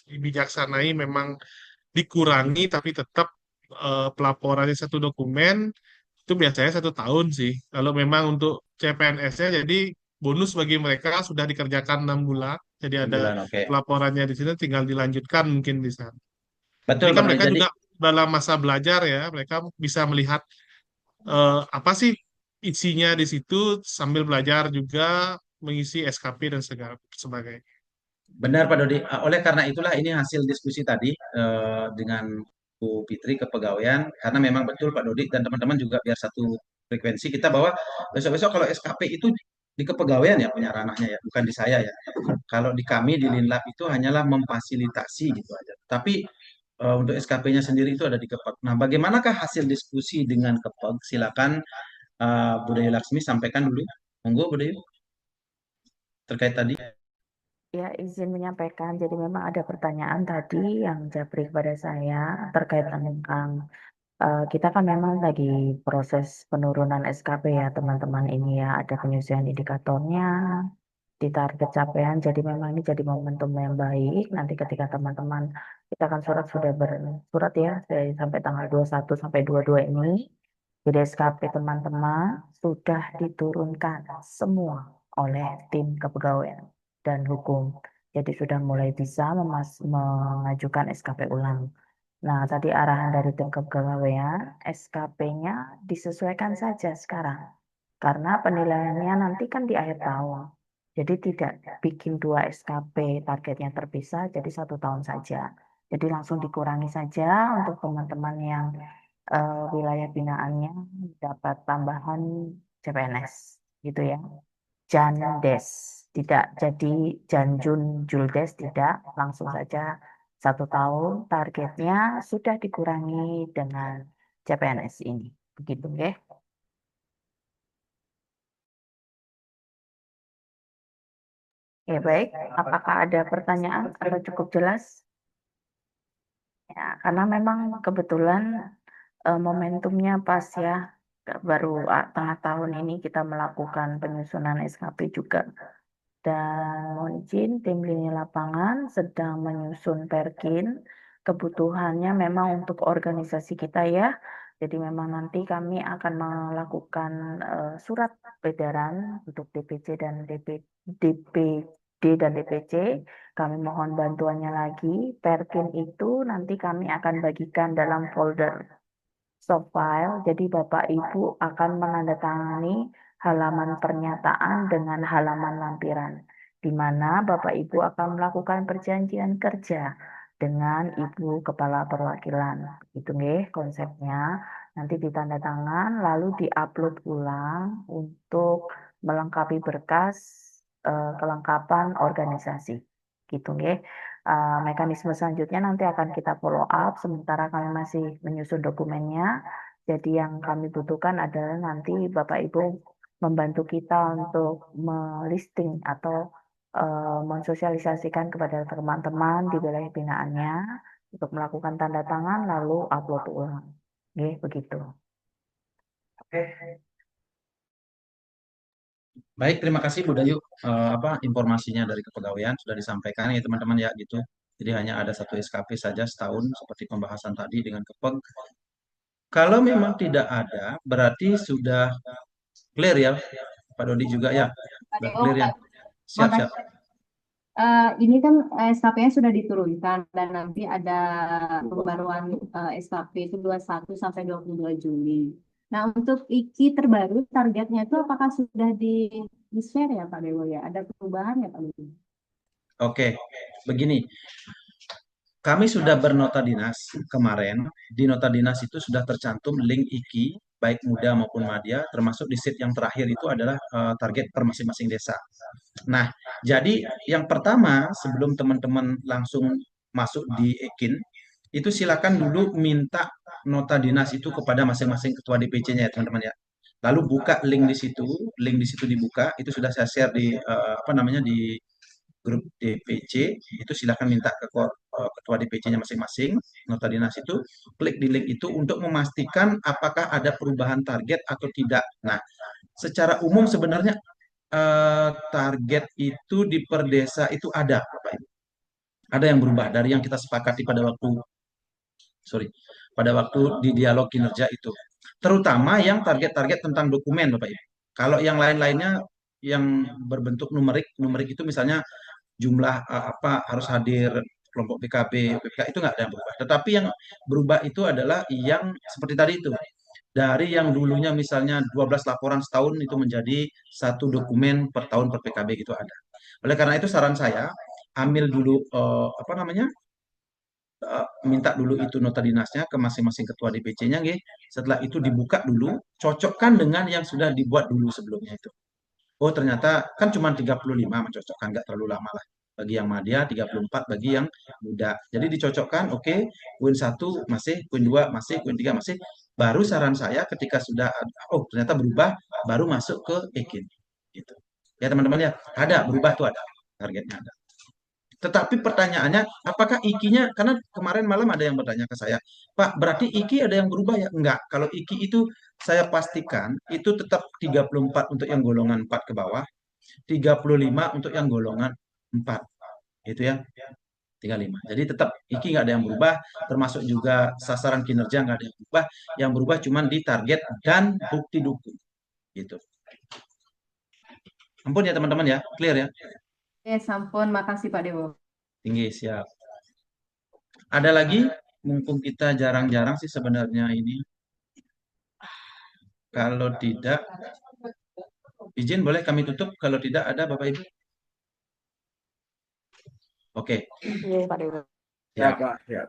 dibijaksanai memang dikurangi tapi tetap pelaporannya 1 dokumen, itu biasanya 1 tahun sih. Kalau memang untuk CPNS-nya jadi bonus bagi mereka sudah dikerjakan 6 bulan, jadi 6 ada bulan, oke. pelaporannya di sini, tinggal dilanjutkan mungkin di sana. Betul Jadi kan Pak Dodi. mereka Jadi juga dalam masa belajar ya, mereka bisa melihat apa sih isinya di situ sambil belajar juga mengisi SKP dan segala sebagainya. benar Pak Dodi. Oleh karena itulah ini hasil diskusi tadi dengan Bu Fitri kepegawaian, karena memang betul Pak Dodi dan teman-teman juga biar satu frekuensi kita, bahwa besok-besok kalau SKP itu di kepegawaian ya punya ranahnya ya, bukan di saya ya. Kalau di kami di Linlab itu hanyalah memfasilitasi gitu aja. Tapi untuk SKP-nya sendiri itu ada di Kepeg. Nah, bagaimanakah hasil diskusi dengan Kepeg? Silakan Bu Dayu Laksmi sampaikan dulu. Monggo Bu Dayu terkait tadi. Ya, izin menyampaikan. Jadi memang ada pertanyaan tadi yang japri kepada saya terkait tentang kita kan memang lagi proses penurunan SKP ya teman-teman, ini ya ada penyusunan indikatornya di target capaian. Jadi memang ini jadi momentum yang baik. Nanti ketika teman-teman, kita kan sudah bersurat ya sampai tanggal 21 sampai 22 ini. Jadi SKP teman-teman sudah diturunkan semua oleh tim kepegawaian dan hukum. Jadi sudah mulai bisa mengajukan SKP ulang. Nah, tadi arahan dari tim kepegawaian, SKP-nya disesuaikan saja sekarang. Karena penilaiannya nanti kan di akhir tahun. Jadi tidak bikin 2 SKP targetnya terpisah, jadi 1 tahun saja. Jadi langsung dikurangi saja untuk teman-teman yang wilayah binaannya dapat tambahan CPNS gitu ya. Jandes tidak jadi Janjun Juldes, tidak, langsung saja 1 tahun targetnya sudah dikurangi dengan CPNS ini, begitu ya. Ya baik, apakah ada pertanyaan atau cukup jelas? Ya, karena memang kebetulan momentumnya pas ya, baru tengah tahun ini kita melakukan penyusunan SKP juga. Dan mohon izin, tim lini lapangan sedang menyusun Perkin. Kebutuhannya memang untuk organisasi kita ya. Jadi memang nanti kami akan melakukan surat edaran untuk DPC dan DPD dan DPC. Kami mohon bantuannya lagi. Perkin itu nanti kami akan bagikan dalam folder soft file. Jadi Bapak Ibu akan menandatangani halaman pernyataan dengan halaman lampiran, di mana Bapak Ibu akan melakukan perjanjian kerja dengan Ibu Kepala Perwakilan. Itu nggih konsepnya. Nanti ditandatangan lalu diupload ulang untuk melengkapi berkas kelengkapan organisasi. Gitu nggih. Mekanisme selanjutnya nanti akan kita follow up, sementara kami masih menyusun dokumennya. Jadi yang kami butuhkan adalah nanti Bapak Ibu membantu kita untuk melisting atau mensosialisasikan kepada teman-teman di wilayah binaannya untuk melakukan tanda tangan lalu upload ulang. Oke, begitu. Baik, terima kasih Bu Dayu. Informasinya dari kepegawaian sudah disampaikan ya teman-teman ya gitu. Jadi hanya ada satu SKP saja setahun seperti pembahasan tadi dengan Kepeg. Kalau memang tidak ada, berarti sudah clear ya, Pak Dodi juga ya, sudah clear ya. Siap-siap. Ini kan SKP-nya sudah diturunkan dan nanti ada pembaruan SKP itu 21 sampai 22 Juli. Nah, untuk IKI terbaru targetnya itu apakah sudah di-share ya Pak Dewo ya? Ada perubahan ya Pak Dewo? Oke, begini. Kami sudah bernota dinas kemarin. Di nota dinas itu sudah tercantum link IKI, baik muda maupun madya, termasuk di sheet yang terakhir itu adalah target per masing-masing desa. Nah, jadi yang pertama sebelum teman-teman langsung masuk di EKIN, itu silakan dulu minta nota dinas itu kepada masing-masing ketua DPC-nya ya teman-teman ya. Lalu buka link di situ dibuka, itu sudah saya share di di grup DPC, itu silakan minta ke ketua DPC-nya masing-masing, nota dinas itu, klik di link itu untuk memastikan apakah ada perubahan target atau tidak. Nah, secara umum sebenarnya target itu di per desa itu ada, Bapak Ibu. Ada yang berubah dari yang kita sepakati pada waktu di dialog kinerja itu. Terutama yang target-target tentang dokumen, Bapak Ibu. Kalau yang lain-lainnya yang berbentuk numerik itu misalnya jumlah harus hadir kelompok PKB itu nggak ada yang berubah. Tetapi yang berubah itu adalah yang seperti tadi itu. Dari yang dulunya misalnya 12 laporan setahun itu menjadi satu dokumen per tahun per PKB gitu ada. Oleh karena itu saran saya ambil dulu minta dulu itu nota dinasnya ke masing-masing ketua DPC-nya nggih. Setelah itu dibuka dulu, cocokkan dengan yang sudah dibuat dulu sebelumnya itu. Oh, ternyata kan cuma 35 mencocokkan, nggak terlalu lama lah. Bagi yang madya, 34 bagi yang muda. Jadi dicocokkan, oke, poin 1 masih, poin 2 masih, poin 3 masih. Baru saran saya ketika sudah, ternyata berubah, baru masuk ke EKIN. Gitu. Ya teman-teman ya, ada, berubah tuh ada, targetnya ada. Tetapi pertanyaannya, apakah IKI-nya, karena kemarin malam ada yang bertanya ke saya, Pak, berarti IKI ada yang berubah ya? Enggak, kalau IKI itu saya pastikan itu tetap 34 untuk yang golongan 4 ke bawah, 35 untuk yang golongan 4. Itu ya, 35. Jadi tetap IKI nggak ada yang berubah, termasuk juga sasaran kinerja nggak ada yang berubah. Yang berubah cuma di target dan bukti dukung. Gitu. Ampun ya teman-teman ya, clear ya? Sampun, makasih Pak Dewo. Tinggi, siap. Ada lagi? Mumpung kita jarang-jarang sih sebenarnya ini. Kalau tidak, izin boleh kami tutup. Kalau tidak ada Bapak Ibu. Oke. Iya, Pak Dewo. Ya, Pak. Ya.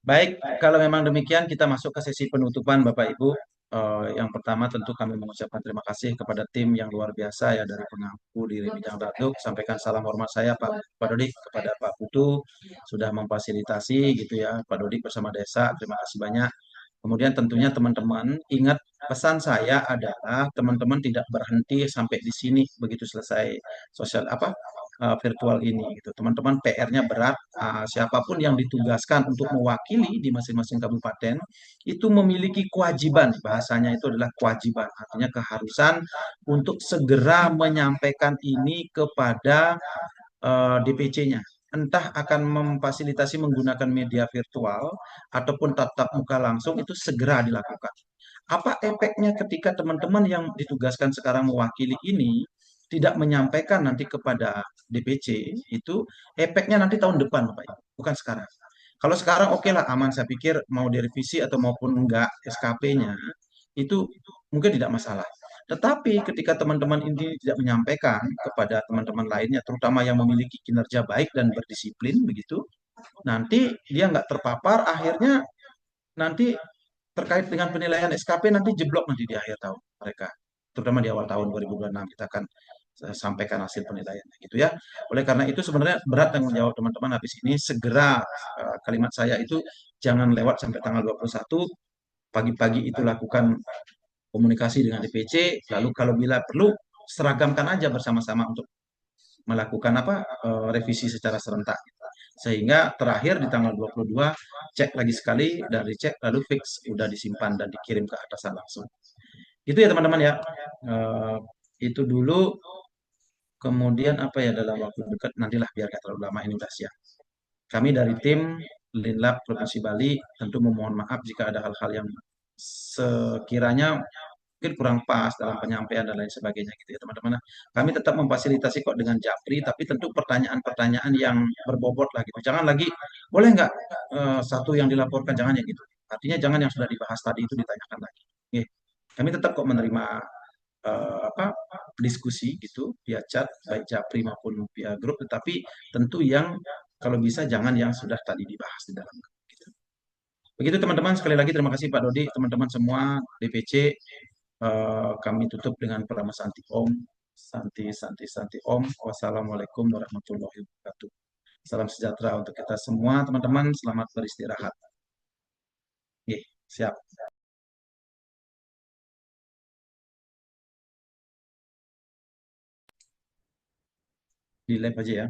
Baik, kalau memang demikian kita masuk ke sesi penutupan Bapak Ibu. Yang pertama tentu kami mengucapkan terima kasih kepada tim yang luar biasa ya dari pengampu di bidang Daduk. Sampaikan salam hormat saya Pak Dodi kepada Pak Putu sudah memfasilitasi gitu ya Pak Dodi bersama desa. Terima kasih banyak. Kemudian tentunya teman-teman ingat pesan saya adalah teman-teman tidak berhenti sampai di sini begitu selesai virtual ini gitu. Teman-teman PR-nya berat. Siapapun yang ditugaskan untuk mewakili di masing-masing kabupaten itu memiliki kewajiban. Bahasanya itu adalah kewajiban, artinya keharusan untuk segera menyampaikan ini kepada DPC-nya. Entah akan memfasilitasi menggunakan media virtual ataupun tatap muka langsung itu segera dilakukan. Apa efeknya ketika teman-teman yang ditugaskan sekarang mewakili ini tidak menyampaikan nanti kepada DPC, itu efeknya nanti tahun depan Bapak Ibu, bukan sekarang. Kalau sekarang oke lah aman, saya pikir mau direvisi atau maupun enggak SKP-nya itu mungkin tidak masalah. Tetapi ketika teman-teman ini tidak menyampaikan kepada teman-teman lainnya, terutama yang memiliki kinerja baik dan berdisiplin begitu, nanti dia nggak terpapar, akhirnya nanti terkait dengan penilaian SKP nanti jeblok nanti di akhir tahun mereka, terutama di awal tahun 2026 kita akan sampaikan hasil penilaian gitu ya. Oleh karena itu sebenarnya berat tanggung jawab teman-teman habis ini segera kalimat saya itu jangan lewat sampai tanggal 21 pagi-pagi itu lakukan komunikasi dengan DPC, lalu kalau bila perlu seragamkan aja bersama-sama untuk melakukan revisi secara serentak. Sehingga terakhir di tanggal 22 cek lagi sekali, dan dicek lalu fix udah disimpan dan dikirim ke atasan langsung. Itu ya teman-teman ya. Itu dulu. Kemudian dalam waktu dekat nantilah, biar gak terlalu lama, ini udah siang. Kami dari tim Linlab Provinsi Bali tentu memohon maaf jika ada hal-hal yang sekiranya mungkin kurang pas dalam penyampaian dan lain sebagainya gitu ya teman-teman. Kami tetap memfasilitasi kok dengan Japri, tapi tentu pertanyaan-pertanyaan yang berbobot lah gitu. Jangan lagi, boleh nggak satu yang dilaporkan, jangan yang gitu. Artinya jangan yang sudah dibahas tadi itu ditanyakan lagi. Oke. Kami tetap kok menerima diskusi gitu via chat, baik Japri maupun via grup, tetapi tentu yang kalau bisa jangan yang sudah tadi dibahas di dalam grup gitu. Begitu teman-teman, sekali lagi terima kasih Pak Dodi, teman-teman semua DPC. Kami tutup dengan Pranama Santi Om. Santi, Santi, Santi Om. Wassalamualaikum warahmatullahi wabarakatuh. Salam sejahtera untuk kita semua teman-teman. Selamat beristirahat. Oke, siap. Di live aja ya.